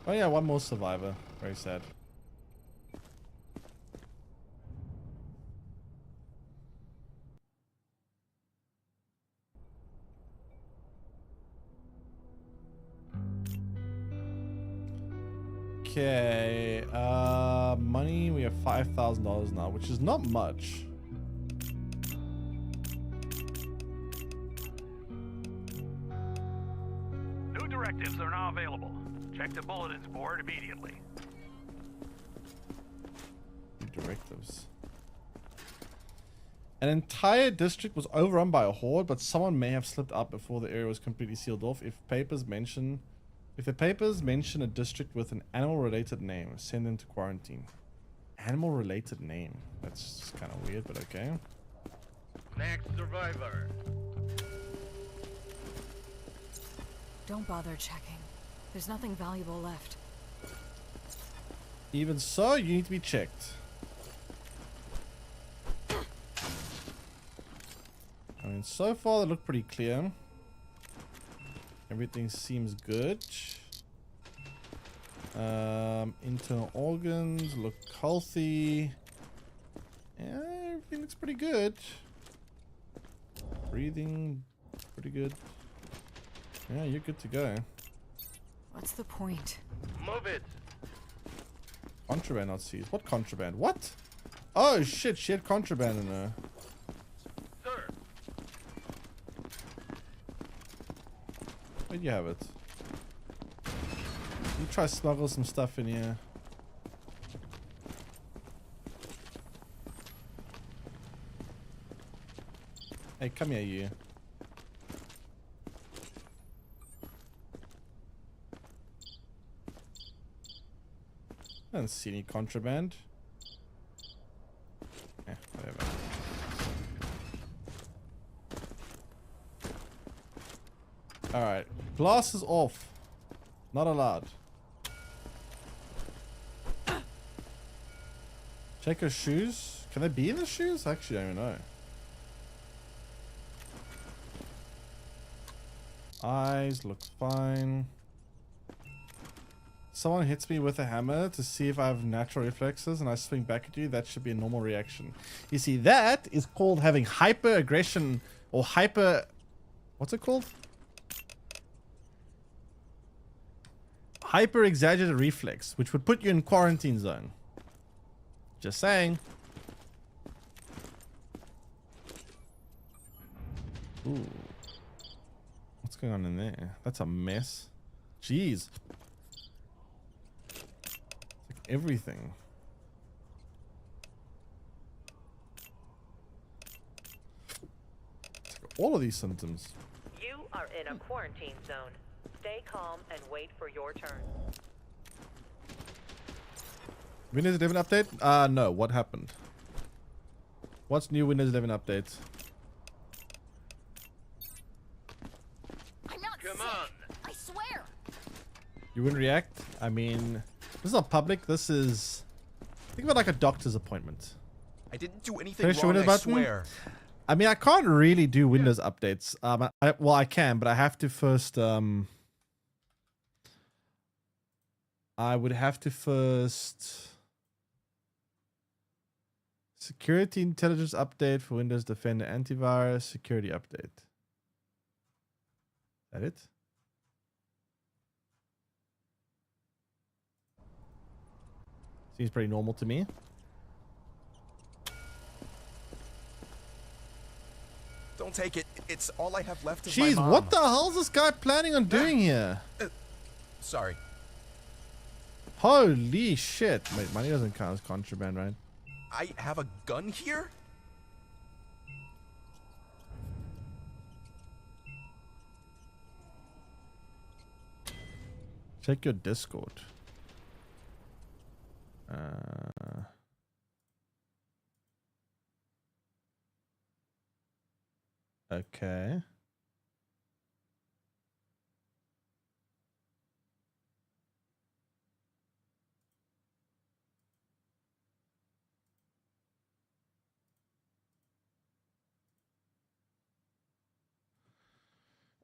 Oh yeah, one more survivor. Very sad. Okay, money, we have $5,000 now, which is not much. New directives are now available. Check the bulletins board immediately. Directives. An entire district was overrun by a horde, but someone may have slipped up before the area was completely sealed off. If the papers mention a district with an animal-related name, send them to quarantine. Animal-related name. That's kind of weird, but okay. Next survivor. Don't bother checking. There's nothing valuable left. Even so, you need to be checked. I mean, so far they look pretty clear. Everything seems good. Internal organs look healthy. Yeah, everything looks pretty good. Breathing, pretty good. Yeah, you're good to go. What's the point? Move it. Contraband not seized. What contraband? What? Oh shit, she had contraband in her. Sir. Where'd you have it? You try to smuggle some stuff in here. Hey, come here, you. I don't see any contraband. Yeah, whatever. Alright. Glasses off. Not allowed. Check her shoes. Can they be in the shoes? I actually don't even know. Eyes look fine. Someone hits me with a hammer to see if I have natural reflexes and I swing back at you. That should be a normal reaction. You see, that is called having hyper aggression or hyper... What's it called? Hyper exaggerated reflex, which would put you in quarantine zone. Just saying. Ooh. What's going on in there? That's a mess. Jeez. Everything. All of these symptoms. You are in a quarantine zone. Stay calm and wait for your turn. Windows 11 update? No. What happened? What's new Windows 11 update? I'm not Come sick. on. I swear. You wouldn't react? I mean, this is not public. This is... Think of it like a doctor's appointment. I didn't do anything Finish your wrong, Windows I button? swear. I mean, I can't really do Windows updates. Well, I can, but I have to first... I would have to first... Security intelligence update for Windows Defender antivirus. Security update. Is that it? Seems pretty normal to me. Don't take it. It's all I have left of my Jeez, mom. what the hell is this guy planning on doing here? Sorry. Holy shit. Wait, money doesn't count as contraband, right? I have a gun here? Check your Discord. Okay.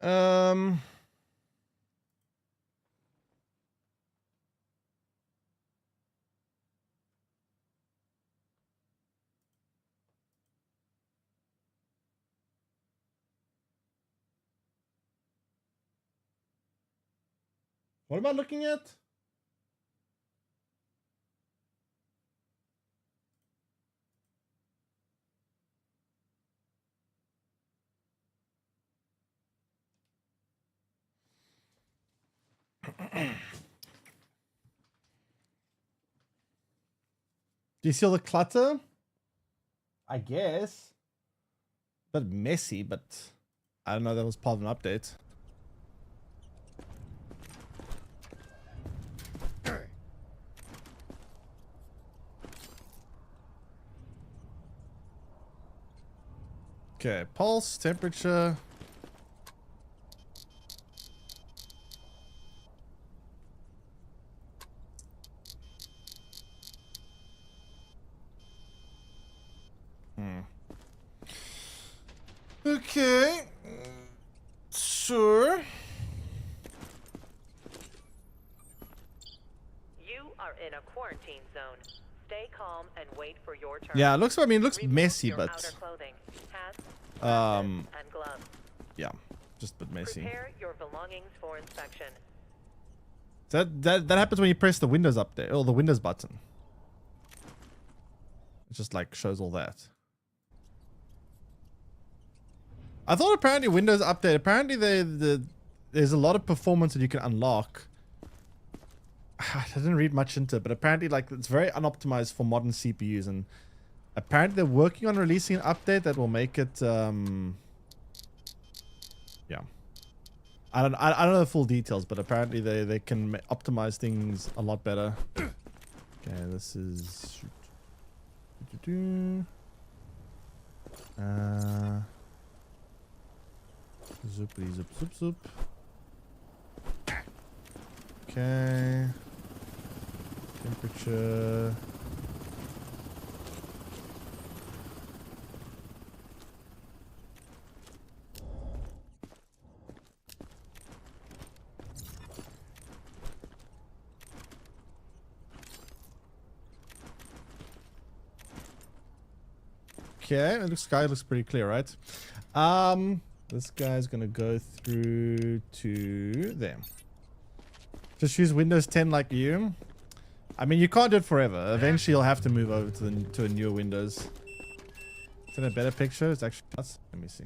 Um... What am I looking at? Do you see all the clutter? I guess. But messy, but I don't know, that was part of an update. Okay, pulse, temperature. Okay. Sure. You are in a quarantine zone. Stay calm and wait for your turn. Yeah, it looks, I mean, it looks Remove messy, your but outer clothing, hats, and gloves. yeah, just a bit messy. Prepare your belongings for inspection. That happens when you press the Windows update or the Windows button. It just like shows all that. I thought apparently Windows update, apparently there's a lot of performance that you can unlock. I didn't read much into it, but apparently like it's very unoptimized for modern CPUs, and apparently they're working on releasing an update that will make it yeah. I don't know the full details, but apparently they can optimize things a lot better. Okay, this is zoopity zoop zoop zoop. Okay. Temperature. Okay, sky looks pretty clear, right? This guy's gonna go through to there. Just use Windows 10 like you. I mean, you can't do it forever. Eventually, you'll have to move over to a newer Windows. Is it a better picture? It's actually nuts. Let me see.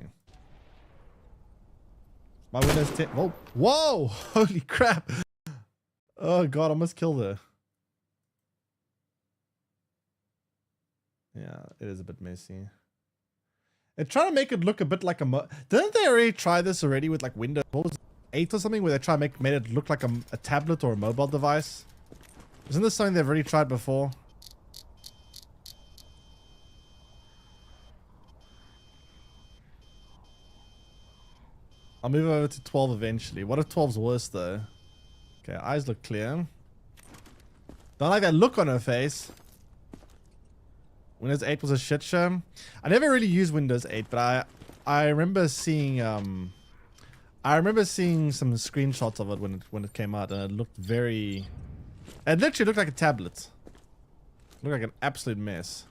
My Windows 10. Whoa! Whoa! Holy crap! Oh god, I almost killed her. Yeah, it is a bit messy. They're trying to make it look a bit like a didn't they already try this already with like Windows 8 or something, where they try to made it look like a tablet or a mobile device? Isn't this something they've already tried before? I'll move over to 12 eventually. What if 12's worse though? Okay, eyes look clear. Don't like that look on her face. Windows 8 was a shit show. I never really used Windows 8, but I remember seeing some screenshots of it when it came out, and it looked very. It literally looked like a tablet. It looked like an absolute mess.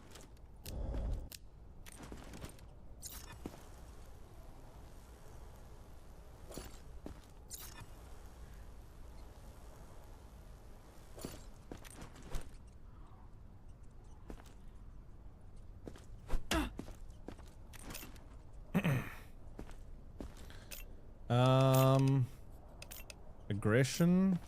Aggression.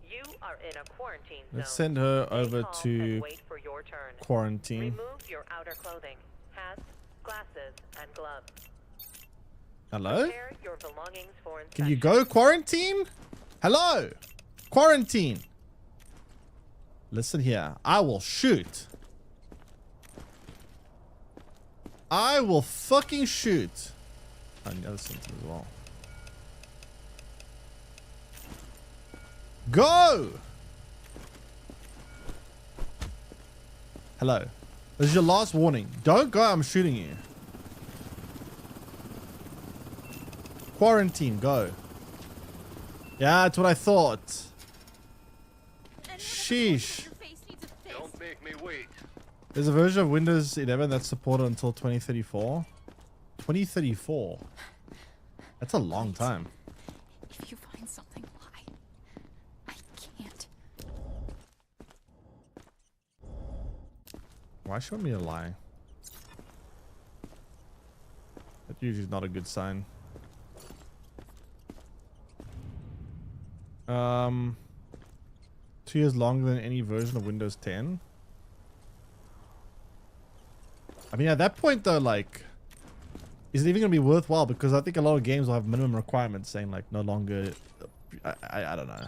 You are in a quarantine zone. Let's send her over calm to and wait for your turn. quarantine. Remove your outer clothing, hats, glasses, and gloves. Hello? Prepare your belongings for inspection. Can you go quarantine? Hello? Quarantine. Listen here. I will shoot. I will fucking shoot. And the other symptom as well. Go! Hello. This is your last warning. Don't go, I'm shooting you. Quarantine, go. Yeah, that's what I thought. Sheesh. Don't make me wait. There's a version of Windows 11 that's supported until 2034. 2034? That's a long time. If you find something, lie. I can't. Why should me to lie? That usually is not a good sign. 2 years longer than any version of Windows 10. I mean, at that point though, like, is it even gonna be worthwhile? Because I think a lot of games will have minimum requirements saying like no longer. I don't know.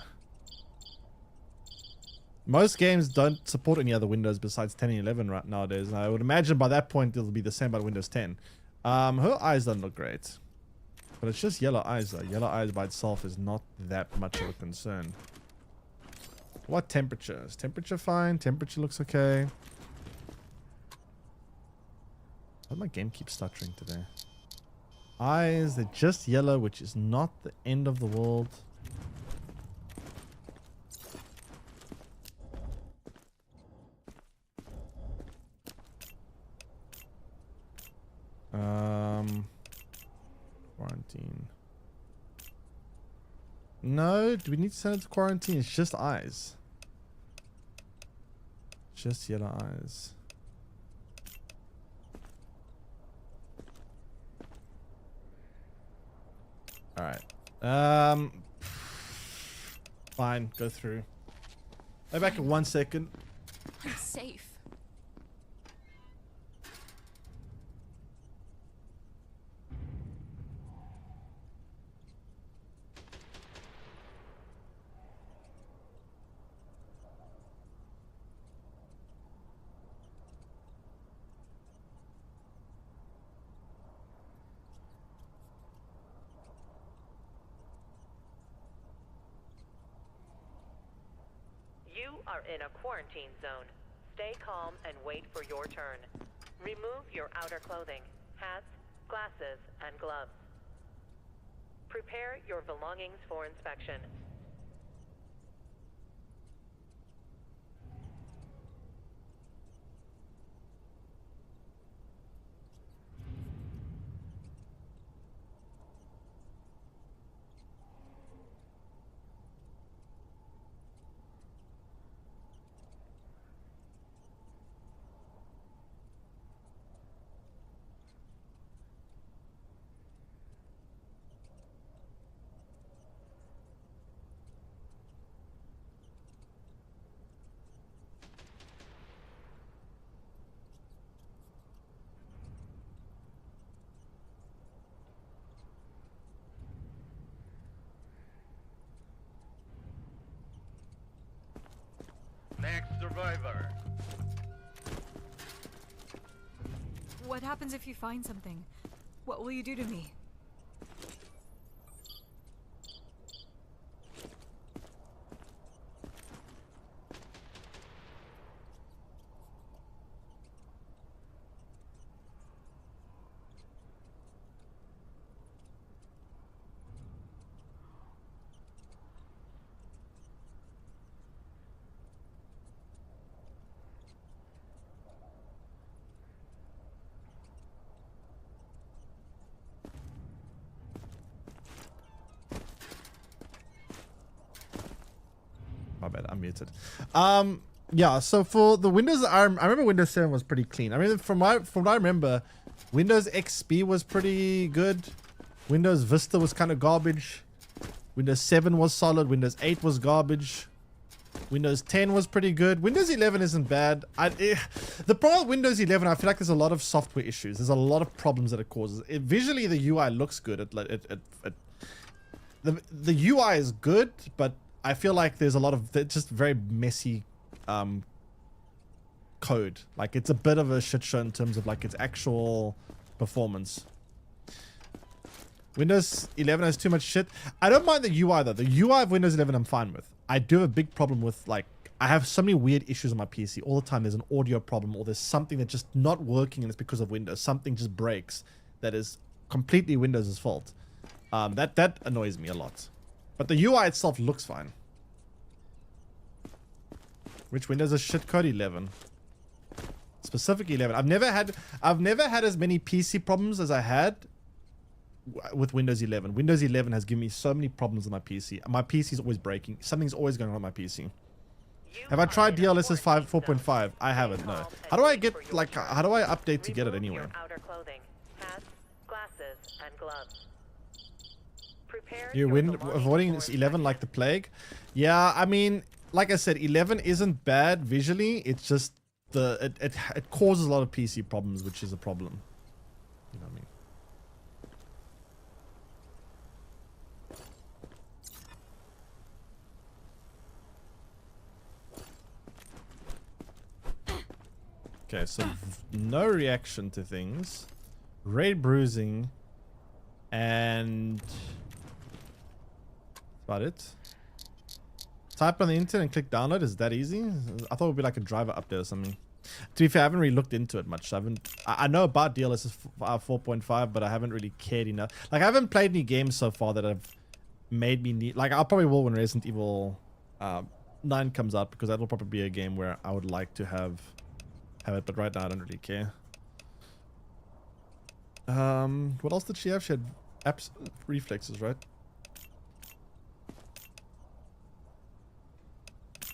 Most games don't support any other Windows besides 10 and 11 right nowadays. And I would imagine by that point it'll be the same about Windows 10. Her eyes don't look great, but it's just yellow eyes though. Yellow eyes by itself is not that much of a concern. What temperature? Is temperature fine? Temperature looks okay. Why does my game keep stuttering today? Eyes, they're just yellow, which is not the end of the world. Quarantine. No, do we need to send it to quarantine? It's just eyes. Just yellow eyes. Alright. Fine, go through. I'll be back in 1 second. I'm safe. You are in a quarantine zone. Stay calm and wait for your turn. Remove your outer clothing, hats, glasses, and gloves. Prepare your belongings for inspection. next survivor. What happens if you find something? What will you do to me? My bad, I'm muted. Yeah, so for the Windows, I remember Windows 7 was pretty clean. I mean, from what I remember, Windows XP was pretty good. Windows Vista was kind of garbage. Windows 7 was solid. Windows 8 was garbage. Windows 10 was pretty good. Windows 11 isn't bad. The problem with Windows 11, I feel like there's a lot of software issues. There's a lot of problems that it causes. Visually, the UI looks good. The UI is good, but I feel like there's a lot of just very messy code. Like, it's a bit of a shit show in terms of like its actual performance. Windows 11 has too much shit. I don't mind the UI though. The UI of Windows 11 I'm fine with. I do have a big problem with, like, I have so many weird issues on my PC all the time. There's an audio problem or there's something that's just not working and it's because of Windows. Something just breaks that is completely Windows' fault. That annoys me a lot. But the UI itself looks fine. Which Windows is shit code? 11. Specific 11. I've never had as many PC problems as I had with Windows 11. Windows 11 has given me so many problems with my PC. My PC is always breaking. Something's always going on with my PC. Have I tried DLSS 4.5? I haven't, no. How do I get, like, how do I update to get it anyway? Outer clothing, hats, glasses, and gloves. You win avoiding this 11 like the plague. Yeah, I mean, like I said, 11 isn't bad visually. It's just it causes a lot of PC problems, which is a problem. You know what I mean? Okay, so no reaction to things, red bruising, and that's about it. Type on the internet and click download. Is that easy? I thought it would be like a driver update or something. To be fair, I haven't really looked into it much. I know about DLSS 4.5, but I haven't really cared enough. Like, I haven't played any games so far that have made me need. Like, I'll probably will when Resident Evil 9 comes out, because that will probably be a game where I would like to have it, but right now I don't really care. What else did she have? She had reflexes, right?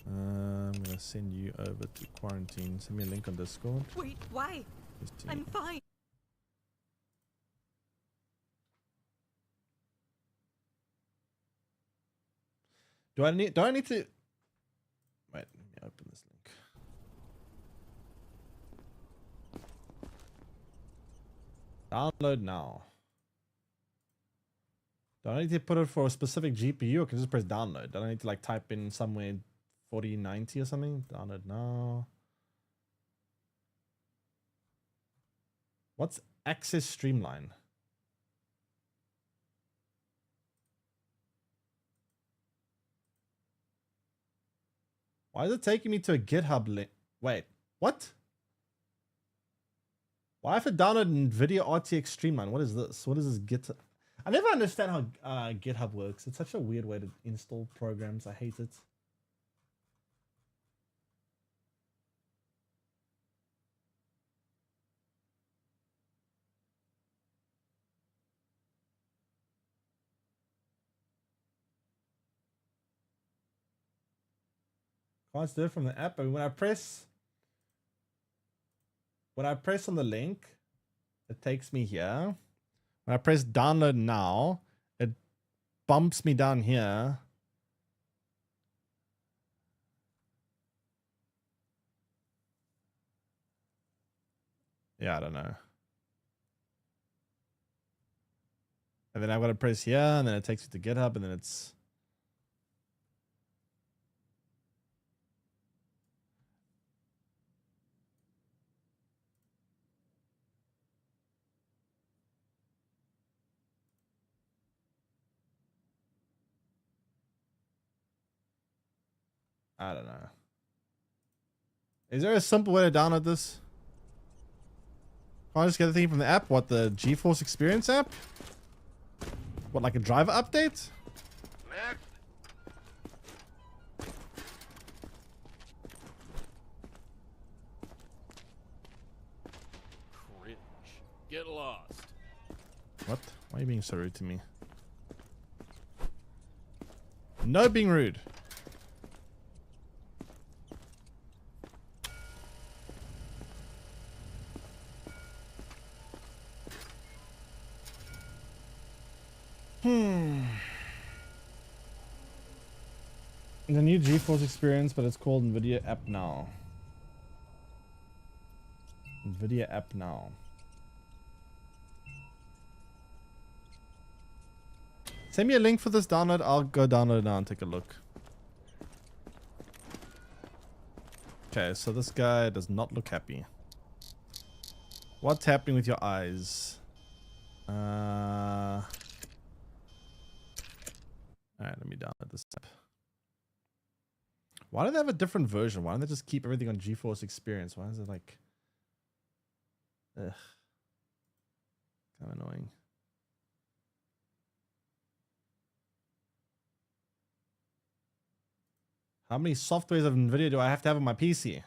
I'm gonna send you over to quarantine. Send me a link on Discord. Wait, why? I'm fine. Do I need to wait, let me open this link. Download now. Do I need to put it for a specific GPU, or can I just press download? Do I need to like type in somewhere 4090 or something? Download now. What's Access Streamline? Why is it taking me to a GitHub link? Wait, what? Why have to download NVIDIA RTX Streamline? What is this? What is this GitHub? I never understand how GitHub works. It's such a weird way to install programs. I hate it. Can't do it from the app. I mean, when I press on the link, it takes me here. When I press download now, it bumps me down here. Yeah, I don't know. And then I've got to press here, and then it takes me to GitHub, and then it's... I don't know. Is there a simple way to download this? Can't I just get the thing from the app? What, the GeForce Experience app? What, like a driver update? Next. Cringe. Get lost. What? Why are you being so rude to me? No being rude. The new GeForce Experience, but it's called NVIDIA App Now. NVIDIA App Now. Send me a link for this download. I'll go download it now and take a look. Okay, so this guy does not look happy. What's happening with your eyes? Alright, let me download this app. Why do they have a different version? Why don't they just keep everything on GeForce Experience? Why is it like... Ugh. Kind of annoying. How many softwares of NVIDIA do I have to have on my PC?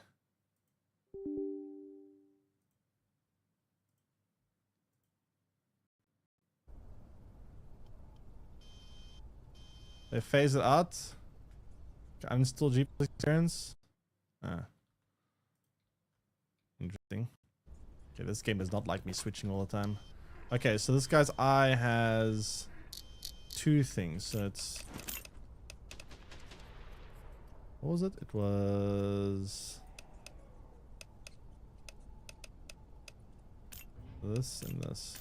They phase it out. Uninstall GeForce Experience. Interesting. Okay, this game does not like me switching all the time. Okay, so this guy's eye has two things. So it's... What was it? It was... this and this.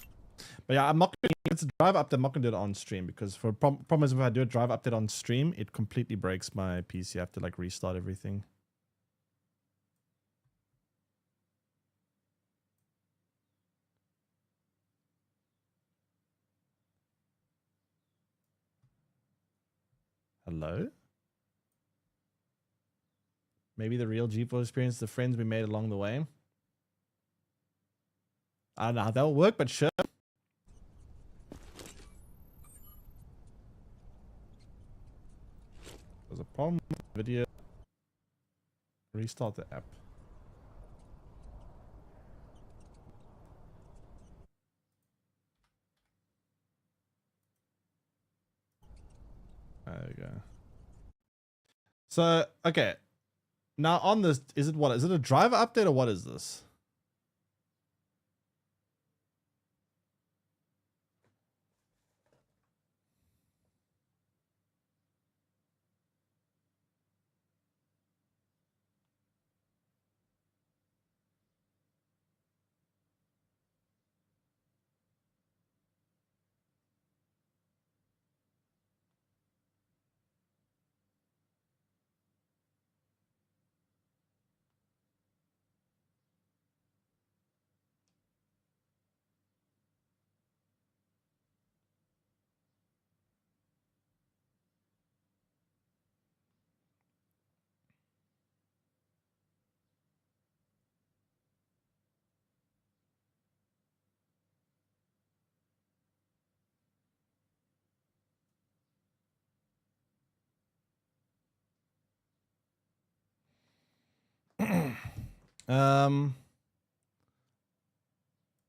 But yeah, I'm not going to... It's a drive update. I'm not going to do it on stream because for problem is if I do a drive update on stream, it completely breaks my PC. I have to like restart everything. Hello? Maybe the real GeForce Experience, the friends we made along the way. I don't know how that will work, but sure. There's a problem with the video. Restart the app. There we go. So, okay. Now on this, is it what? Is it a driver update or what is this?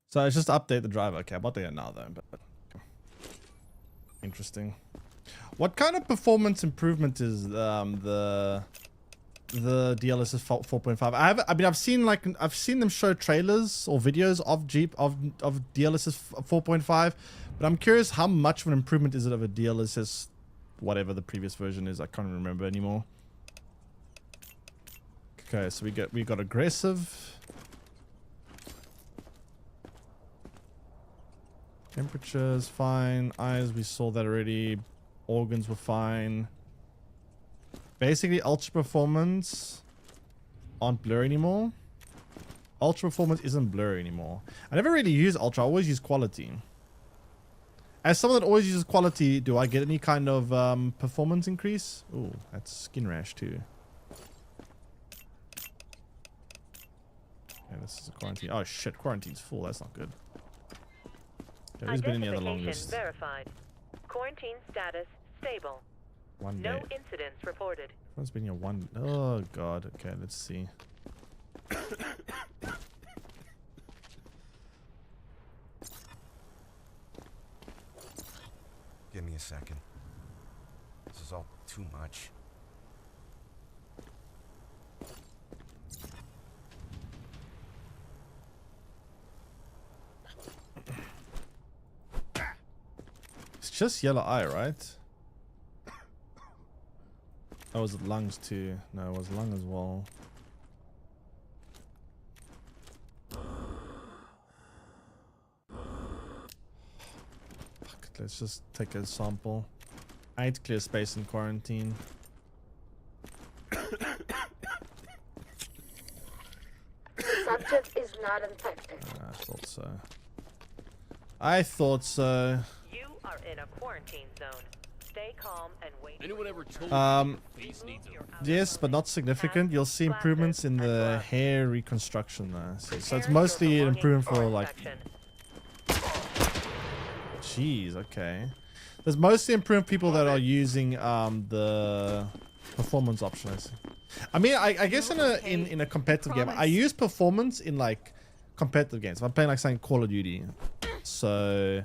So it's just update the driver. Okay, I'm not there now though, but interesting. What kind of performance improvement is the DLSS 4.5? I've seen them show trailers or videos of DLSS 4.5, but I'm curious how much of an improvement is it of a DLSS whatever the previous version is. I can't remember anymore. Okay, so we got aggressive. Temperature is fine. Eyes, we saw that already. Organs were fine. Basically, ultra performance aren't blurry anymore. Ultra performance isn't blurry anymore. I never really use ultra. I always use quality. As someone that always uses quality, do I get any kind of performance increase? Ooh, that's skin rash too. this is a quarantine. Oh shit, quarantine's full. That's not good. Okay, who's been in here the longest? Verified. Quarantine status stable. 1 day. No incidents reported. Everyone's been here one. Oh god. Okay, let's see. Give me a second. This is all too much. It's just yellow eye, right? Oh, was it lungs too? No, it was lung as well. Fuck, let's just take a sample. I need to clear space in quarantine. Subject is not infected. I thought so. I thought so. You are in a quarantine zone. Stay calm and wait. Anyone ever told face needs a yes, but not significant. You'll see improvements in the hair reconstruction there. So it's mostly an improvement for like... Jeez, okay. There's mostly improved people that are using the performance option. I mean, I guess in a competitive game, I use performance in like competitive games. If I'm playing like something Call of Duty, so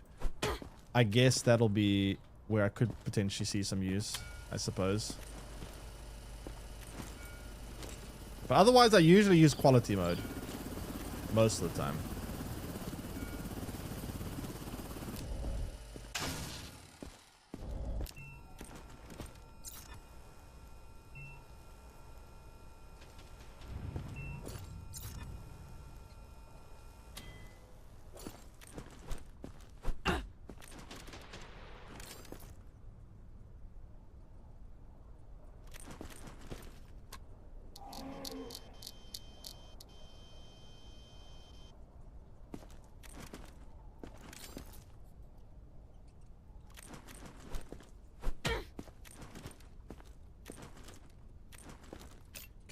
I guess that'll be where I could potentially see some use, I suppose. But otherwise, I usually use quality mode most of the time.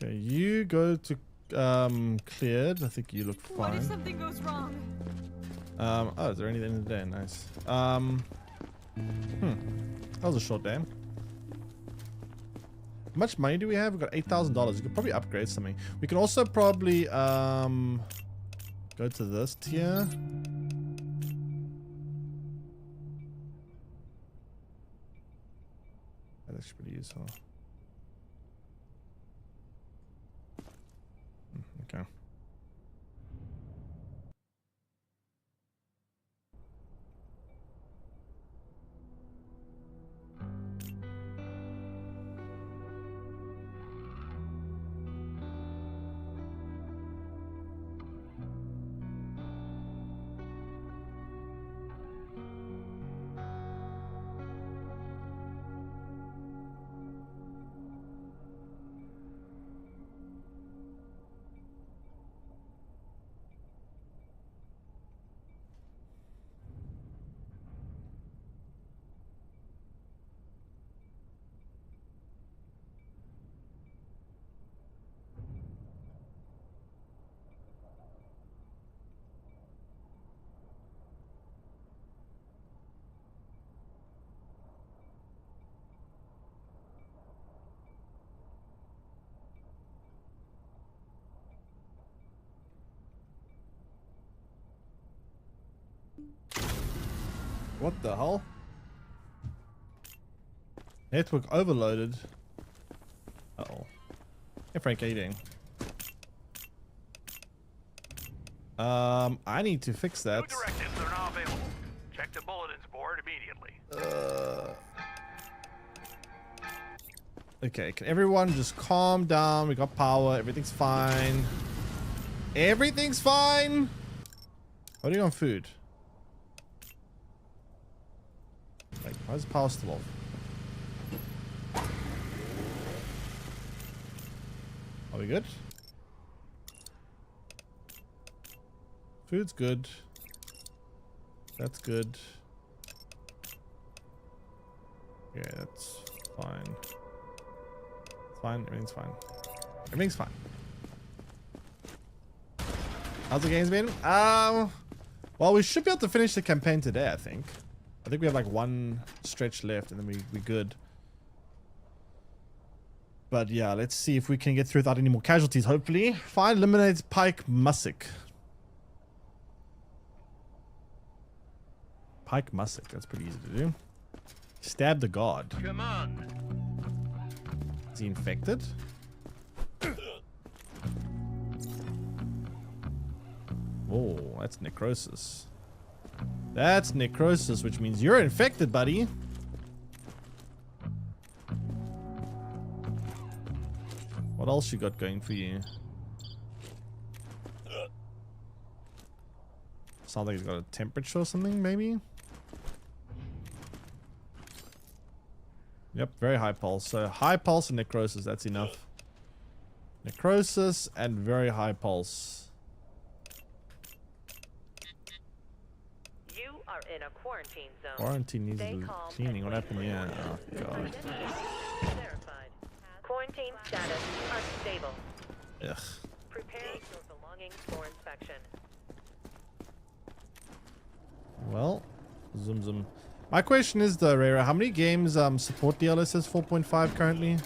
Okay, you go to cleared. I think you look fine. What if something goes wrong? Oh, is there anything in the day? Nice. That was a short day. How much money do we have? We've got $8,000. We could probably upgrade something. We can also probably go to this tier. That's actually pretty useful. Okay. What the hell? Network overloaded. Uh-oh. Hey Frank, how you doing? I need to fix that. New directives are now available. Check the bulletins board immediately. Okay, can everyone just calm down? We got power. Everything's fine. Everything's fine. What are you on food? Like, why is the power still off? Are we good? Food's good. That's good. Yeah, that's fine. It's fine. Everything's fine. Everything's fine. How's the games been? Well, we should be able to finish the campaign today, I think. I think we have like one stretch left and then we're good. But yeah, let's see if we can get through without any more casualties, hopefully. Find eliminates Pike Mussick. Pike Mussick, that's pretty easy to do. Stab the guard. Come on. Is he infected? Oh, that's necrosis. That's necrosis, which means you're infected, buddy. What else you got going for you? Sounds like he's got a temperature or something, maybe? Yep, very high pulse. So high pulse and necrosis, that's enough. Necrosis and very high pulse. You are in a quarantine zone. Quarantine needs Stay a calm cleaning. What and happened here? Oh, God. Verified. Quarantine status unstable. Ugh. Prepare your belongings for inspection. Well, zoom zoom. My question is though, Rera, how many games support DLSS 4.5 currently?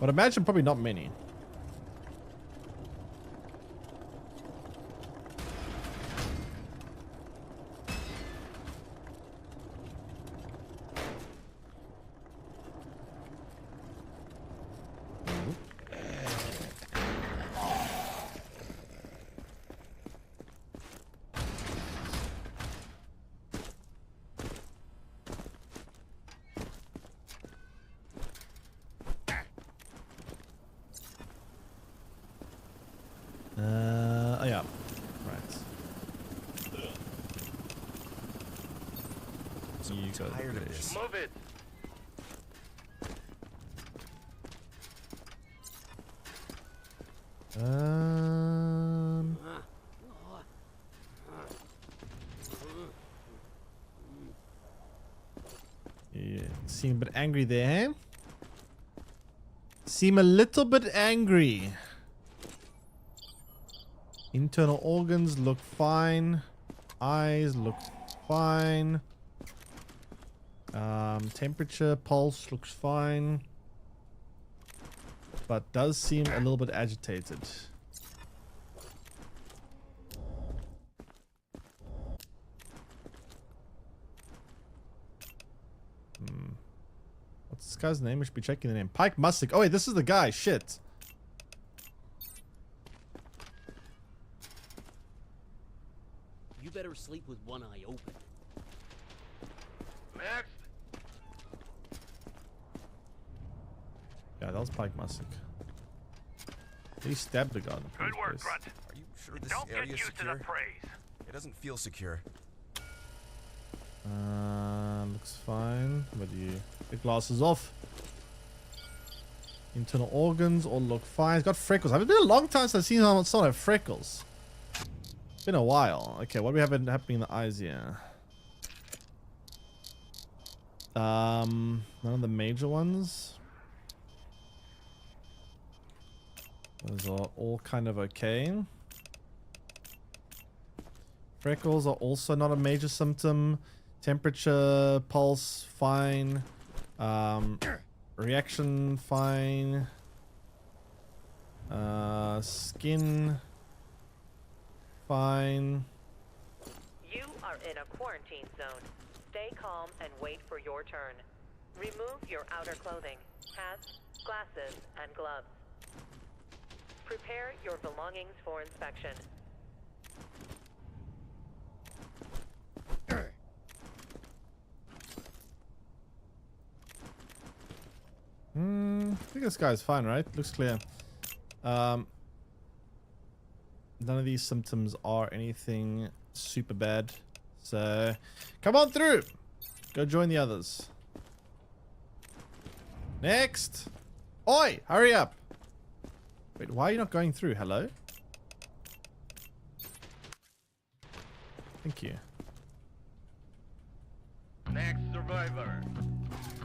But imagine probably not many. Oh yeah, right. So You got tired of this. this. Move it. Um. Yeah, seem a bit angry there, eh? Seem a little bit angry. Internal organs look fine. Eyes look fine. Temperature, pulse looks fine. But does seem a little bit agitated. What's this guy's name? We should be checking the name. Pike Mussick. Oh wait, this is the guy. Shit. You better sleep with one eye open. Next. Yeah, that was Pike Mussick. He stabbed the guy. Good work, Grunt. Are you sure this Don't area get is used to secure? the praise. It doesn't feel secure. Looks fine. But you the glasses off. Internal organs all look fine. He's got freckles. It's been a long time since I've seen someone have freckles. It's been a while. Okay, what do we have happening in the eyes here? None of the major ones. Those are all kind of okay. Freckles are also not a major symptom. Temperature, pulse, fine. Reaction, fine. Skin, fine. You are in a quarantine zone. Stay calm and wait for your turn. Remove your outer clothing, hats, glasses, and gloves. Prepare your belongings for inspection. I think this guy's fine, right? Looks clear. None of these symptoms are anything super bad. So, come on through. Go join the others. Next. Oi, hurry up. Wait, why are you not going through? Hello? Thank you. Next survivor.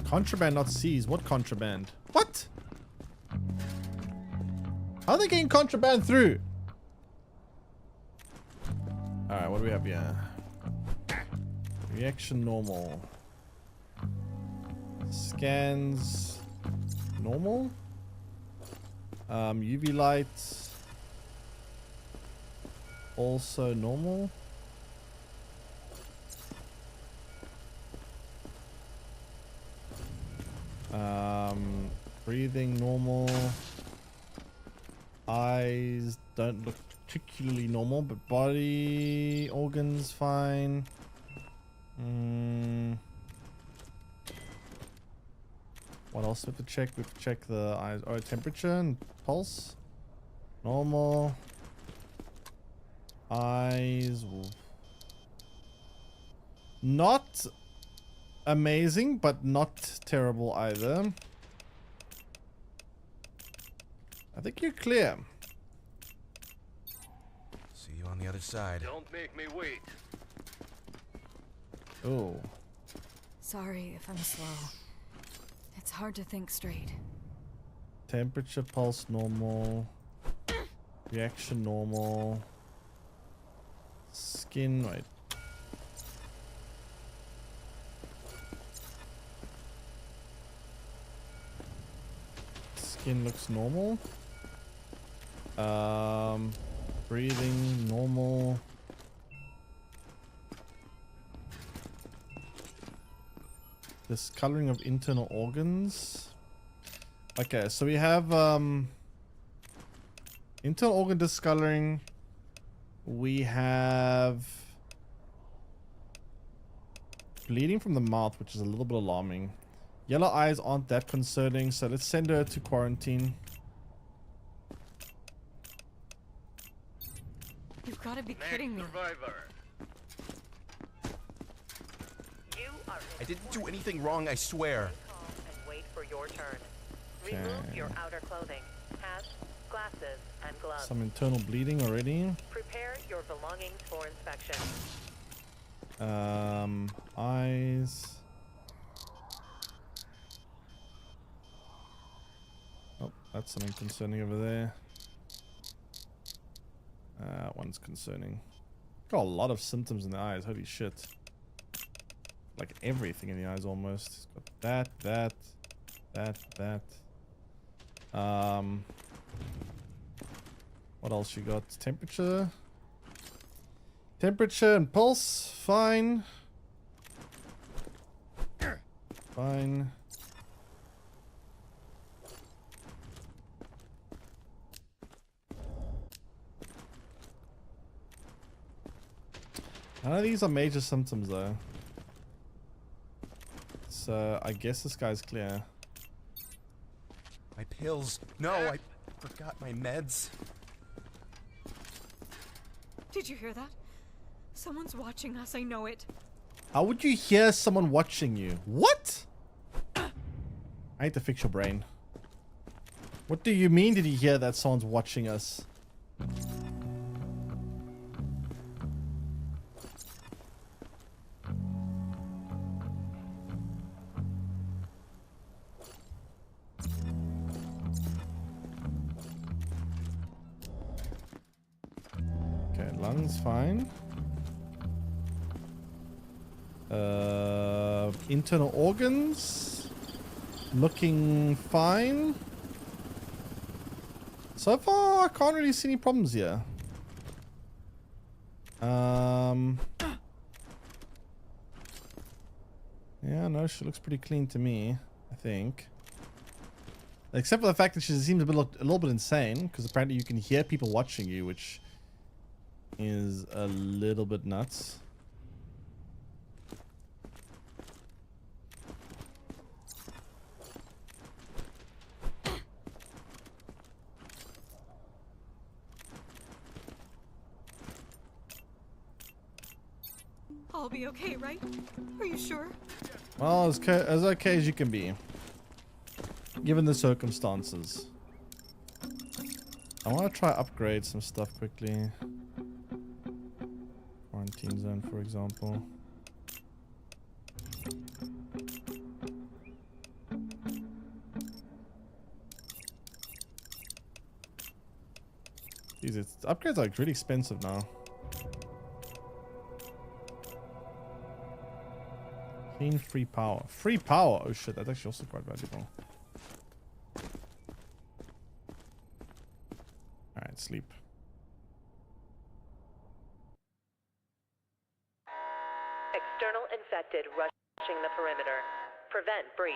Contraband not seized. What contraband? What? How are they getting contraband through? Alright, what do we have here? Reaction normal. Scans normal. UV light also normal. Breathing normal. Eyes don't look particularly normal, but body organs fine. What else we have to check? We have to check the eyes. Oh, temperature and pulse. Normal. Eyes. Not amazing, but not terrible either. I think you're clear. See you on the other side. Don't make me wait. Oh. Sorry if I'm slow. It's hard to think straight. Temperature, pulse normal. Reaction normal. Skin, right. Skin looks normal. Breathing normal. Discoloring of internal organs. Okay, so we have internal organ discoloring. We have bleeding from the mouth, which is a little bit alarming. Yellow eyes aren't that concerning, so let's send her to quarantine. You've got to be kidding me. I didn't do anything wrong, I swear. And wait for your turn. Remove your outer clothing, hats, glasses, and gloves. Some internal bleeding already. Prepare your belongings for inspection. Eyes. Oh, that's something concerning over there. One's concerning. Got a lot of symptoms in the eyes. Holy shit. Like everything in the eyes almost. Got that. What else you got? Temperature. Temperature and pulse. Fine. Fine. None of these are major symptoms though. So I guess this guy's clear. My pills. No, I forgot my meds. Did you hear that? Someone's watching us, I know it. How would you hear someone watching you? What? I need to fix your brain. What do you mean did you hear that someone's watching us? Okay, lungs fine. Internal organs looking fine. So far, I can't really see any problems here. Yeah, no, she looks pretty clean to me, I think. Except for the fact that she seems a little bit insane, because apparently you can hear people watching you, which is a little bit nuts. I'll be okay, right? Are you sure? Well, as okay as you can be, given the circumstances. I want to try upgrade some stuff quickly. Quarantine zone, for example. Jeez, upgrades are like really expensive now. Gain free power. Free power. Oh shit, that's actually also quite valuable. Alright, sleep. External infected rushing the perimeter. Prevent breach.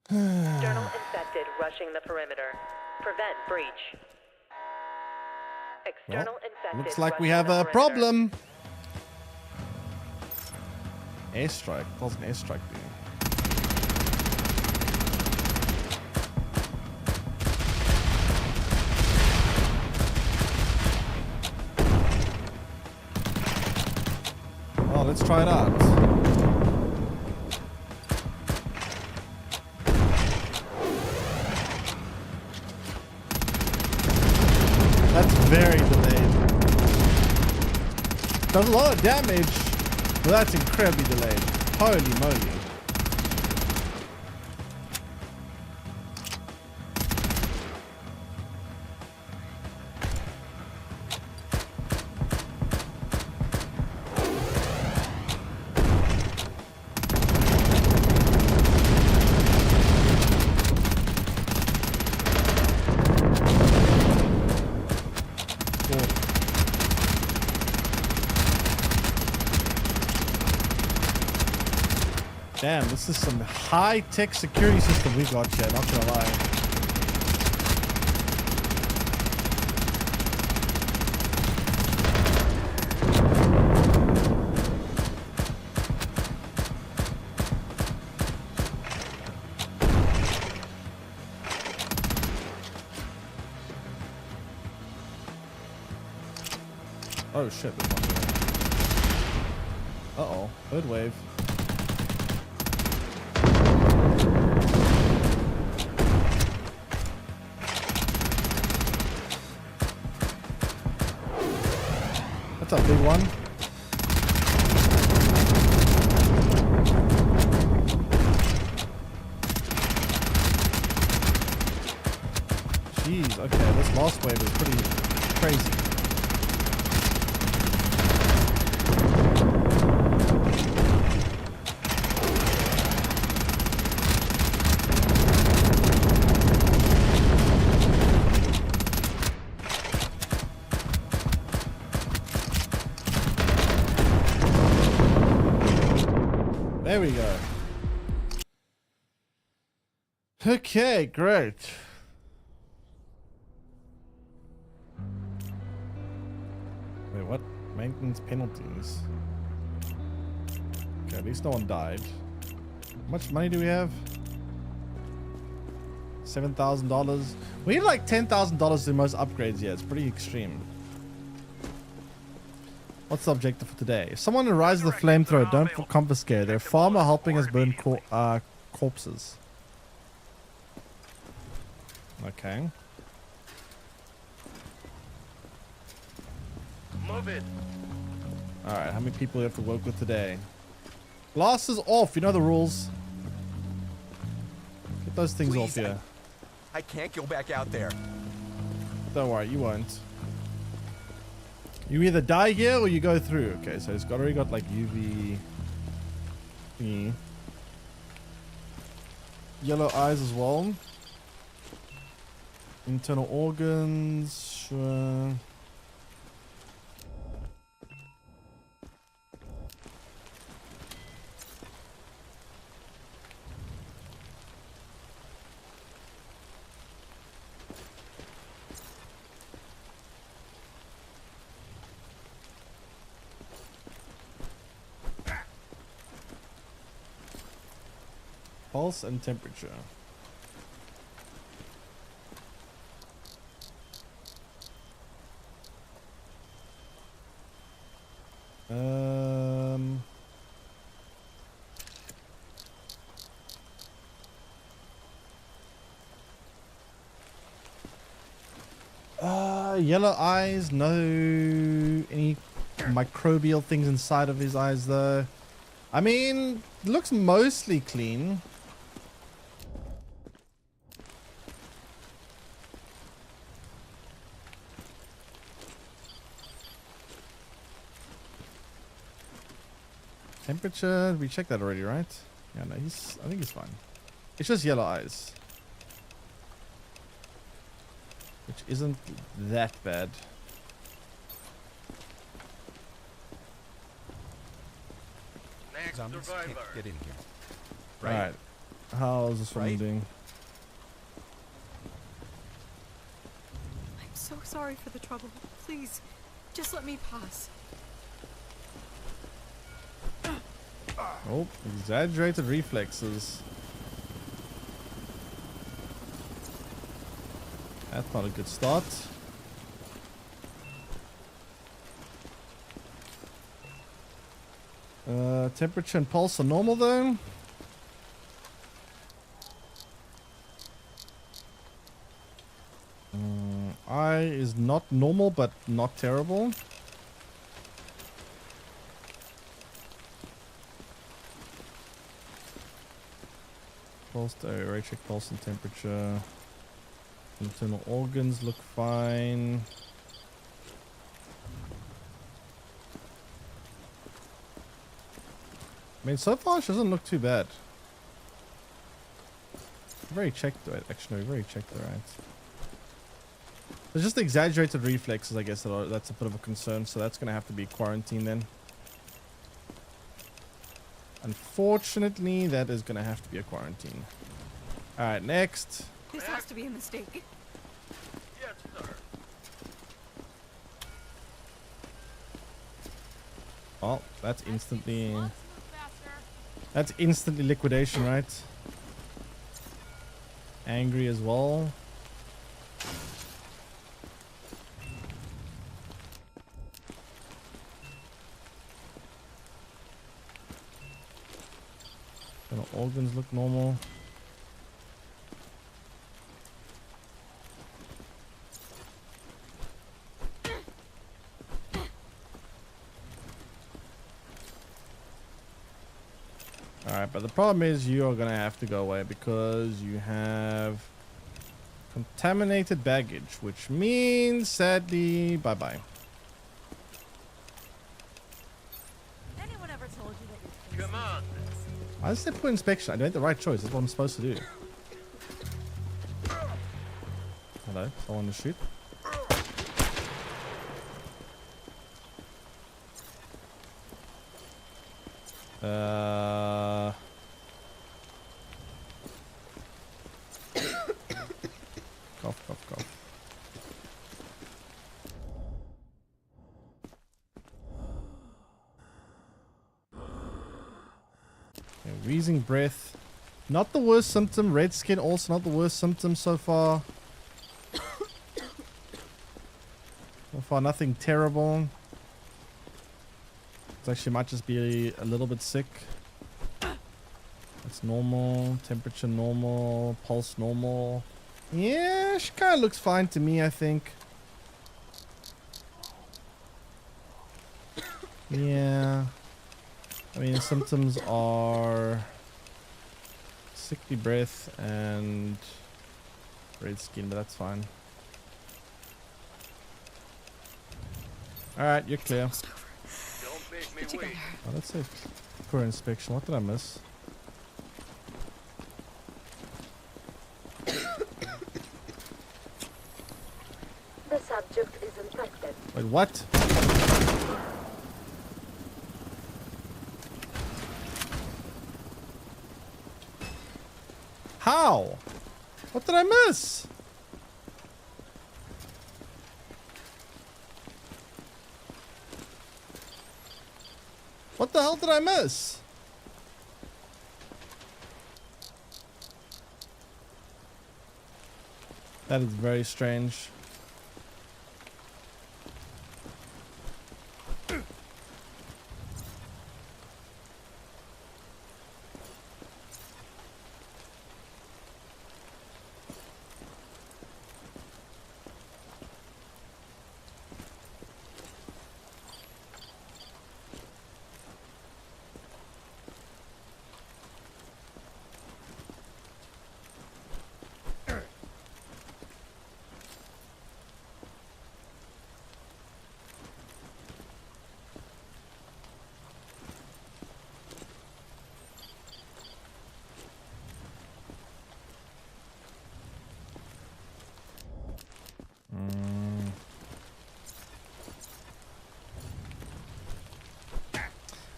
External infected rushing the perimeter. Prevent breach. External infected. Looks like we rushing have the a perimeter. problem. Airstrike. What's an airstrike do? Oh, let's try it out. That's very delayed. Does a lot of damage, but that's incredibly delayed. Holy moly. Damn, this is some high-tech security system we got here, not gonna lie. Oh shit, there's one here. Uh-oh, third wave. That's a big one. Jeez, okay, this last wave is pretty crazy. There we go. Okay, great. Wait, what? Maintenance penalties. Okay, at least no one died. How much money do we have? $7,000. We need like $10,000 in most upgrades here. It's pretty extreme. What's the objective for today? If someone arises with a flamethrower, don't confiscate. They're a farmer helping us burn corpses. Okay. Move it. Alright, how many people do we have to work with today? Glasses off, you know the rules. Get those things off here. I can't go back out there. Don't worry, you won't. You either die here or you go through. Okay, so it's already got like UV thingy. Yellow eyes as well. Internal organs, sure. Pulse and temperature. Yellow eyes, no any microbial things inside of his eyes though. I mean, looks mostly clean. Temperature, we checked that already, right? Yeah, no, I think he's fine. It's just yellow eyes. Which isn't that bad. Next Zombies survivor. Can't get in here. Right. How's this one doing? I'm so sorry for the trouble. Please, just let me pass. Oh, exaggerated reflexes. That's not a good start. Temperature and pulse are normal though. Eye is not normal but not terrible. Pulse, array check pulse and temperature. Internal organs look fine. I mean, so far she doesn't look too bad. We've already checked though. Actually, no, we've already checked though, right? There's just exaggerated reflexes, I guess, that's a bit of a concern. So that's going to have to be quarantined then. Unfortunately, that is going to have to be a quarantine. Alright, next. This has to be a mistake. Yes, sir. Well, that's instantly... That's instantly liquidation, right? Angry as well. Internal organs look normal. Alright, but the problem is you are going to have to go away because you have contaminated baggage, which means, sadly, bye-bye. Anyone ever told you that you're Come on. I just said put inspection. I made the right choice. That's what I'm supposed to do. Hello, someone to shoot. Cough, cough, cough. Okay, wheezing breath. Not the worst symptom. Red skin also not the worst symptom so far. So far, nothing terrible. It actually might just be a little bit sick. That's normal. Temperature normal. Pulse normal. Yeah, she kind of looks fine to me, I think. Yeah. I mean, symptoms are sickly breath and red skin, but that's fine. Alright, you're clear. Don't make me wait. Oh, that's it. For inspection. What did I miss? The subject is infected. Wait, what? How? What did I miss? What the hell did I miss? That is very strange.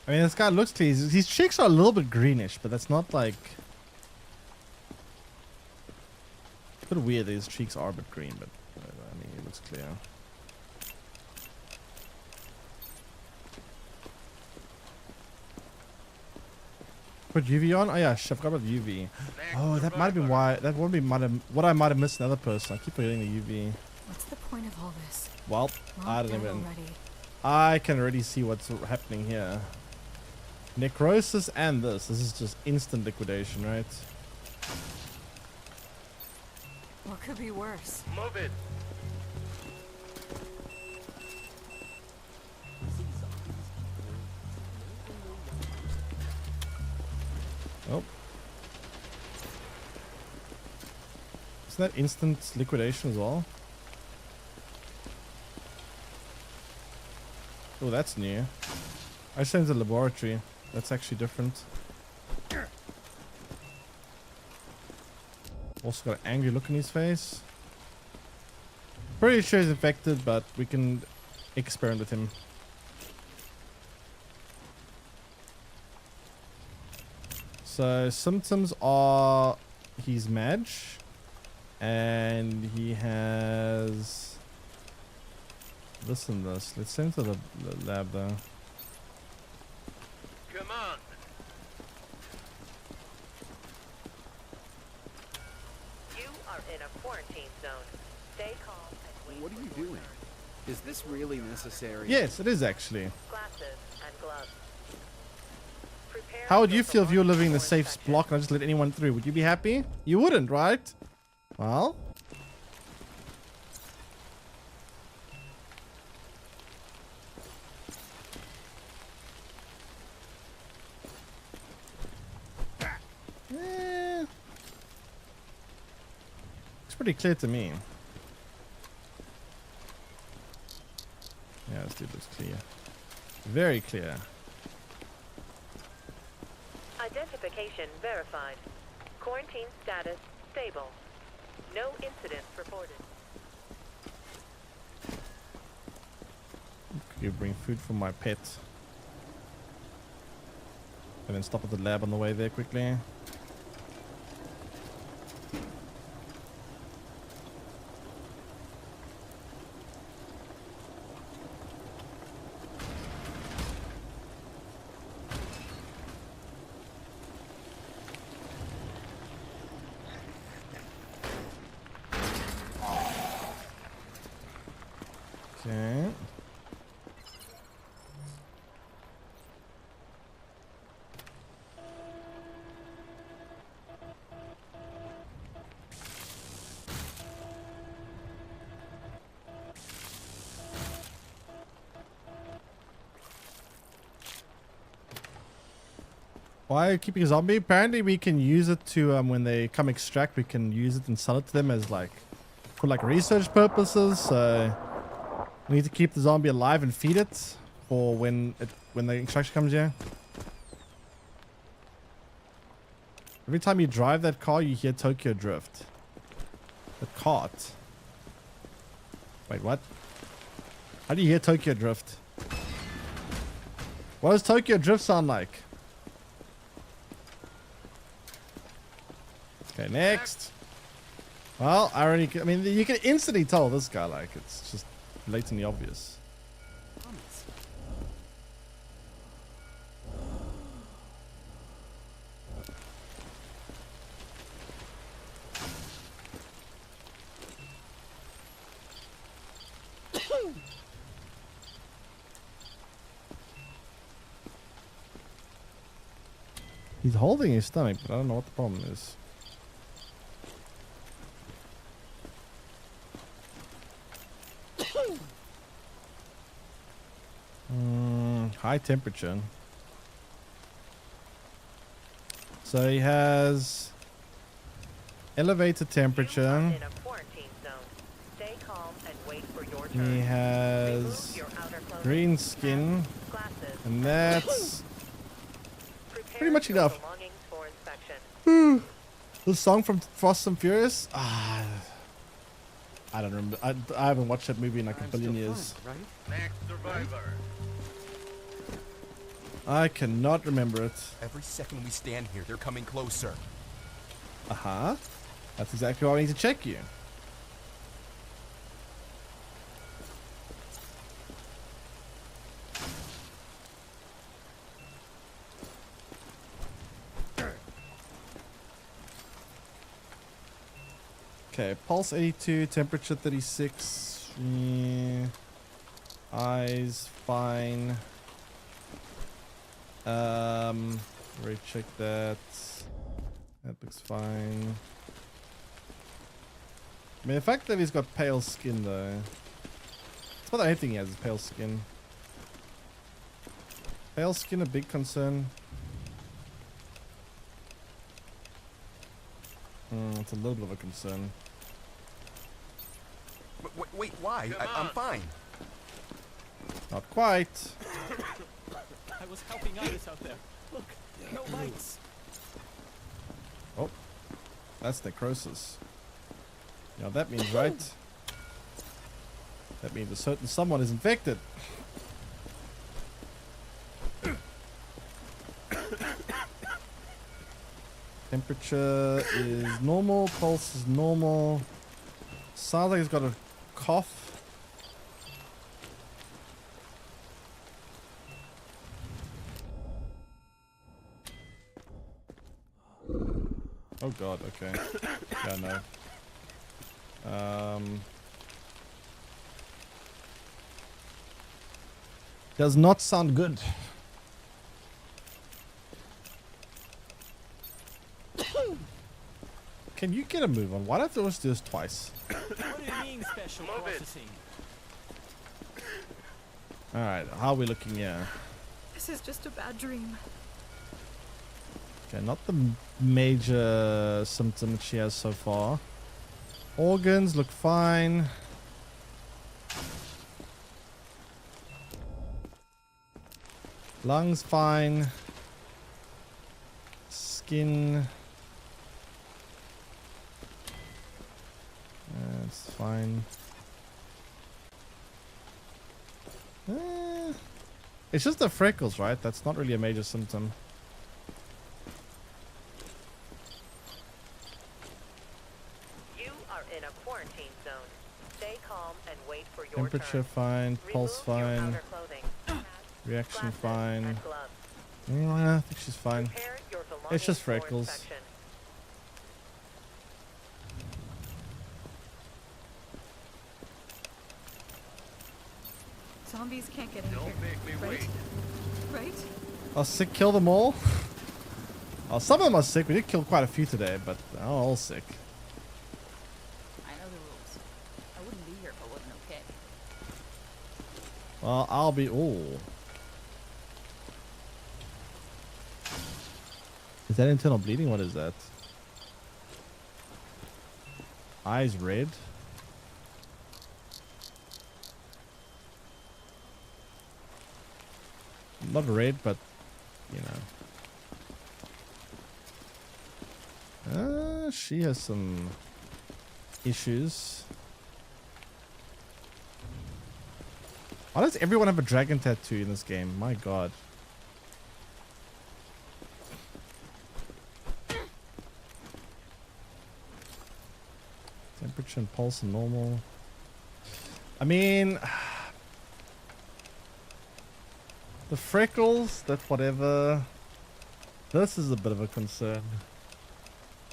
I mean, this guy looks clean. His cheeks are a little bit greenish, but that's not like... It's a bit weird that his cheeks are a bit green, but whatever. I mean, it looks clear. Put UV on? Oh yeah, I forgot about the UV. Oh, that might have been why. That would be what I might have missed another person. I keep forgetting the UV. What's the point of all this? Well, I don't even... Already. I can already see what's happening here. Necrosis and this. This is just instant liquidation, right? What could be worse? Move it. Oh. Isn't that instant liquidation as well? Oh, that's new. I sent the laboratory. That's actually different. Also got an angry look in his face. Pretty sure he's infected, but we can experiment with him. So symptoms are he's Madge and he has this and this. Let's send him to the lab though. Come on. You are in a quarantine zone. Stay calm and wait. What are you doing? Is this really necessary? Yes, it is actually. Glasses and gloves. Prepare How would you for feel if you were living in the prolonged safe inspection. block and I just let anyone through? Would you be happy? You wouldn't, right? Well. It's pretty clear to me. Yeah, this dude looks clear. Very clear. Identification verified. Quarantine status stable. No incidents reported. Could you bring food for my pet? And then stop at the lab on the way there quickly. Okay. Why are you keeping a zombie? Apparently we can use it to when they come extract, we can use it and sell it to them as like for like research purposes. So we need to keep the zombie alive and feed it for when the extraction comes here. Every time you drive that car, you hear Tokyo Drift. The cart. Wait, what? How do you hear Tokyo Drift? What does Tokyo Drift sound like? Okay, next. Well, I mean, you can instantly tell this guy, like, it's just blatantly obvious. He's holding his stomach, but I don't know what the problem is. High temperature. So he has elevated temperature. In a quarantine zone. Stay calm and wait for your turn. He has green skin, and that's pretty much enough. The song from Fast and Furious? I don't remember. I haven't watched that movie in like a billion years. Right? Next survivor. I cannot remember it. Every second we stand here, they're coming closer. Uh-huh. That's exactly why I need to check you. Okay, pulse 82, temperature 36. Yeah. Eyes fine. Recheck that. That looks fine. I mean, the fact that he's got pale skin though. That's what I think he has, is pale skin. Pale skin a big concern. It's a little bit of a concern. Wait, why? I'm fine. Not quite. I was helping others out there. Look, no lights. Oh, that's necrosis. You know what that means, right? That means a certain someone is infected. Temperature is normal, pulse is normal. Sounds like he's got a cough. Oh god, okay. Yeah, no. Does not sound good. Can you get a move on? Why don't they always do this twice? What do you mean special processing? Alright, how are we looking here? This is just a bad dream. Okay, not the major symptom she has so far. Organs look fine. Lungs fine. Skin. That's fine. It's just the freckles, right? That's not really a major symptom. You are in a quarantine zone. Stay calm and wait for your Temperature turn. fine, pulse Remove your fine, outer clothing, reaction glasses, fine. and gloves. I think she's fine. Prepare your It's just belongings for freckles. inspection. Zombies can't get in Don't here. make me right? wait. Right? Oh, sick, kill them all? Oh, some of them are sick. We did kill quite a few today, but they're all sick. I know the rules. I wouldn't be here if it wasn't okay. Well, I'll be... Ooh. Is that internal bleeding? What is that? Eyes red? Not red, but, you know. She has some issues. Why does everyone have a dragon tattoo in this game? My god. Temperature and pulse are normal. I mean... The freckles, that whatever. This is a bit of a concern.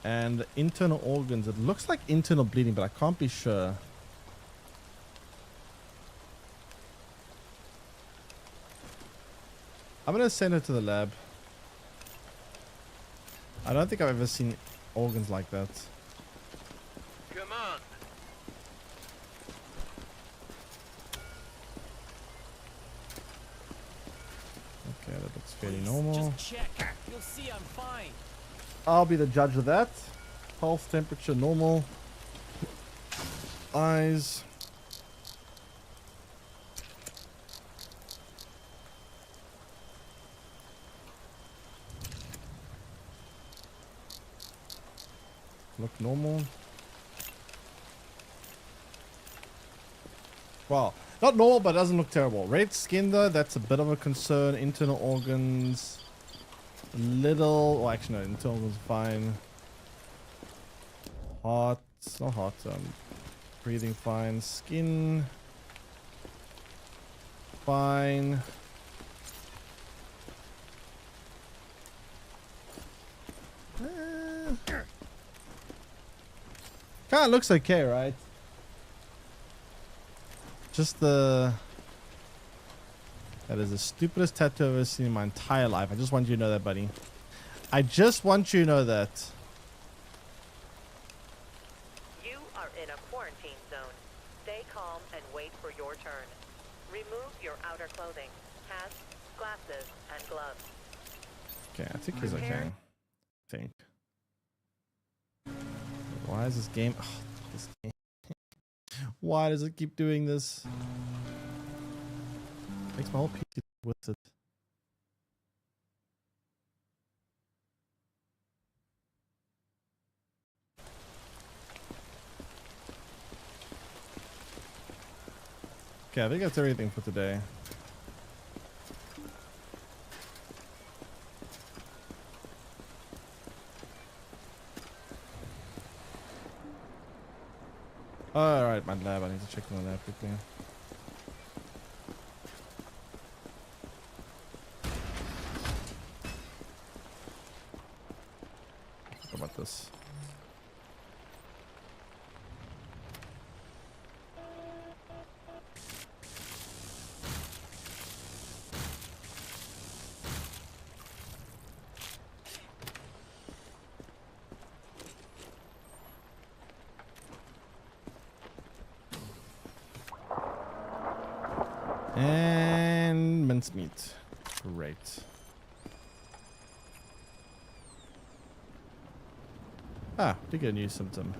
And internal organs. It looks like internal bleeding, but I can't be sure. I'm gonna send her to the lab. I don't think I've ever seen organs like that. Come on. Okay, that looks fairly Please, normal. Just check. You'll see I'm fine. I'll be the judge of that. Pulse temperature normal. Eyes. Look normal. Well, not normal, but doesn't look terrible. Red skin though, that's a bit of a concern. Internal organs, a little. Oh, actually, no, internal organs fine. Heart, not heart. Breathing fine. Skin, fine. Kind of looks okay, right? Just the... That is the stupidest tattoo I've ever seen in my entire life. I just want you to know that, buddy. I just want you to know that. You are in a quarantine zone. Stay calm and wait for your turn. Remove your outer clothing, hats, glasses, and gloves. Okay, I think he's okay. I think. Why is this game... Oh, this game. Why does it keep doing this? Makes my whole PC with it. Okay, I think that's everything for today. Alright, my lab. I need to check my lab quickly. What about this? And mincemeat. Great. Ah, we get a new symptom.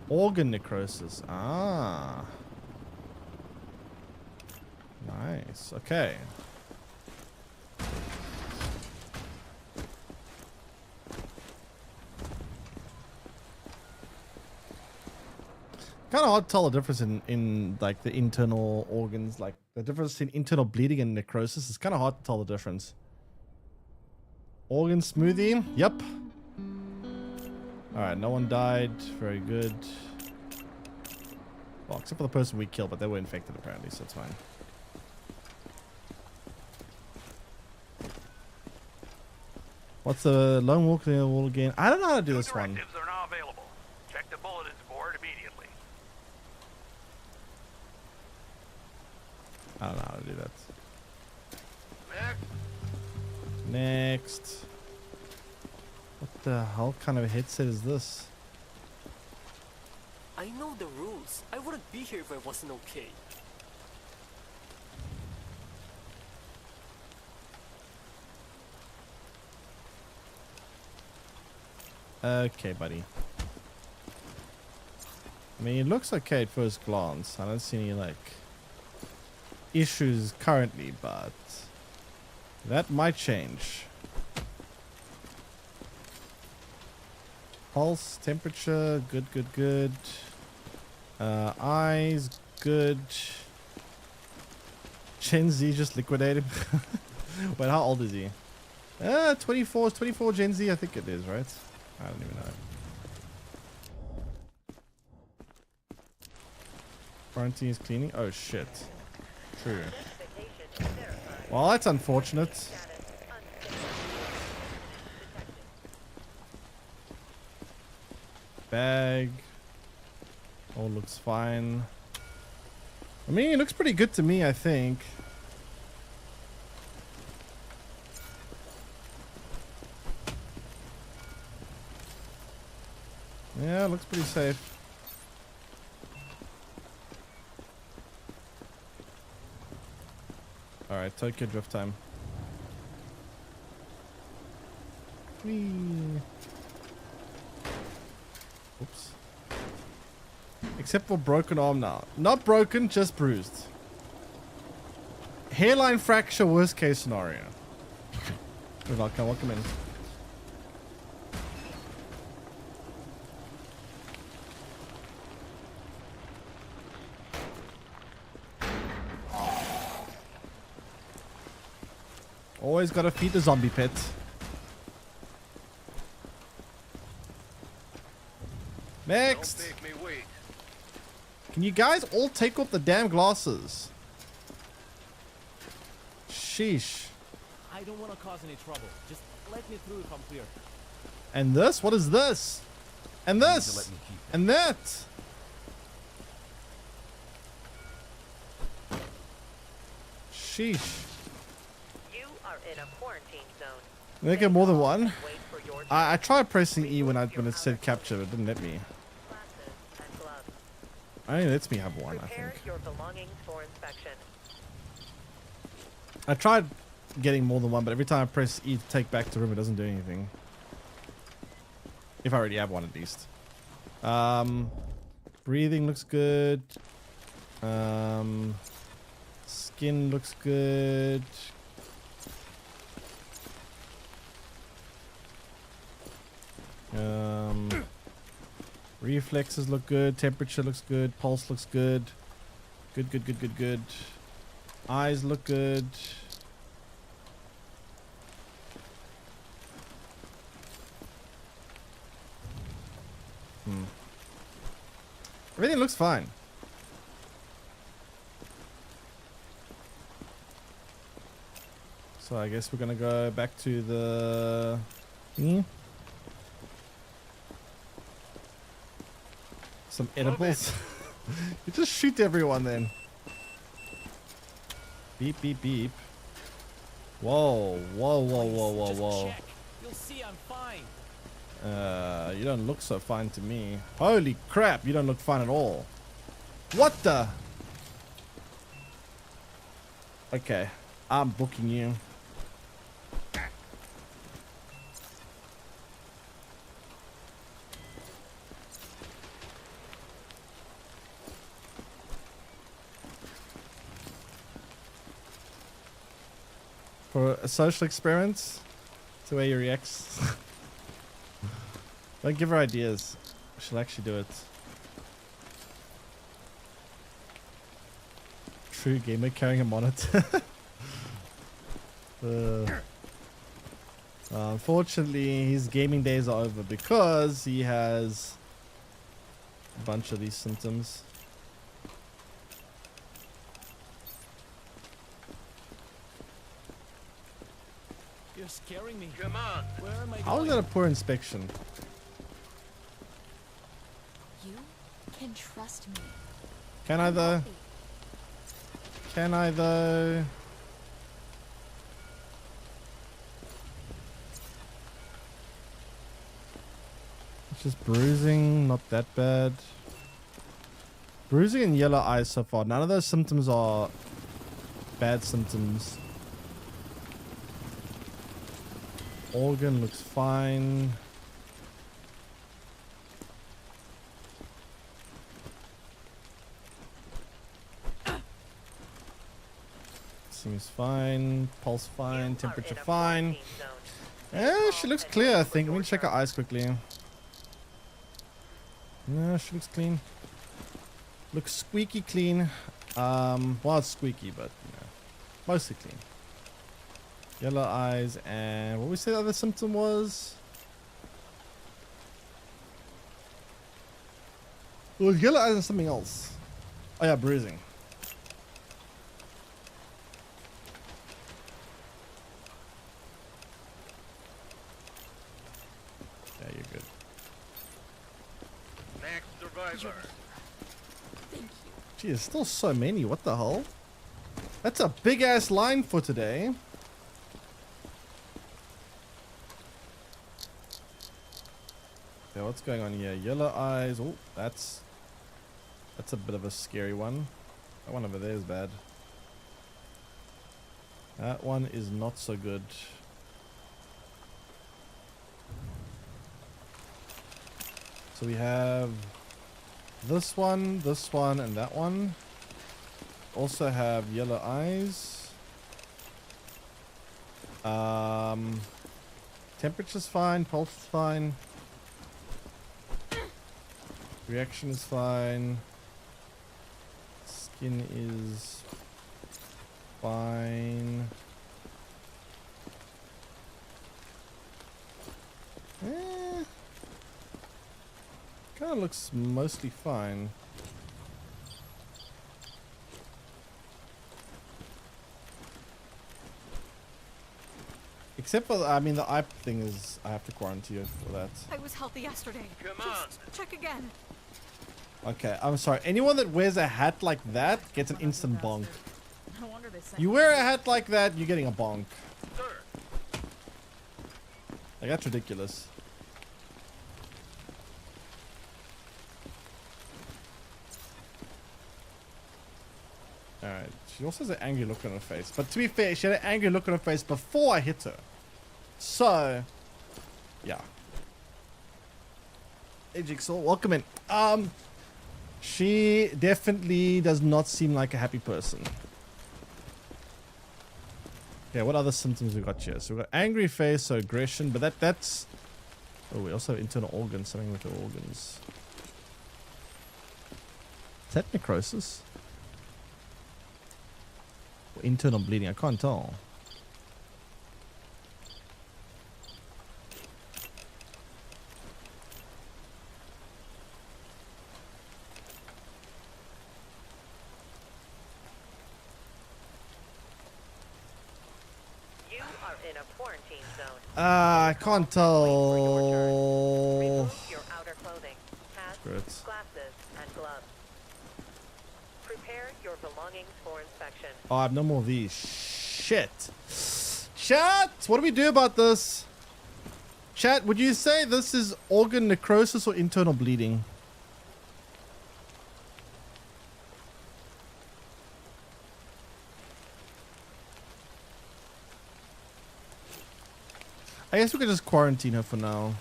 Organ necrosis. Ah. Nice. Okay. Kind of hard to tell the difference in like the internal organs, like the difference in internal bleeding and necrosis. It's kind of hard to tell the difference. Organ smoothie. Yep. All right, no one died. Very good. Well, except for the person we killed, but they were infected apparently, so it's fine. What's the lone walk in the wall again? I don't know how to do this one. Directives are now available. Check the bulletins board immediately. I don't know how to do that. Next. Next. What the hell kind of a headset is this? I know the rules. I wouldn't be here if I wasn't okay. Okay, buddy. I mean, it looks okay at first glance. I don't see any, like, issues currently, but that might change. Pulse, temperature, good, good, good. Eyes, good. Gen Z just liquidated. Wait, how old is he? 24 is 24 Gen Z, I think it is, right? I don't even know. Quarantine is cleaning? Oh shit. True. Well, that's unfortunate. Bag. All looks fine. I mean, it looks pretty good to me, I think. Yeah, looks pretty safe. Alright, Tokyo drift time. Whee. Oops. Except for broken arm now. Not broken, just bruised. Hairline fracture, worst case scenario. Welcome in. Always gotta feed the zombie pet. Next! Don't make me wait. Can you guys all take off the damn glasses? Sheesh. I don't want to cause any trouble. Just let me through if I'm clear. And this? What is this? And this? And that? Sheesh. You are in a quarantine zone. Did I get more than one? Wait for your turn. I tried pressing E when it said capture, but it didn't let me. Glasses and gloves. I think it lets me have one, I Prepare think. your belongings for inspection. I tried getting more than one, but every time I press E to take back to room, it doesn't do anything. If I already have one at least. Breathing looks good. Skin looks good. Reflexes look good. Temperature looks good. Pulse looks good. Good. Eyes look good. Everything looks fine. So I guess we're gonna go back to the thingy. Some edibles. You just shoot everyone then. Beep beep beep. Whoa. Check. You'll see I'm fine. You don't look so fine to me. Holy crap, you don't look fine at all. What the? Okay, I'm booking you. For a social experiment, to wear your ex. Don't give her ideas. She'll actually do it. True gamer carrying a monitor. Unfortunately, his gaming days are over because he has a bunch of these symptoms. You're scaring me. Come on. Where am I How is going? that a poor inspection? You can trust me. Can I though? Can I though? It's just bruising, not that bad. Bruising and yellow eyes so far. None of those symptoms are bad symptoms. Organ looks fine. Seems fine. Pulse fine. Temperature fine. Yeah, she looks clear, I think. Let me check her eyes quickly. No, she looks clean. Looks squeaky clean. Well, it's squeaky, but you know, mostly clean. Yellow eyes, and what we say the other symptom was? Well, yellow eyes and something else. Oh yeah, bruising. Yeah, you're good. Next survivor. Thank you. Gee, there's still so many. What the hell? That's a big ass line for today. Yeah, what's going on here? Yellow eyes. Oh, that's a bit of a scary one. That one over there is bad. That one is not so good. So we have this one, and that one. Also have yellow eyes. Temperature's fine, pulse is fine. Reaction is fine. Skin is fine. Kind of looks mostly fine. Except for, I mean, the eye thing is, I have to quarantine you for that. I was healthy yesterday. Come on. Just check again. Okay, I'm sorry. Anyone that wears a hat like that gets an instant bonk. No wonder they sent You wear a hat like that, you're getting a bonk. Sir. Like, that's ridiculous. Alright, she also has an angry look on her face. But to be fair, she had an angry look on her face before I hit her. So, yeah. Hey Jigsaw, welcome in. She definitely does not seem like a happy person. Yeah, what other symptoms we got here? So we got angry face, so aggression, but that's... Oh, we also have internal organs, something with the organs. Is that necrosis? Or internal bleeding? I can't tell. You are in a quarantine zone. I can't tell. Remove your outer clothing, hats, Great. glasses, and gloves. Prepare your belongings for inspection. Oh, I have no more of these. Shit. Chat, what do we do about this? Chat, would you say this is organ necrosis or internal bleeding? I guess we could just quarantine her for now.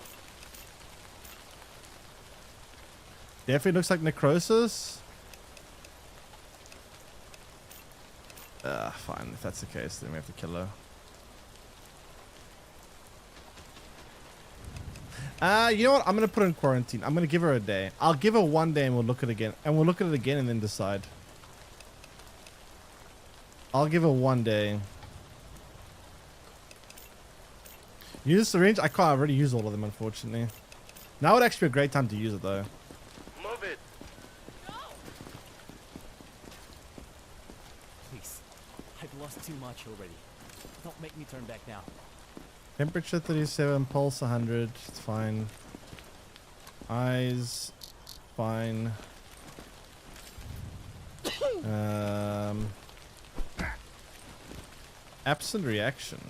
Definitely looks like necrosis. Fine. If that's the case, then we have to kill her. You know what? I'm gonna put her in quarantine. I'm gonna give her a day. I'll give her 1 day and we'll look at it again. And we'll look at it again and then decide. I'll give her 1 day. Use syringe? I can't. I've already used all of them, unfortunately. Now would actually be a great time to use it, though. Move it. Please. I've lost too much already. Don't make me turn back now. Temperature 37, pulse 100. It's fine. Eyes, fine. Absent reaction.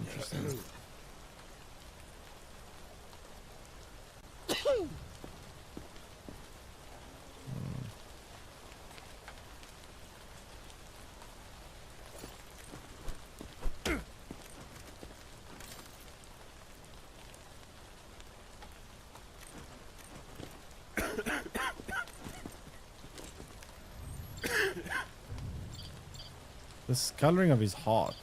Interesting. This coloring of his heart.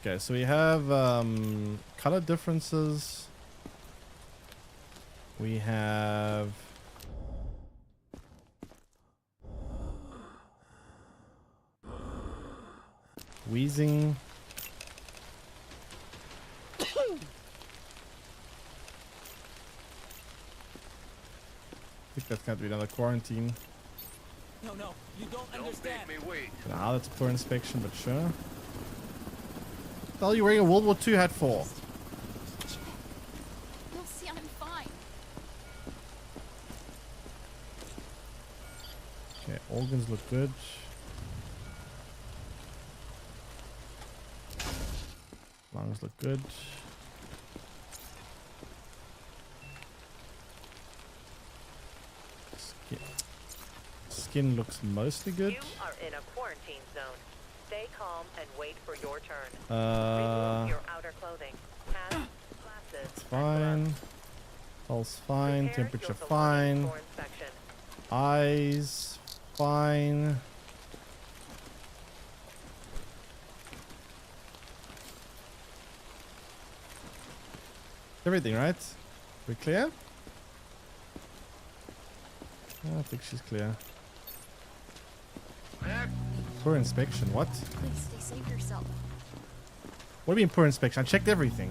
Okay, so we have color differences. We have wheezing. I think that's going to be another quarantine. No, you don't understand. Make me wait. Now that's poor inspection, but sure. What the hell are you wearing a World War II hat for? You'll see I'm fine. Okay, organs look good. Lungs look good. Skin looks mostly good. You are in a quarantine zone. Stay calm and wait for your turn. Remove your outer clothing. Hats, glasses, it's fine. Pulse fine. Temperature fine. Eyes fine. Everything right? We clear? I think she's clear. Poor inspection, what? Please stay safe yourself. What do you mean poor inspection? I checked everything.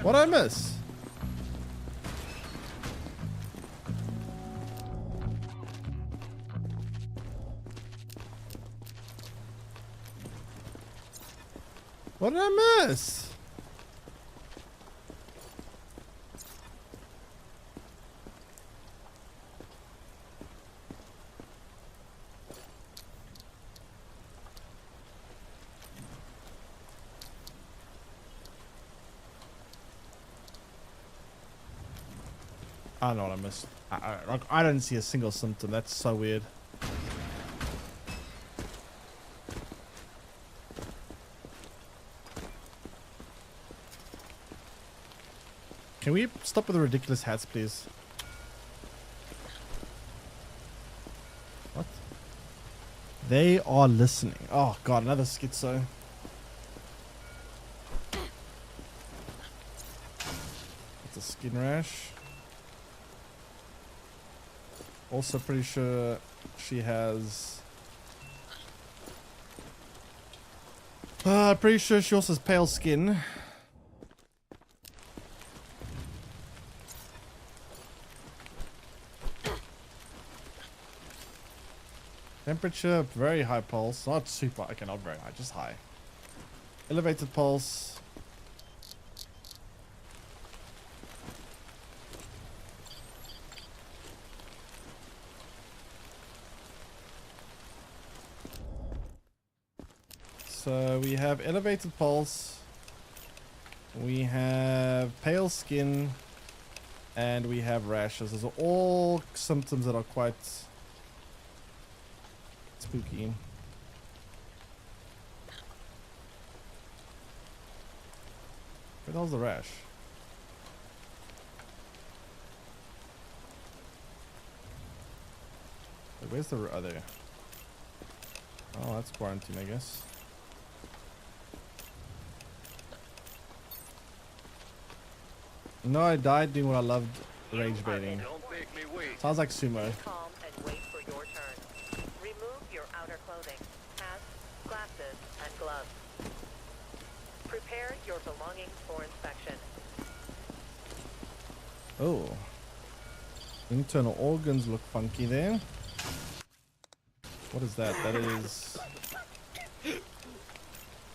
What did I miss? What did I miss? I don't know what I missed. I didn't see a single symptom. That's so weird. Can we stop with the ridiculous hats, please? What? They are listening. Oh god, another schizo. It's a skin rash. Also pretty sure she has... pretty sure she also has pale skin. Temperature, very high pulse. Not super, okay, not very high, just high. Elevated pulse. So we have elevated pulse, we have pale skin, and we have rashes. Those are all symptoms that are quite spooky. Where the hell's the rash? Wait, where's the other? Oh, that's quarantine, I guess. No, I died doing what I loved, rage baiting. Sounds like sumo. Calm and wait for your turn. Remove your outer clothing, hats, glasses, and gloves. Prepare your belongings for inspection. Oh. Internal organs look funky there. What is that? That is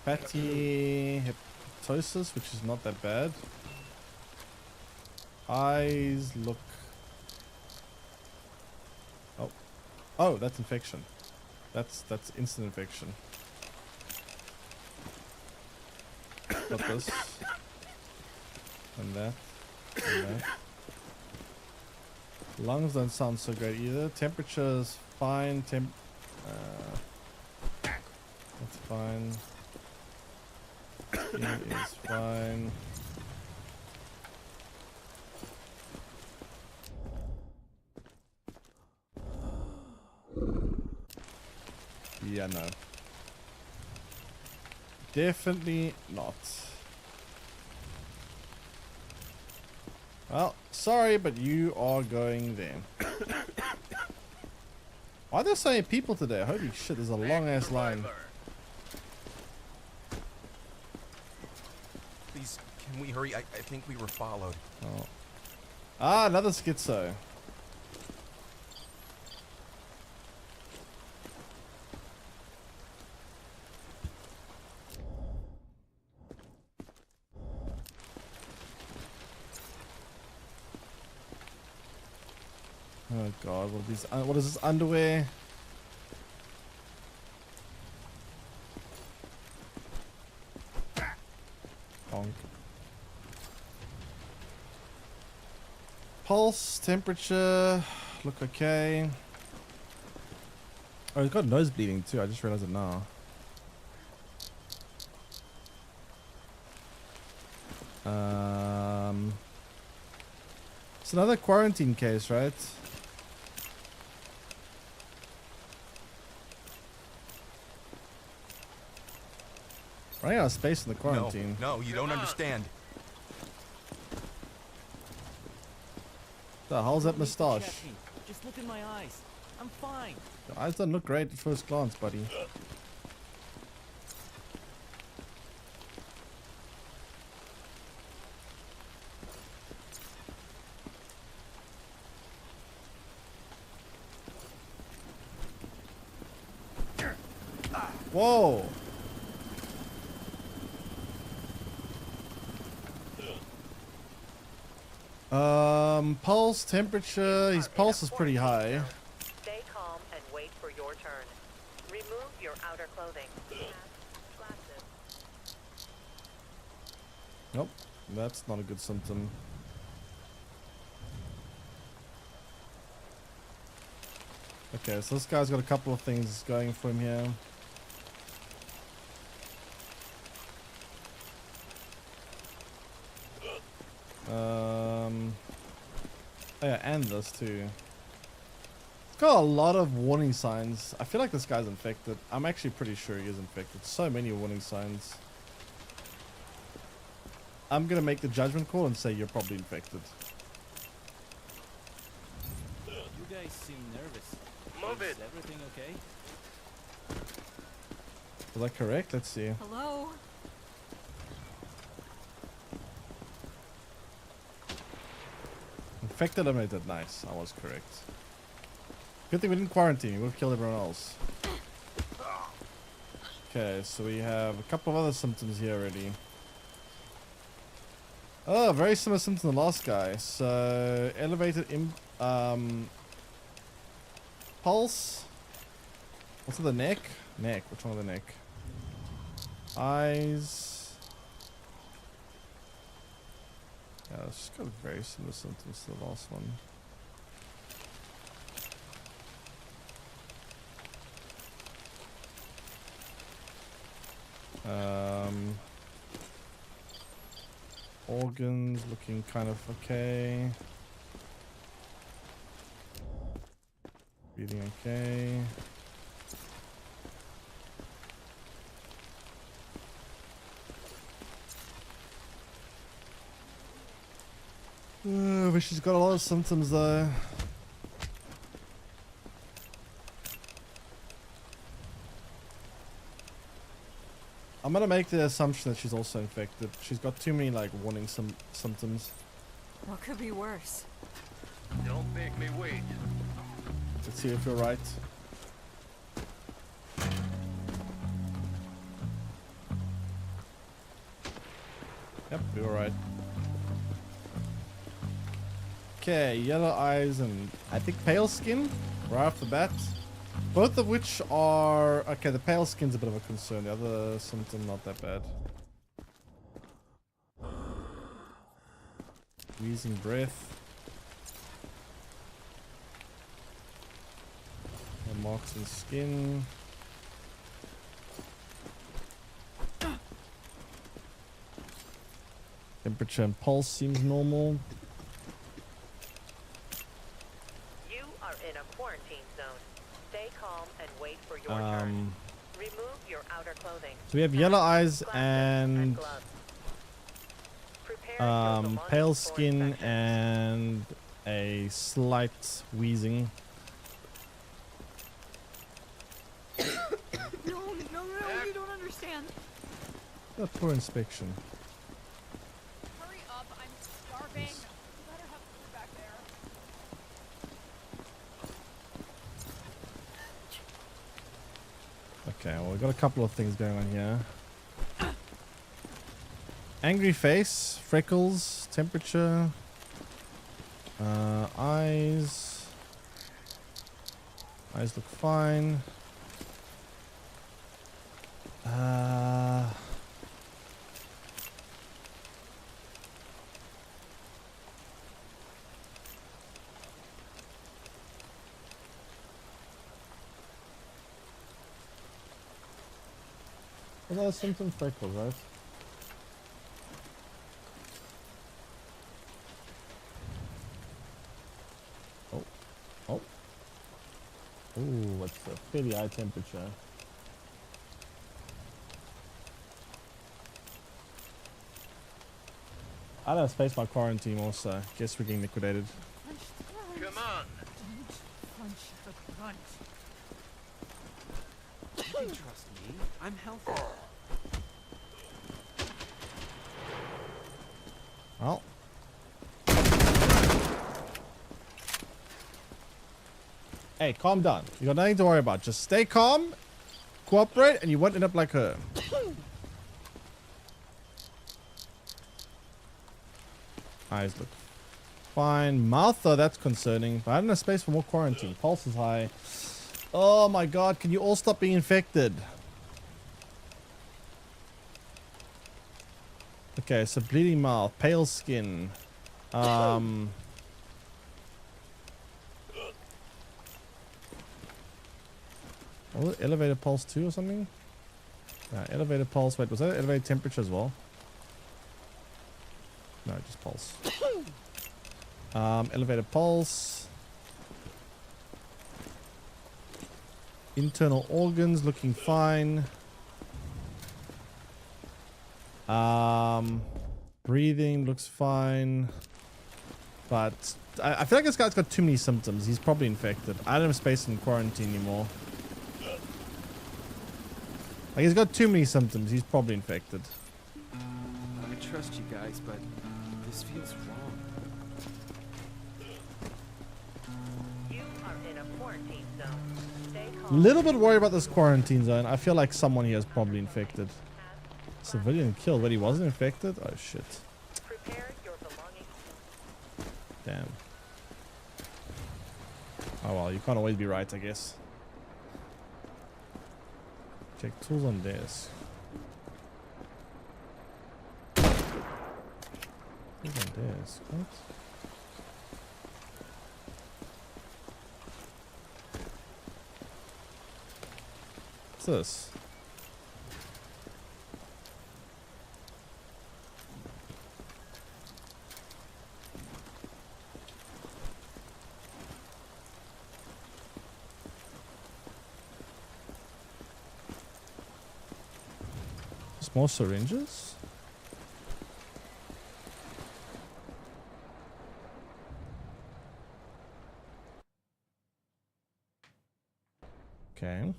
fatty hepatosis, which is not that bad. Eyes look... Oh. Oh, that's infection. That's instant infection. Got this. And that. And that. Lungs don't sound so great either. Temperature's fine. That's fine. Skin is fine. Yeah, no. Definitely not. Well, sorry, but you are going there. Why are there so many people today? Holy shit, there's a long ass line. Please, can we hurry? I think we were followed. Oh. Ah, another schizo. Oh god, what is this underwear? Pulse, temperature, look okay. Oh, he's got nose bleeding too. I just realized it now. It's another quarantine case, right? Running out of space in the quarantine. No, you don't understand. The hell's that You don't need to moustache? check me. Just look in my eyes. I'm fine. Your eyes don't look great at first glance, buddy. Whoa! Pulse, temperature. His pulse is pretty high. Stay calm and wait for your turn. Remove your outer clothing. Glasses. Nope, that's not a good symptom. Okay, so this guy's got a couple of things going for him here. Oh yeah, and this too. It's got a lot of warning signs. I feel like this guy's infected. I'm actually pretty sure he is infected. So many warning signs. I'm gonna make the judgment call and say you're probably infected. You guys seem nervous. Move Is it. everything okay? Was that correct? Let's see. Hello? Infected, eliminated. Nice. I was correct. Good thing we didn't quarantine. We would have killed everyone else. Okay, so we have a couple of other symptoms here already. Oh, very similar symptoms to the last guy. So, elevated pulse. What's in the neck? Neck. Which one of the neck? Eyes. Yeah, it's just got very similar symptoms to the last one. Organs looking kind of okay. Breathing okay. But she's got a lot of symptoms though. I'm gonna make the assumption that she's also infected. She's got too many like warning symptoms. What could be worse? Don't make me wait. Let's see if you're right. Yep, you're right. Okay, yellow eyes and I think pale skin right off the bat. Both of which are... Okay, the pale skin's a bit of a concern. The other symptom, not that bad. Wheezing breath. And marks in skin. Temperature and pulse seems normal. You are in a quarantine zone. Stay calm and wait for your turn. Remove your outer clothing. So we have yellow eyes and pale skin and a slight wheezing. No, you don't understand. That poor inspection. Hurry up, I'm starving. You better have food back there. Okay, well we've got a couple of things going on here. Angry face, freckles, temperature, eyes. Eyes look fine. What are symptoms? Freckles, right? Oh. Oh. Ooh, what's a fairly high temperature? I don't space my quarantine also. Guess we're getting liquidated. Come on. Crunch the crunch. You can trust me. I'm healthy. Well. Hey, calm down. You got nothing to worry about. Just stay calm, cooperate, and you won't end up like her. Eyes look fine. Mouth, though, that's concerning. But I don't have space for more quarantine. Pulse is high. Oh my god, can you all stop being infected? Okay, so bleeding mouth, pale skin. Was it elevated pulse 2 or something? Elevated pulse. Wait, was that elevated temperature as well? No, just pulse. Elevated pulse. Internal organs looking fine. Breathing looks fine. But I feel like this guy's got too many symptoms. He's probably infected. I don't have space in quarantine anymore. Like, he's got too many symptoms. He's probably infected. I trust you guys, but this feels wrong. You are in a quarantine zone. Stay calm. Little bit worried about this quarantine zone. I feel like someone here is probably infected. Civilian killed, but he wasn't infected? Oh shit. Prepare your belongings. Damn. Oh well, you can't always be right, I guess. Check tools on desk. Tools on desk. What? What's this? More syringes? Okay.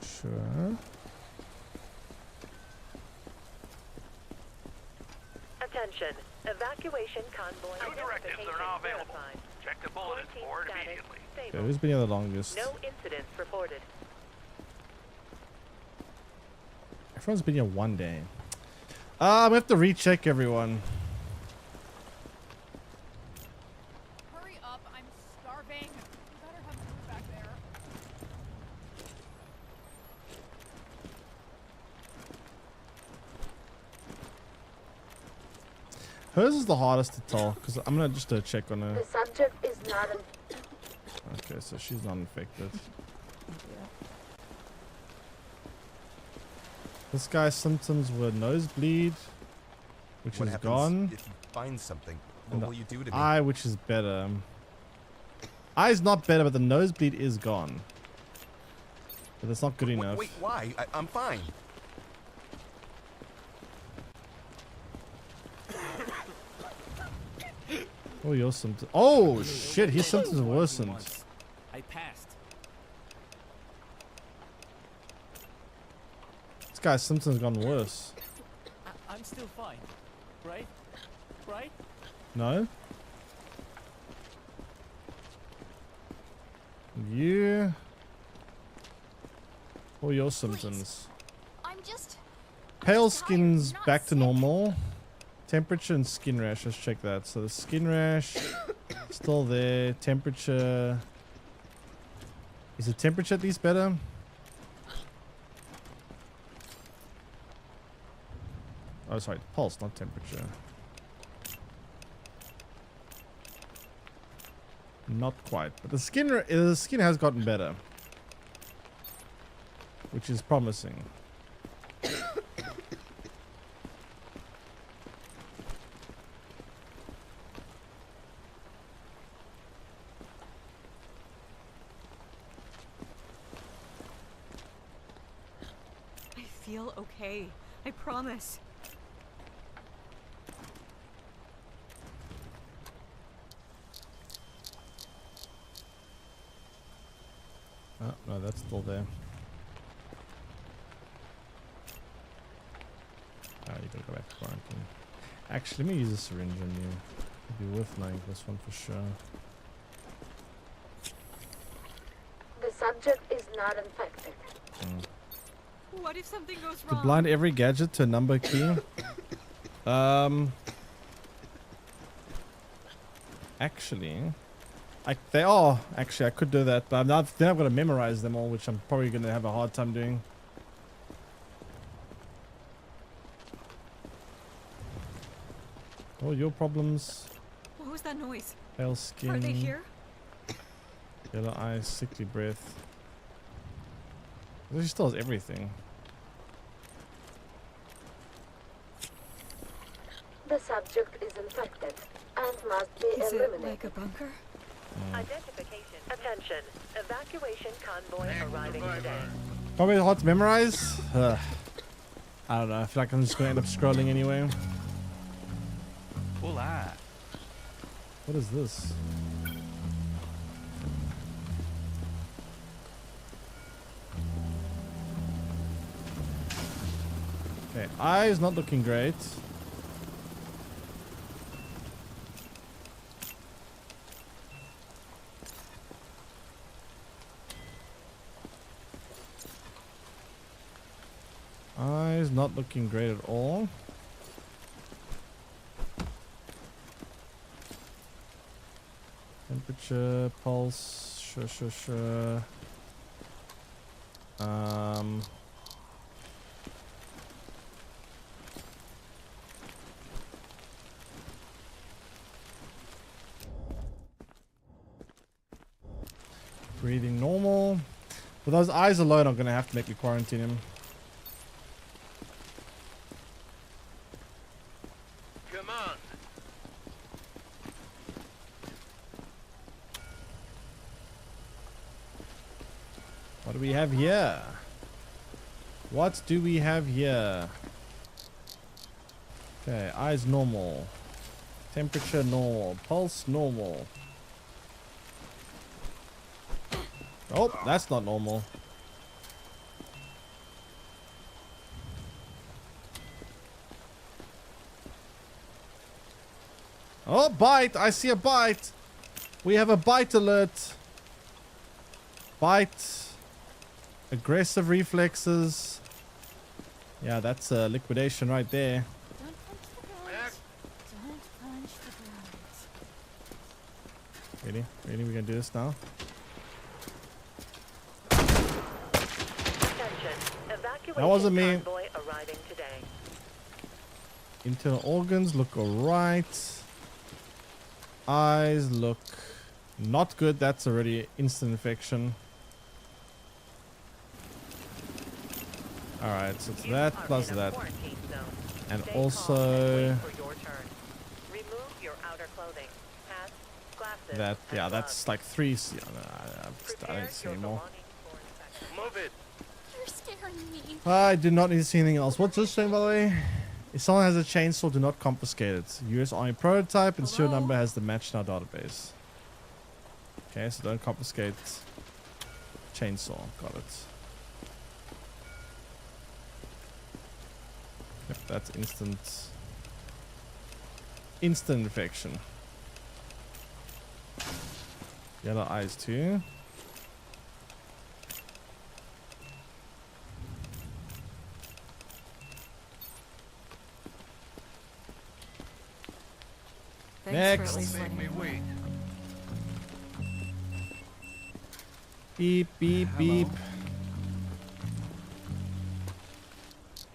Sure. Attention. Evacuation convoy New directives are now available. Check the bulletin board immediately. Okay, who's been here the longest? No incidents reported. Everyone's been here one day. We have to recheck everyone. Hurry up, I'm starving. You better have food back there. Hers is the hardest to tell because I'm gonna just check on her. The subject is not Okay, so she's not infected. This guy's symptoms were nosebleed, which What is happens gone. if you find something? And What will you do to me? eye, which is better. Eye's not better, but the nosebleed is gone. But that's not good enough. Wait, why? I'm fine. Oh, your symptoms. Oh shit, his symptoms have worsened. I passed. This guy's symptoms have gone worse. I'm still fine, right? Right? No? You? What are your symptoms? I'm just Pale skin's back to normal. Temperature and skin rash. Let's check that. So the skin rash still there. Temperature. Is the temperature at least better? Oh, sorry, pulse, not temperature. Not quite, but the skin has gotten better, which is promising. I feel okay. I promise. Oh, no, that's still there. Oh, you gotta go back to quarantine. Actually, let me use a syringe on you. It'd be worth knowing this one for sure. The subject is not infected. What if something goes To wrong? blind every gadget to a number key. Actually, they are. Actually, I could do that, but then I've got to memorize them all, which I'm probably going to have a hard time doing. Oh, your problems. What was that noise? Pale skin. Are they here? Yellow eyes, sickly breath. She still has everything. The subject is infected and must be Is it eliminated. like a bunker? Identification. Attention. Evacuation convoy arriving today. Probably hard to memorize. I don't know. I feel like I'm just going to end up scrolling anyway. Hola. What is this? Okay, eyes not looking great. Eyes not looking great at all. Temperature, pulse, sure. Breathing normal. With those eyes alone, I'm gonna have to make me quarantine him. Come on. What do we have here? What do we have here? Okay, eyes normal. Temperature normal. Pulse normal. Oh, that's not normal. Oh, bite! I see a bite! We have a bite alert. Bite. Aggressive reflexes. Yeah, that's a liquidation right there. Don't punch the girls. Don't punch the girls. Really? Really? We gonna do this now? Attention. Evacuation That wasn't me. convoy arriving today. Internal organs look alright. Eyes look not good. That's already instant infection. Alright, so it's that plus that. And also that, yeah, that's like 3. I don't see anymore. Move it. You're scaring me. I do not need to see anything else. What's this saying, by the way? If someone has a chainsaw, do not confiscate it. US Army prototype and serial number has the match in our database. Okay, so don't confiscate chainsaw. Got it. Yep, that's instant infection. Yellow eyes too. Thanks Next. for at least letting me wait. Beep, beep, beep.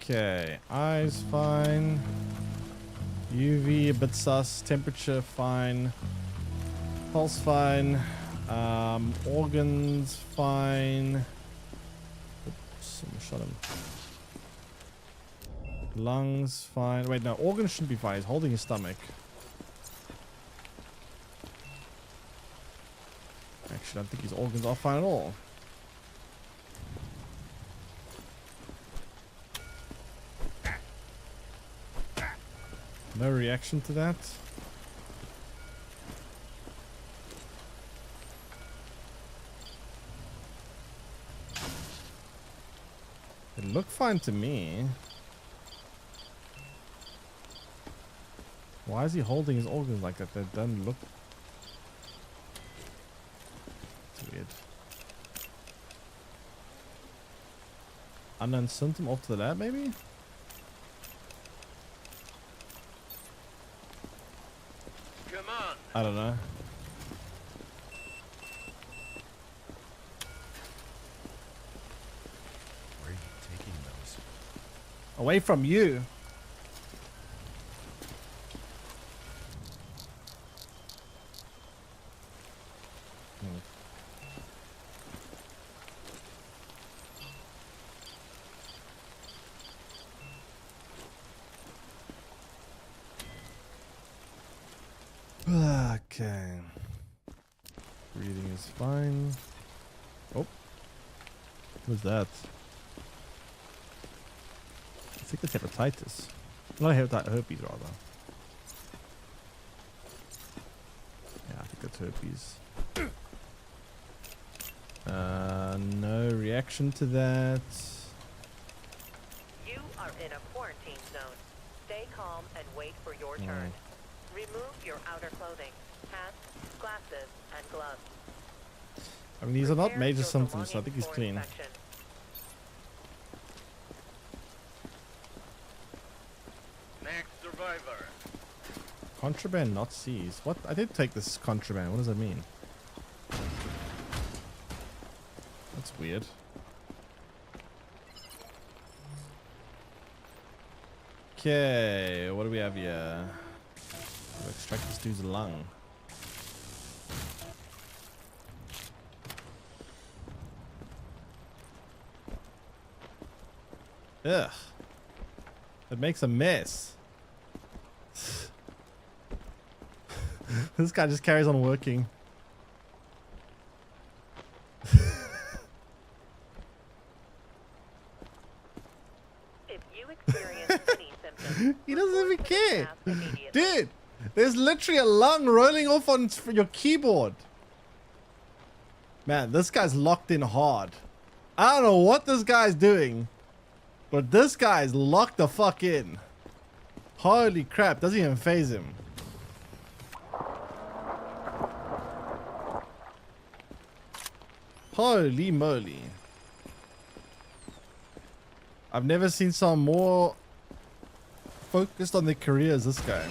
Okay, eyes fine. UV a bit sus. Temperature fine. Pulse fine. Organs fine. Oops, I shot him. Lungs fine. Wait, no, organs shouldn't be fine. He's holding his stomach. Actually, I don't think his organs are fine at all. No reaction to that. It looked fine to me. Why is he holding his organs like that? They don't look... It's weird. Unknown symptom off to the lab, maybe? Come on. I don't know. Where are you taking those? Away from you. Okay. Breathing is fine. Oh. What's that? I think that's hepatitis. Not herpes, rather. Yeah, I think that's herpes. No reaction to that. You are in a quarantine zone. Stay calm and wait for your turn. Remove your outer clothing, hats, glasses, and gloves. I mean, these are not Prepare major your symptoms, so I think he's belongings for clean. inspection. Next survivor. Contraband not seized. What? I did take this contraband. What does that mean? That's weird. Okay, what do we have here? We'll extract this dude's lung. Ugh. It makes a mess. This guy just carries on working. If you experience any symptoms, He doesn't even care. immediately. Dude, there's literally a lung rolling off on your keyboard. Man, this guy's locked in hard. I don't know what this guy's doing, but this guy's locked the fuck in. Holy crap, doesn't even phase him. Holy moly. I've never seen someone more focused on their career as this guy.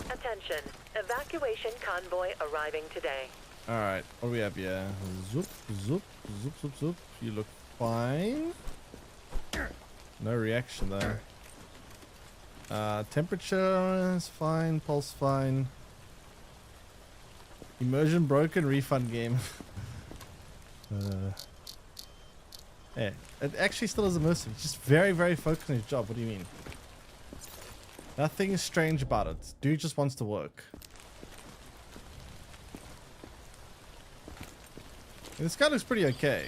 Attention, evacuation convoy arriving today. Alright, what do we have here? Zoop, zoop, zoop, zoop, zoop. You look fine. No reaction there. Temperature is fine, pulse fine. Immersion broken, refund game. Yeah, it actually still is immersive. It's just very, very focused on his job. What do you mean? Nothing is strange about it. Dude just wants to work. And this guy looks pretty okay.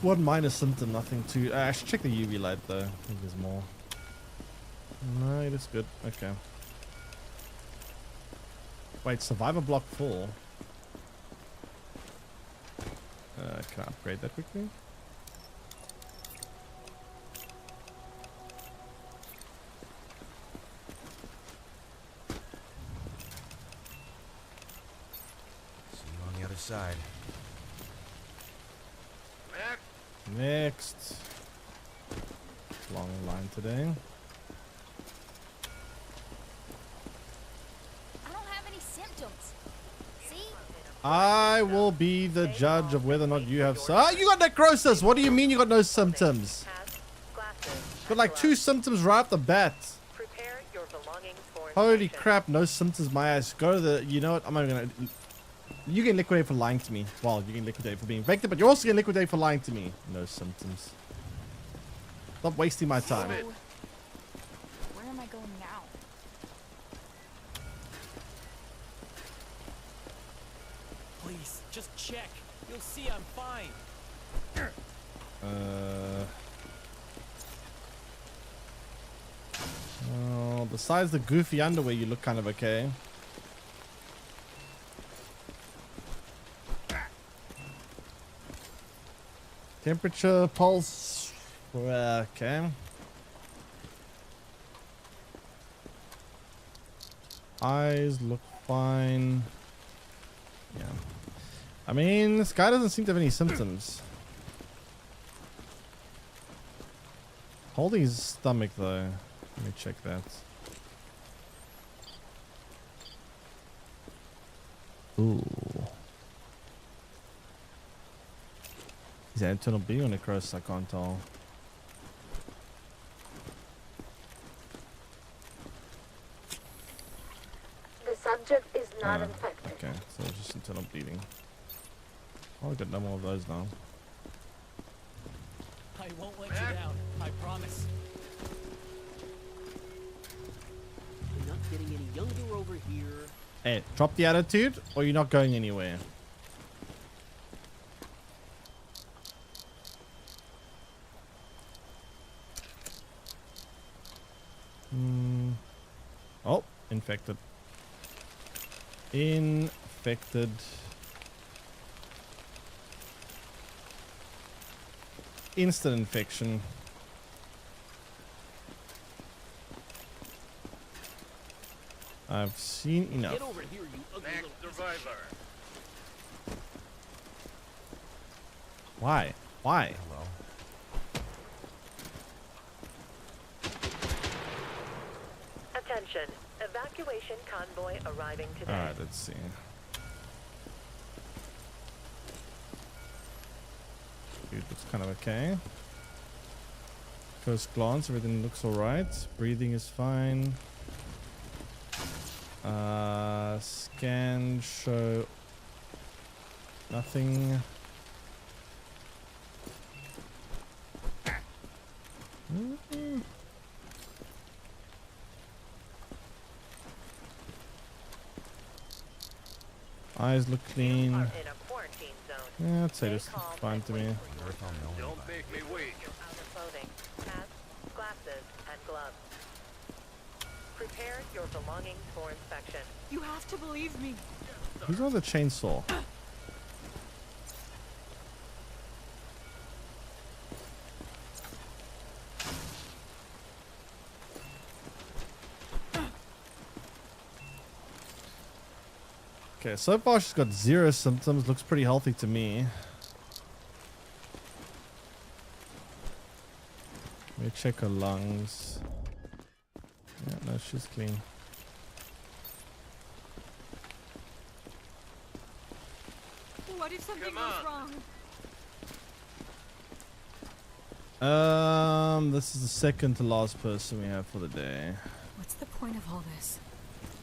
One minor symptom, nothing too... I should check the UV light though. I think there's more. No, it is good. Okay. Wait, survivor block full. Can I upgrade that quickly? See you on the other side. Next. Long line today. I don't have any symptoms. See? I will be the judge of whether or not you have. You got necrosis. What do you mean you got no symptoms? Got like 2 symptoms right off the bat. Holy crap, no symptoms, my ass. Go to the. You know what? I'm not gonna. You get liquidated for lying to me. Well, you get liquidated for being infected, but you're also getting liquidated for lying to me. No symptoms. Stop wasting my time. Where am I going now? Please, just check. You'll see I'm fine. Well, besides the goofy underwear, you look kind of okay. Temperature, pulse. Okay. Eyes look fine. Yeah. I mean, this guy doesn't seem to have any symptoms. Holding his stomach though. Let me check that. Ooh. Is that internal B or necrosis? I can't tell. The subject is not infected. Okay, so it's just internal bleeding. Oh, I got no more of those now. I won't let you down. I promise. You're not getting any younger over here. Hey, drop the attitude or you're not going anywhere. Oh, infected. Infected. Instant infection. I've seen enough. Get over here, you ugly little survivor. Why? Why? Hello. Attention. Evacuation convoy arriving today. Alright, let's see. Dude, looks kind of okay. First glance, everything looks alright. Breathing is fine. Scan show nothing. Eyes look clean. Yeah, I'd say this looks fine to me. Don't make me wait. Outer clothing, hats, glasses, and gloves. Prepare your belongings for inspection. You have to believe me. Who's got the chainsaw? Okay, so far she's got 0 symptoms. Looks pretty healthy to me. Let me check her lungs. Yeah, no, she's clean. What if something goes wrong? This is the second to last person we have for the day. What's the point of all this?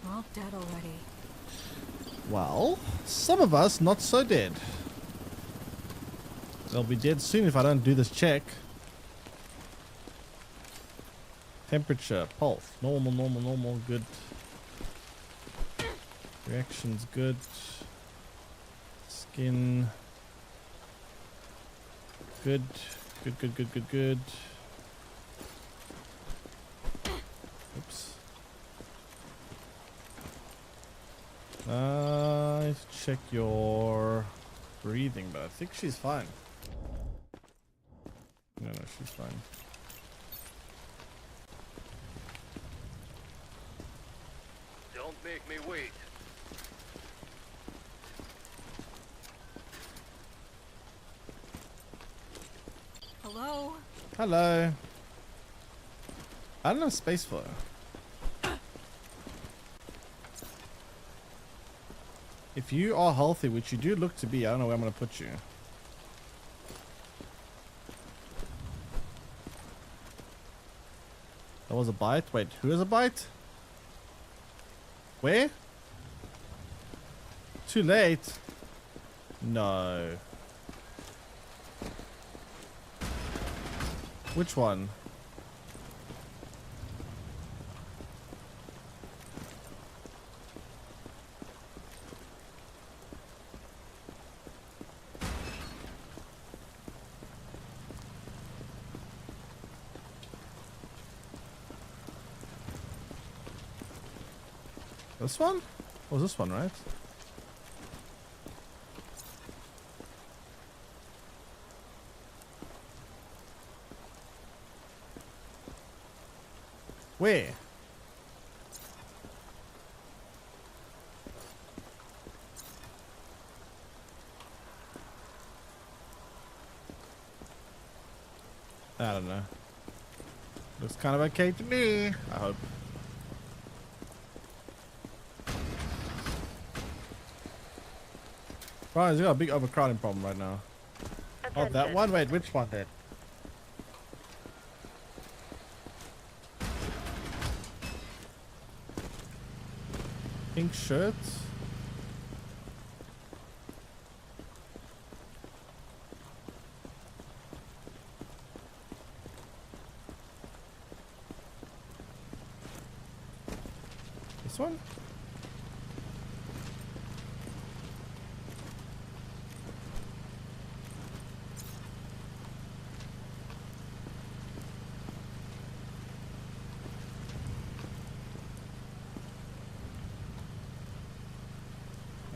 We're all dead already. Well, some of us not so dead. They'll be dead soon if I don't do this check. Temperature, pulse, normal, normal, normal, good. Reactions, good. Skin, good, good, good, good, good, good. Oops. Check your breathing, but I think she's fine. No, she's fine. Don't make me wait. Hello? Hello. I don't have space for her. If you are healthy, which you do look to be, I don't know where I'm going to put you. That was a bite? Wait, who is a bite? Where? Too late. No. Which one? This one? Oh, this one, right? Where? I don't know. Looks kind of okay to me, I hope. Right, he's got a big overcrowding problem right now. Oh, that one? Wait, which one then? Pink shirts? This one?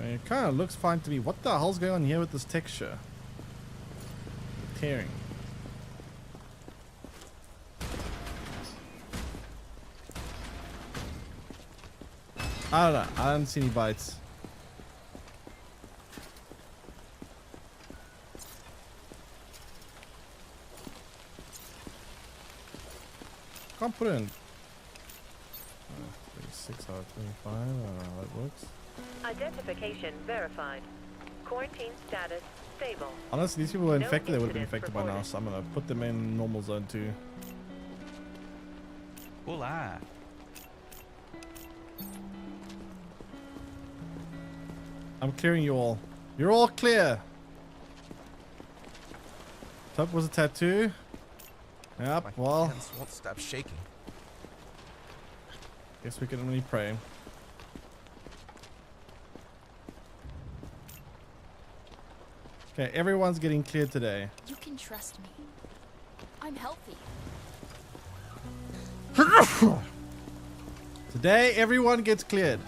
It kind of looks fine to me. What the hell's going on here with this texture? Tearing. I don't know. I don't see any bites. Can't put it in. 36 out of 25. I don't know how that works. Identification verified. Quarantine status stable. Honestly, these people were infected. They would have been infected by now, so I'm gonna put them in normal zone too. Hola. I'm clearing you all. You're all clear. Top was a tattoo. Yep. My Well, hands won't stop shaking. guess we can only pray. Okay, everyone's getting cleared today. You can trust me. I'm healthy. Today, everyone gets cleared.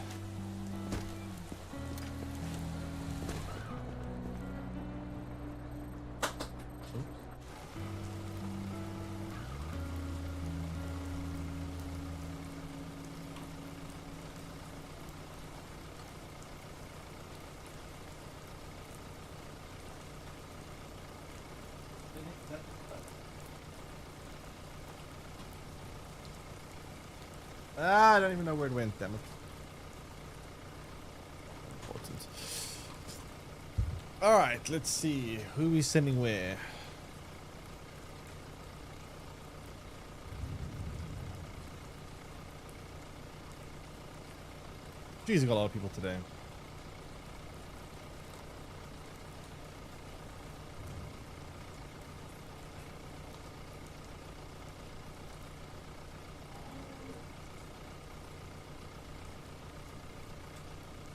I don't even know where it went, damn it. Important. Alright, let's see. Who are we sending where? Jeez, we got a lot of people today.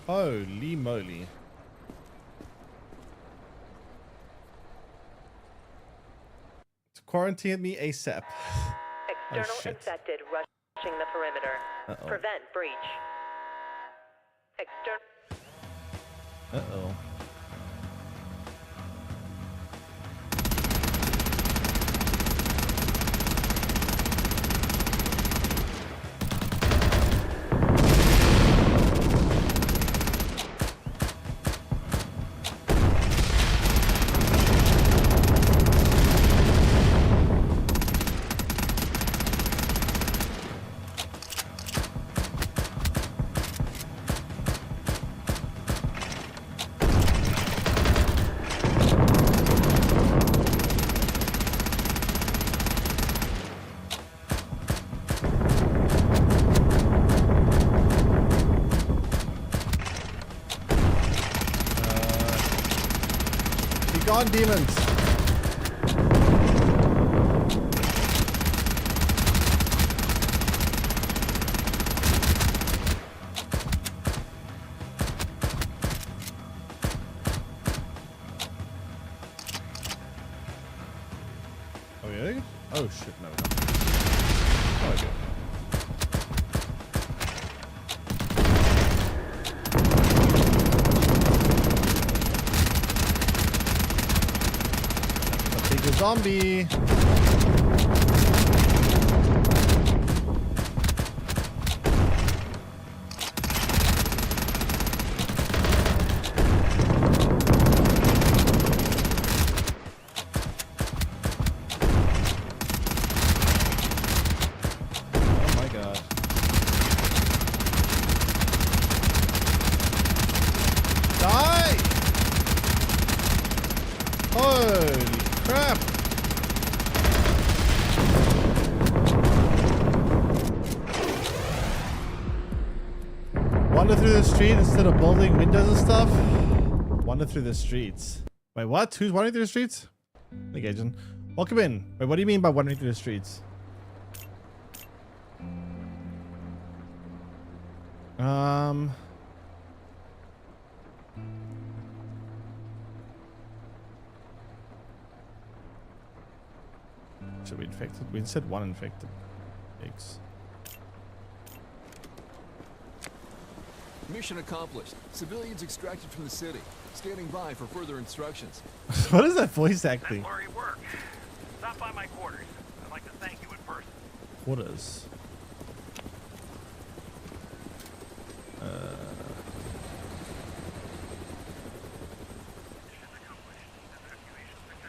Holy moly. Quarantine me ASAP. External infected rushing the perimeter. Prevent breach. Uh-oh. on, demons. Oh, yeah? Oh, shit, no. Oh, okay. A zombie. Oh my god. Die! Holy crap! Wander through the street instead of building windows and stuff. Wander through the streets. Wait, what? Who's wandering through the streets? Nick Agent. Welcome in. Wait, what do you mean by wandering through the streets? Should we infected? We said one infected. Eggs. Mission accomplished. Civilians extracted from the city. Standing by for further instructions. What is that voice acting? Blurry work. Stop by my quarters. I'd like to thank you in person. Quarters.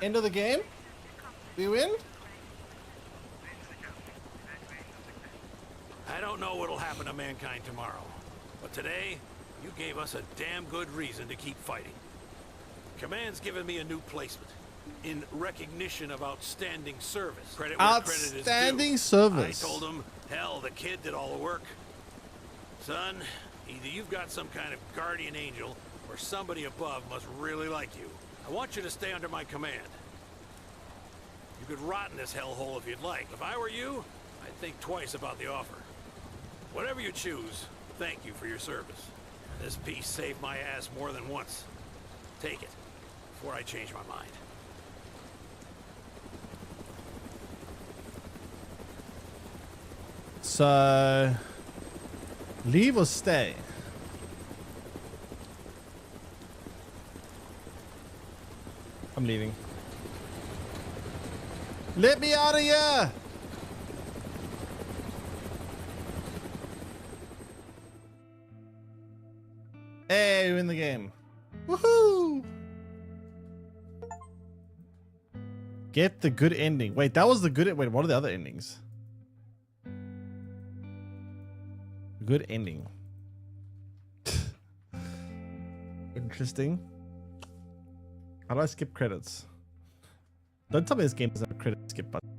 End of the game? We win? I don't know what'll happen to mankind tomorrow, but today, you gave us a damn good reason to keep fighting. Command's given me a new placement in recognition of outstanding service. Credit where credit is due. Outstanding service. I told him, hell, the kid did all the work. Son, either you've got some kind of guardian angel, or somebody above must really like you. I want you to stay under my command. You could rot in this hellhole if you'd like. If I were you, I'd think twice about the offer. Whatever you choose, thank you for your service. This piece saved my ass more than once. Take it, before I change my mind. So, leave or stay? I'm leaving. Let me out of here! Hey, we're in the game. Woohoo! Get the good ending. Wait, that was the good. Wait, what are the other endings? Good ending. Interesting. How do I skip credits? Don't tell me this game doesn't have a credit skip button.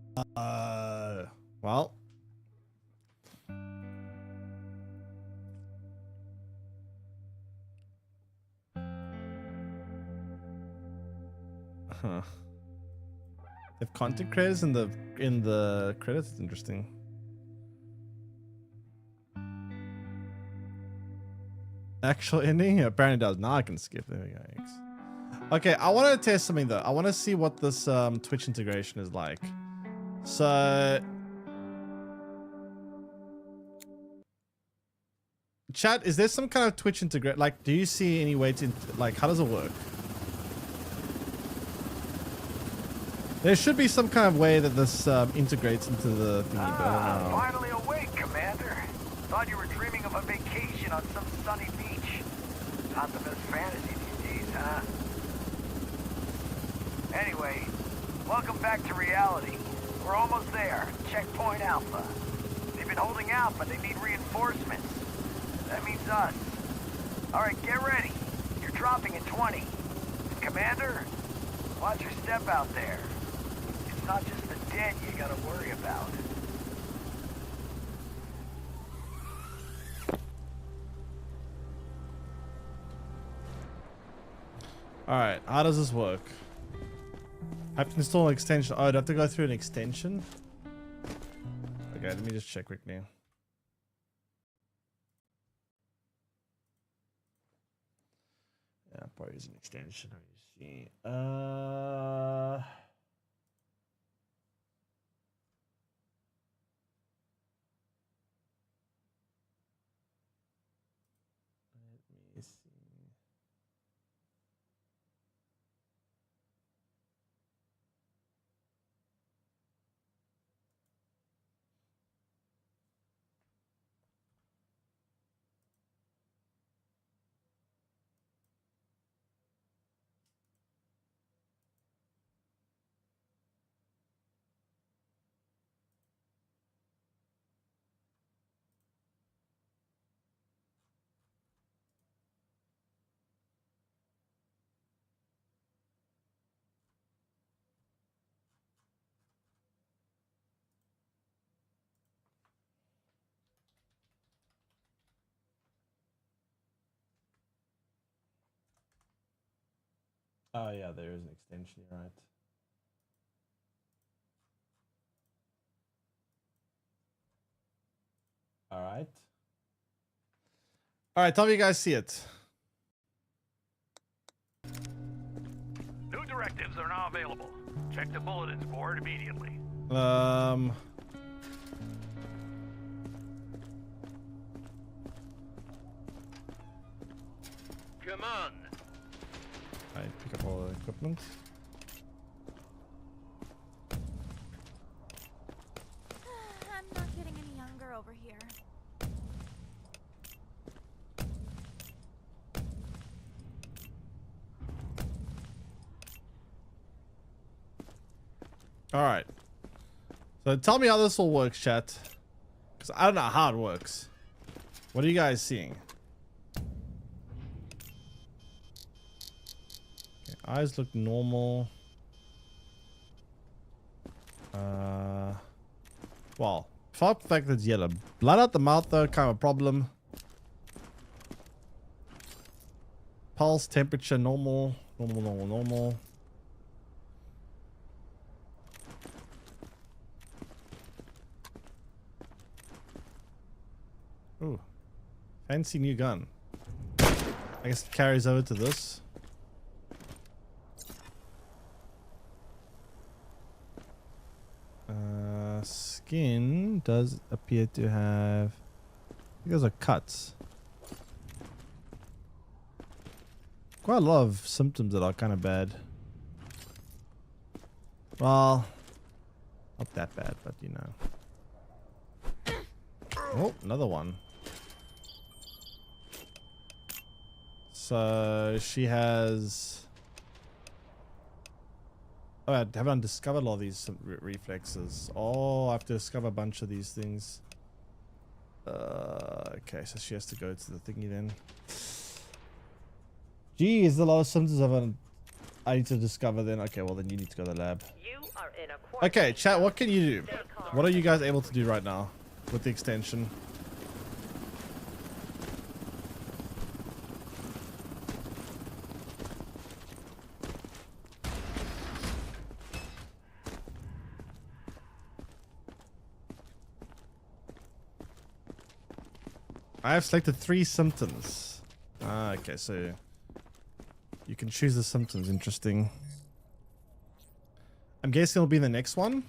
No. Well. Huh. They have content credits in the credits. It's interesting. Actual ending? Apparently does. Now I can skip. There we go. X. Okay, I want to test something though. I want to see what this Twitch integration is like. So, chat, is there some kind of Twitch integrate? Like, do you see any way to like? How does it work? There should be some kind of way that this integrates into the thingy, but I don't know. Finally awake, Commander. Thought you were dreaming of a vacation on some sunny beach. Not the best fantasy these days, huh? Anyway, welcome back to reality. We're almost there. Checkpoint Alpha. They've been holding out, but they need reinforcements. That means us. Alright, get ready. You're dropping in 20. And Commander, watch your step out there. It's not just the dead you gotta worry about. All right, how does this work? I have to install an extension. Oh, I'd have to go through an extension. Okay, let me just check quickly. Yeah, probably use an extension. Let me see. Let me see. Oh yeah, there is an extension, you're right. Alright. Alright, tell me you guys see it. New directives are now available. Check the bulletins board immediately. Come on. Alright, pick up all the equipment. I'm not getting any younger over here. Alright. So tell me how this all works, chat. Because I don't know how it works. What are you guys seeing? Okay, eyes look normal. Well, fuck the fact that it's yellow. Blood out the mouth though, kind of a problem. Pulse, temperature, normal. Normal. Ooh. Fancy new gun. I guess it carries over to this. Skin does appear to have... I think those are cuts. Quite a lot of symptoms that are kind of bad. Well, not that bad, but you know. Oh, another one. So she has... Oh, I haven't discovered all these reflexes. Oh, I have to discover a bunch of these things. Okay, so she has to go to the thingy then. Gee, is a lot of symptoms I need to discover then. Okay, well then you need to go to the lab. Okay, chat, what can you do? What are you guys able to do right now with the extension? I have selected 3 symptoms. Okay, so you can choose the symptoms. Interesting. I'm guessing it'll be the next one.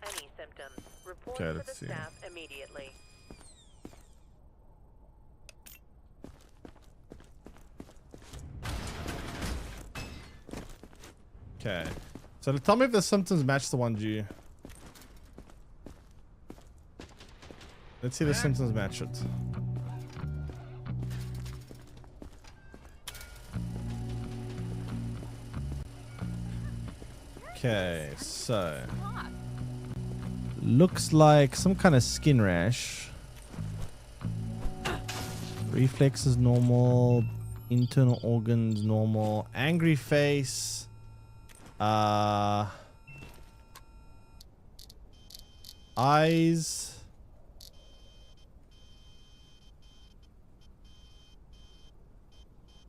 Any symptoms, report Okay, to let's the see. staff immediately. Okay. So tell me if the symptoms match the one due. Let's see if the symptoms match it. Okay, so looks like some kind of skin rash. Reflexes normal, internal organs normal, angry face, eyes.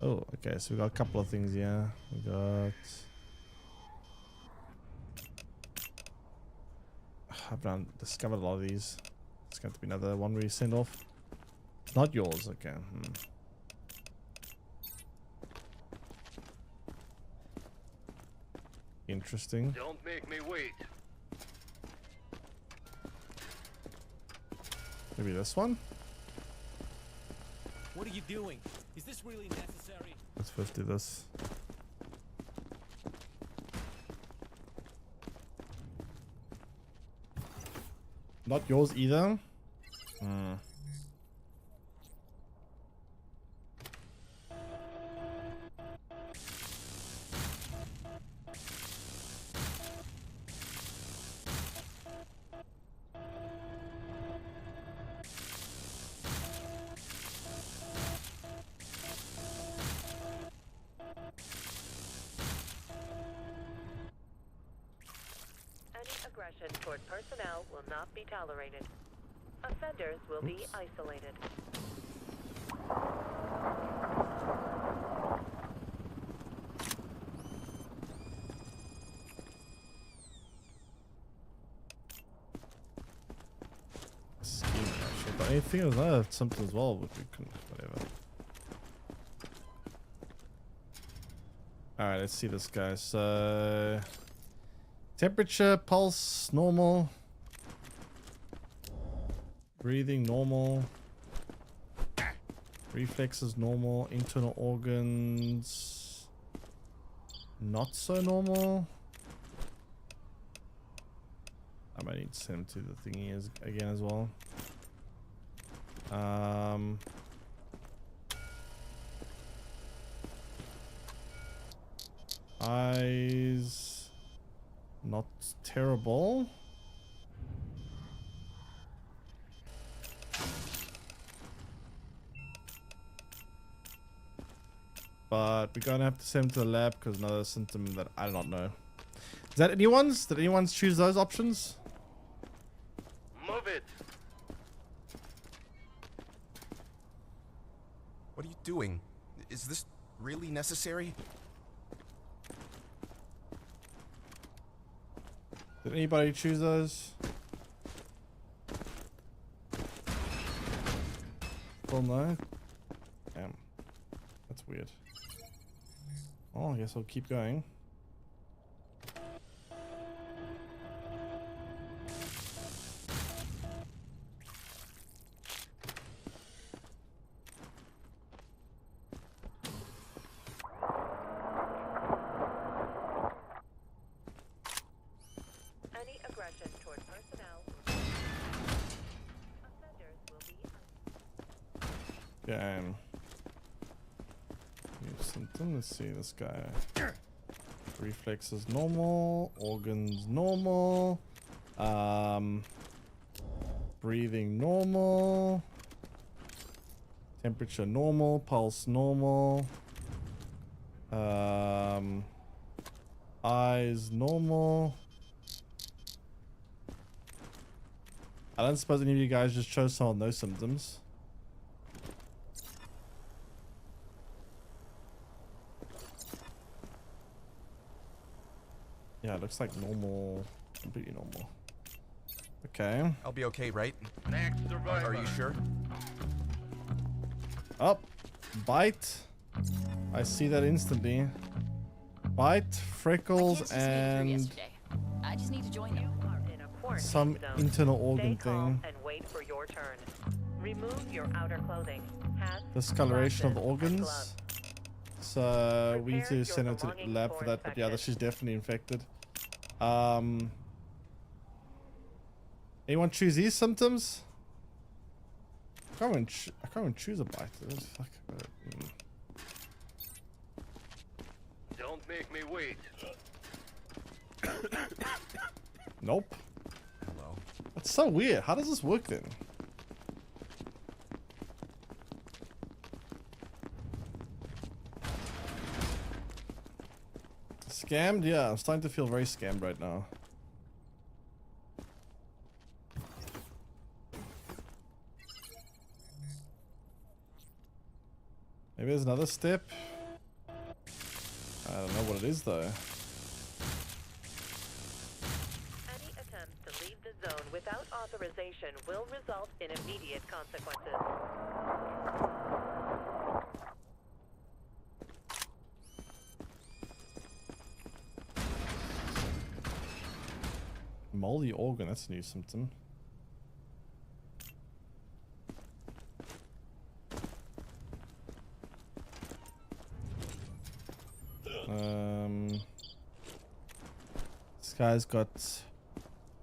Oh, okay, so we got a couple of things here. We got... I've not discovered a lot of these. It's going to be another one we send off. Not yours, okay. Interesting. Don't make me wait. Maybe this one? What are you doing? Is this really necessary? Let's first do this. Not yours either? Aggression toward personnel will not be tolerated. Offenders will be isolated. Scheme actually, but anything else? I have something as well, but we couldn't. Whatever. Alright, let's see this guy. So temperature, pulse, normal. Breathing, normal. Reflexes, normal. Internal organs, not so normal. I might need to send him to the thingy again as well. Eyes, not terrible. But we're gonna have to send him to the lab because another symptom that I do not know. Is that anyone's? Did anyone choose those options? Move it. What are you doing? Is this really necessary? Did anybody choose those? Well, no. Damn. That's weird. Oh, I guess I'll keep going. Any aggression toward personnel. Offenders will be Game. New symptom. Let's see this guy. Reflexes normal. Organs normal. Breathing normal. Temperature normal. Pulse normal. Eyes normal. I don't suppose any of you guys just chose someone with no symptoms. Yeah, it looks like normal. Completely normal. Okay. I'll be okay, right? Next survivor. Are you sure? Up. Bite. I see that instantly. Bite, freckles, and I just need to join them. some internal organ thing. and wait for your turn. Remove your outer clothing. Hats, Discoloration of glasses, and organs. gloves. So we need to Prepare send her your to the belongings lab for for that. But yeah, inspection. she's definitely infected. Anyone choose these symptoms? I can't even choose a bite. Fuck. Don't make me wait. Nope. Hello. That's so weird. How does this work then? Scammed? Yeah, I'm starting to feel very scammed right now. Maybe there's another step. I don't know what it is though. Any attempt to leave the zone without authorization will result in immediate consequences. Moldy organ, that's a new symptom. This guy's got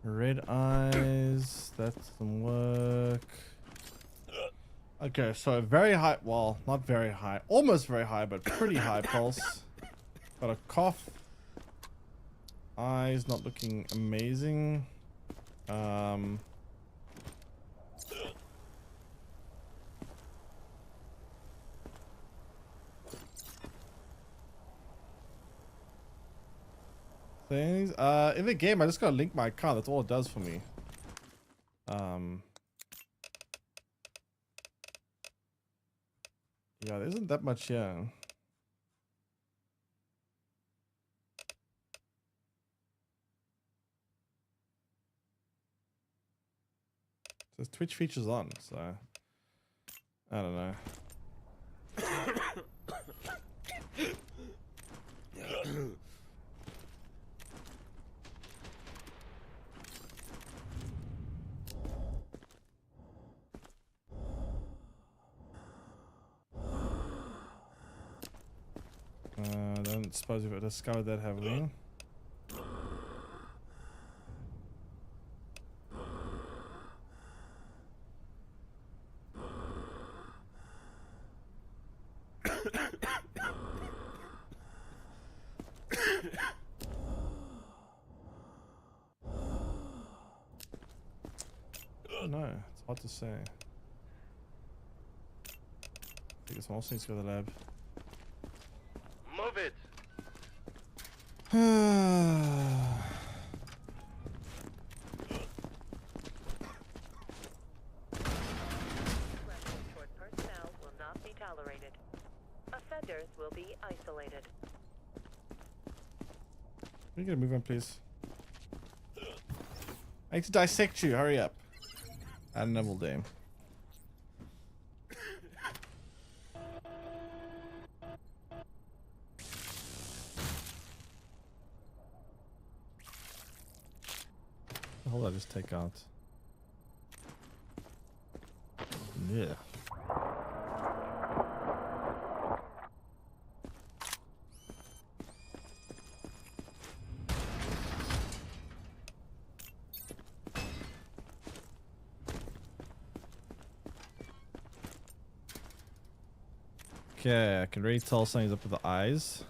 red eyes. That doesn't work. Okay, so very high. Well, not very high. Almost very high, but pretty high pulse. Got a cough. Eyes not looking amazing. Things. In the game, I just gotta link my account. That's all it does for me. Yeah, there isn't that much here. There's Twitch features on, so I don't know. I don't suppose we've discovered that, have we? No, it's hard to say. I think this one also needs to go to the lab. Move it. Toward personnel will not be tolerated. Offenders will be isolated. Can you get a move on, please? I need to dissect you. Hurry up. Animal dame. Hold on, just take out. Yeah. Okay, I can really tell something's up with the eyes.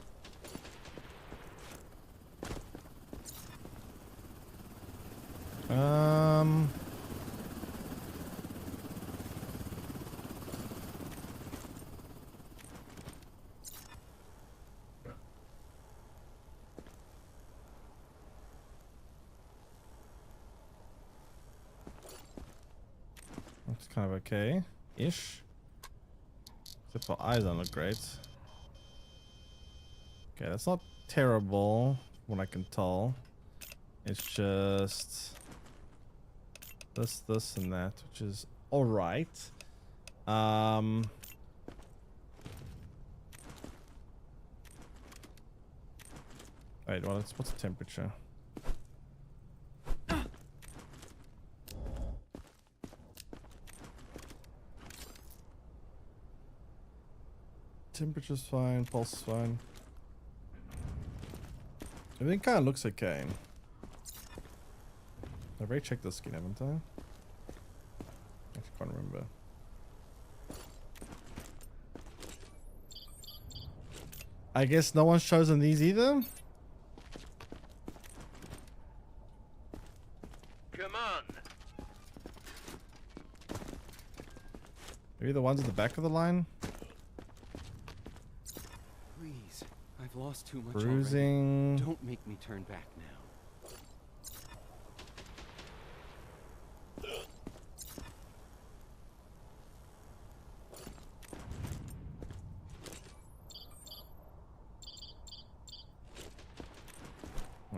That's kind of okay-ish. Except for eyes don't look great. Okay, that's not terrible, from what I can tell. It's just this, and that, which is all right. Wait, what's the temperature? Temperature's fine, pulse is fine. Everything kind of looks okay. I've already checked the skin, haven't I? Actually, can't remember. I guess no one's chosen these either? Maybe the ones at the back of the line? Please, I've lost too much Bruising. already. Don't make me turn back now.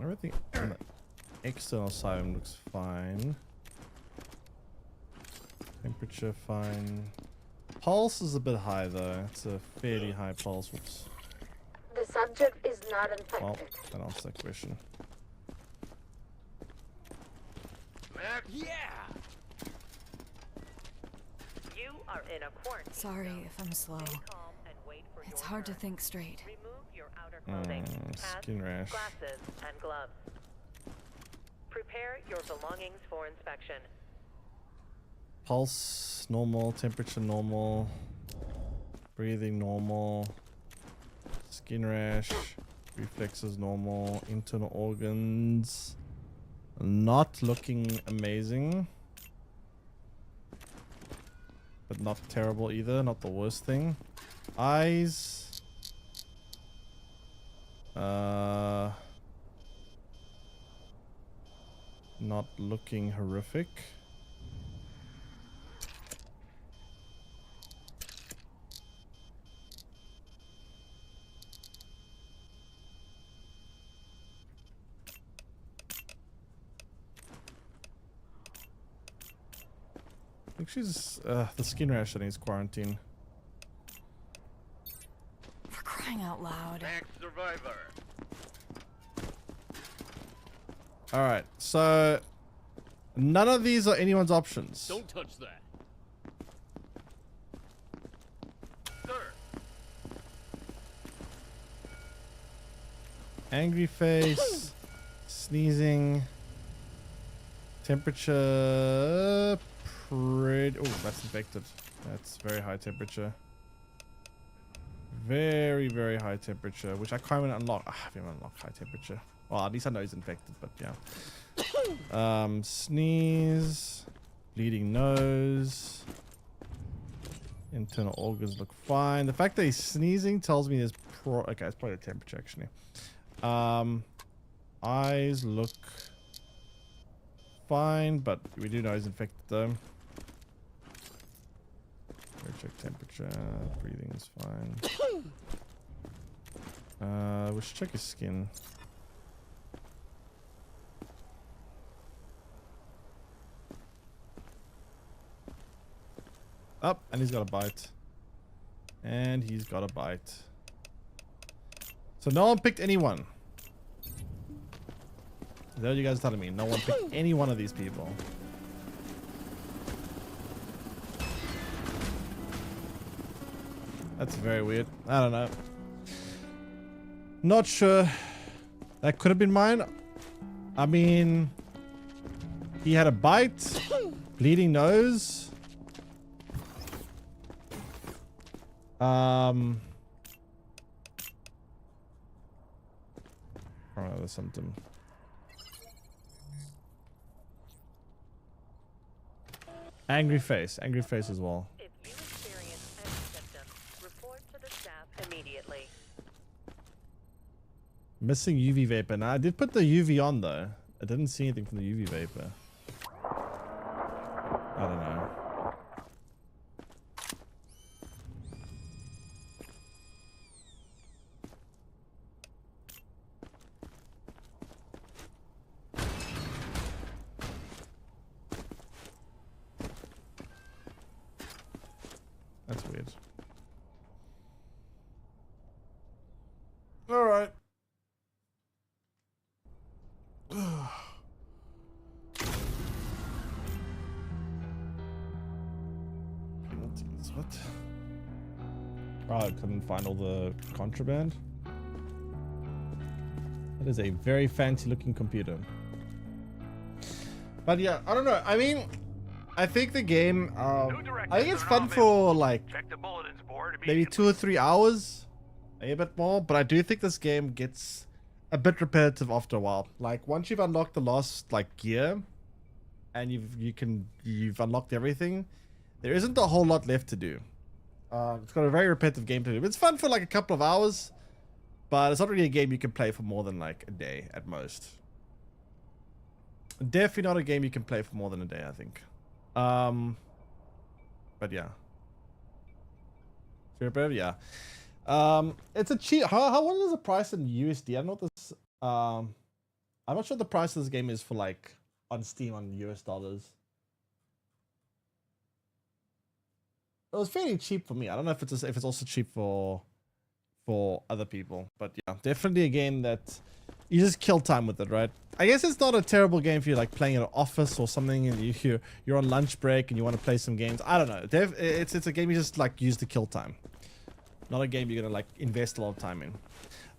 Everything on the external side looks fine. Temperature fine. Pulse is a bit high though. It's a fairly high pulse. Whoops. The subject is not infected. Well, that answers that question. Yeah! You are in a quarantine. Sorry if I'm slow. Stay calm and wait for It's your hard to turn. think straight. Remove your outer clothing, hats, skin rash. glasses, and gloves. Prepare your belongings for inspection. Pulse normal, temperature normal, breathing normal, skin rash, reflexes normal, internal organs not looking amazing, but not terrible either, not the worst thing. Eyes, not looking horrific. I think she's the skin rash that needs quarantine. For crying out loud. Max survivor. Alright, so none of these are anyone's options. Don't touch that. Sir. Angry face, sneezing, temperature, oh, that's infected. That's very high temperature. Very, very high temperature, which I can't even unlock. I haven't unlocked high temperature. Well, at least I know he's infected, but yeah. Sneeze, bleeding nose, internal organs look fine. The fact that he's sneezing tells me there's okay, it's probably the temperature actually. Eyes look fine, but we do know he's infected though. Check temperature, breathing is fine. We should check his skin. Up, and he's got a bite. And he's got a bite. So no one picked anyone. Is that what you guys are telling me? No one picked any one of these people. That's very weird. I don't know. Not sure. That could have been mine. I mean, he had a bite, bleeding nose. Or another symptom. Angry face as well. If you experience any symptoms, report to the staff immediately. Missing UV vapor. Now I did put the UV on though. I didn't see anything from the UV vapor. I don't know. That's weird. All right. What? Oh, I couldn't find all the contraband. That is a very fancy looking computer. But yeah, I don't know. I mean, I think the game, I think it's fun for like maybe 2 or 3 hours, maybe a bit more. But I do think this game gets a bit repetitive after a while. Like once you've unlocked the last like gear, and you've unlocked everything, There isn't a whole lot left to do. It's got a very repetitive game to do. It's fun for like a couple of hours, but it's not really a game you can play for more than like a day at most. Definitely not a game you can play for more than a day, I think. But yeah. Yeah. It's a cheap. What is the price in USD? I don't know what this. I'm not sure what the price of this game is for like on Steam on US dollars. It was fairly cheap for me. I don't know if it's also cheap for other people, but yeah, definitely a game that you just kill time with it, right? I guess it's not a terrible game if you're like playing in an office or something and you're on lunch break and you want to play some games. I don't know. It's a game you just like use to kill time. Not a game you're gonna like invest a lot of time in.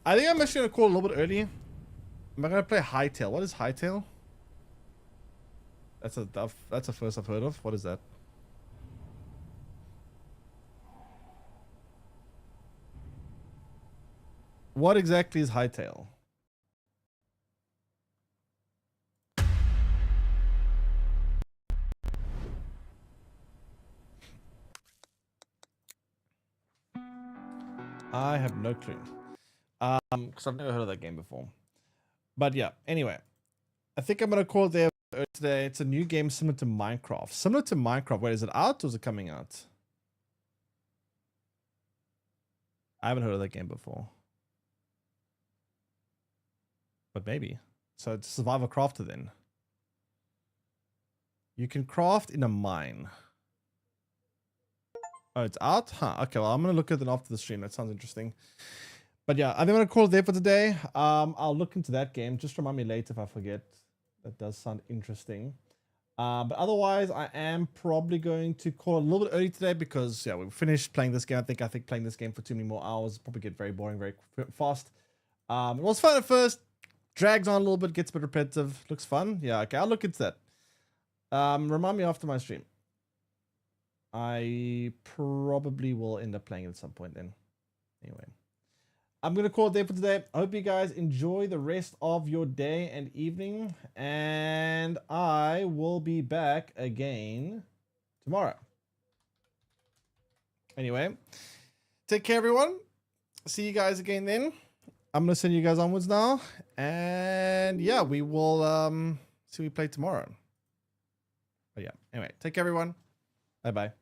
I think I'm actually gonna call a little bit early. Am I gonna play Hightail? What is Hightail? That's a first I've heard of. What is that? What exactly is Hightail? I have no clue. Because I've never heard of that game before. But yeah, anyway. I think I'm gonna call it there today. It's a new game similar to Minecraft. Similar to Minecraft. Wait, is it out or is it coming out? I haven't heard of that game before. But maybe. So it's Survivor Crafter then. You can craft in a mine. Oh, it's out? Huh. Okay, well, I'm going to look at it after the stream. That sounds interesting. But yeah, I'm going to call it there for today. I'll look into that game. Just remind me later if I forget. That does sound interesting. But otherwise, I am probably going to call it a little bit early today because, yeah, we finished playing this game. I think playing this game for too many more hours will probably get very boring very fast. It was fun at first. Drags on a little bit, gets a bit repetitive. Looks fun. Yeah, okay, I'll look into that. Remind me after my stream. I probably will end up playing it at some point then. Anyway, I'm going to call it there for today. I hope you guys enjoy the rest of your day and evening. And I will be back again tomorrow. Anyway, take care, everyone. See you guys again then. I'm going to send you guys onwards now. And yeah, we will see we play tomorrow. But yeah, anyway, take care, everyone. Bye-bye.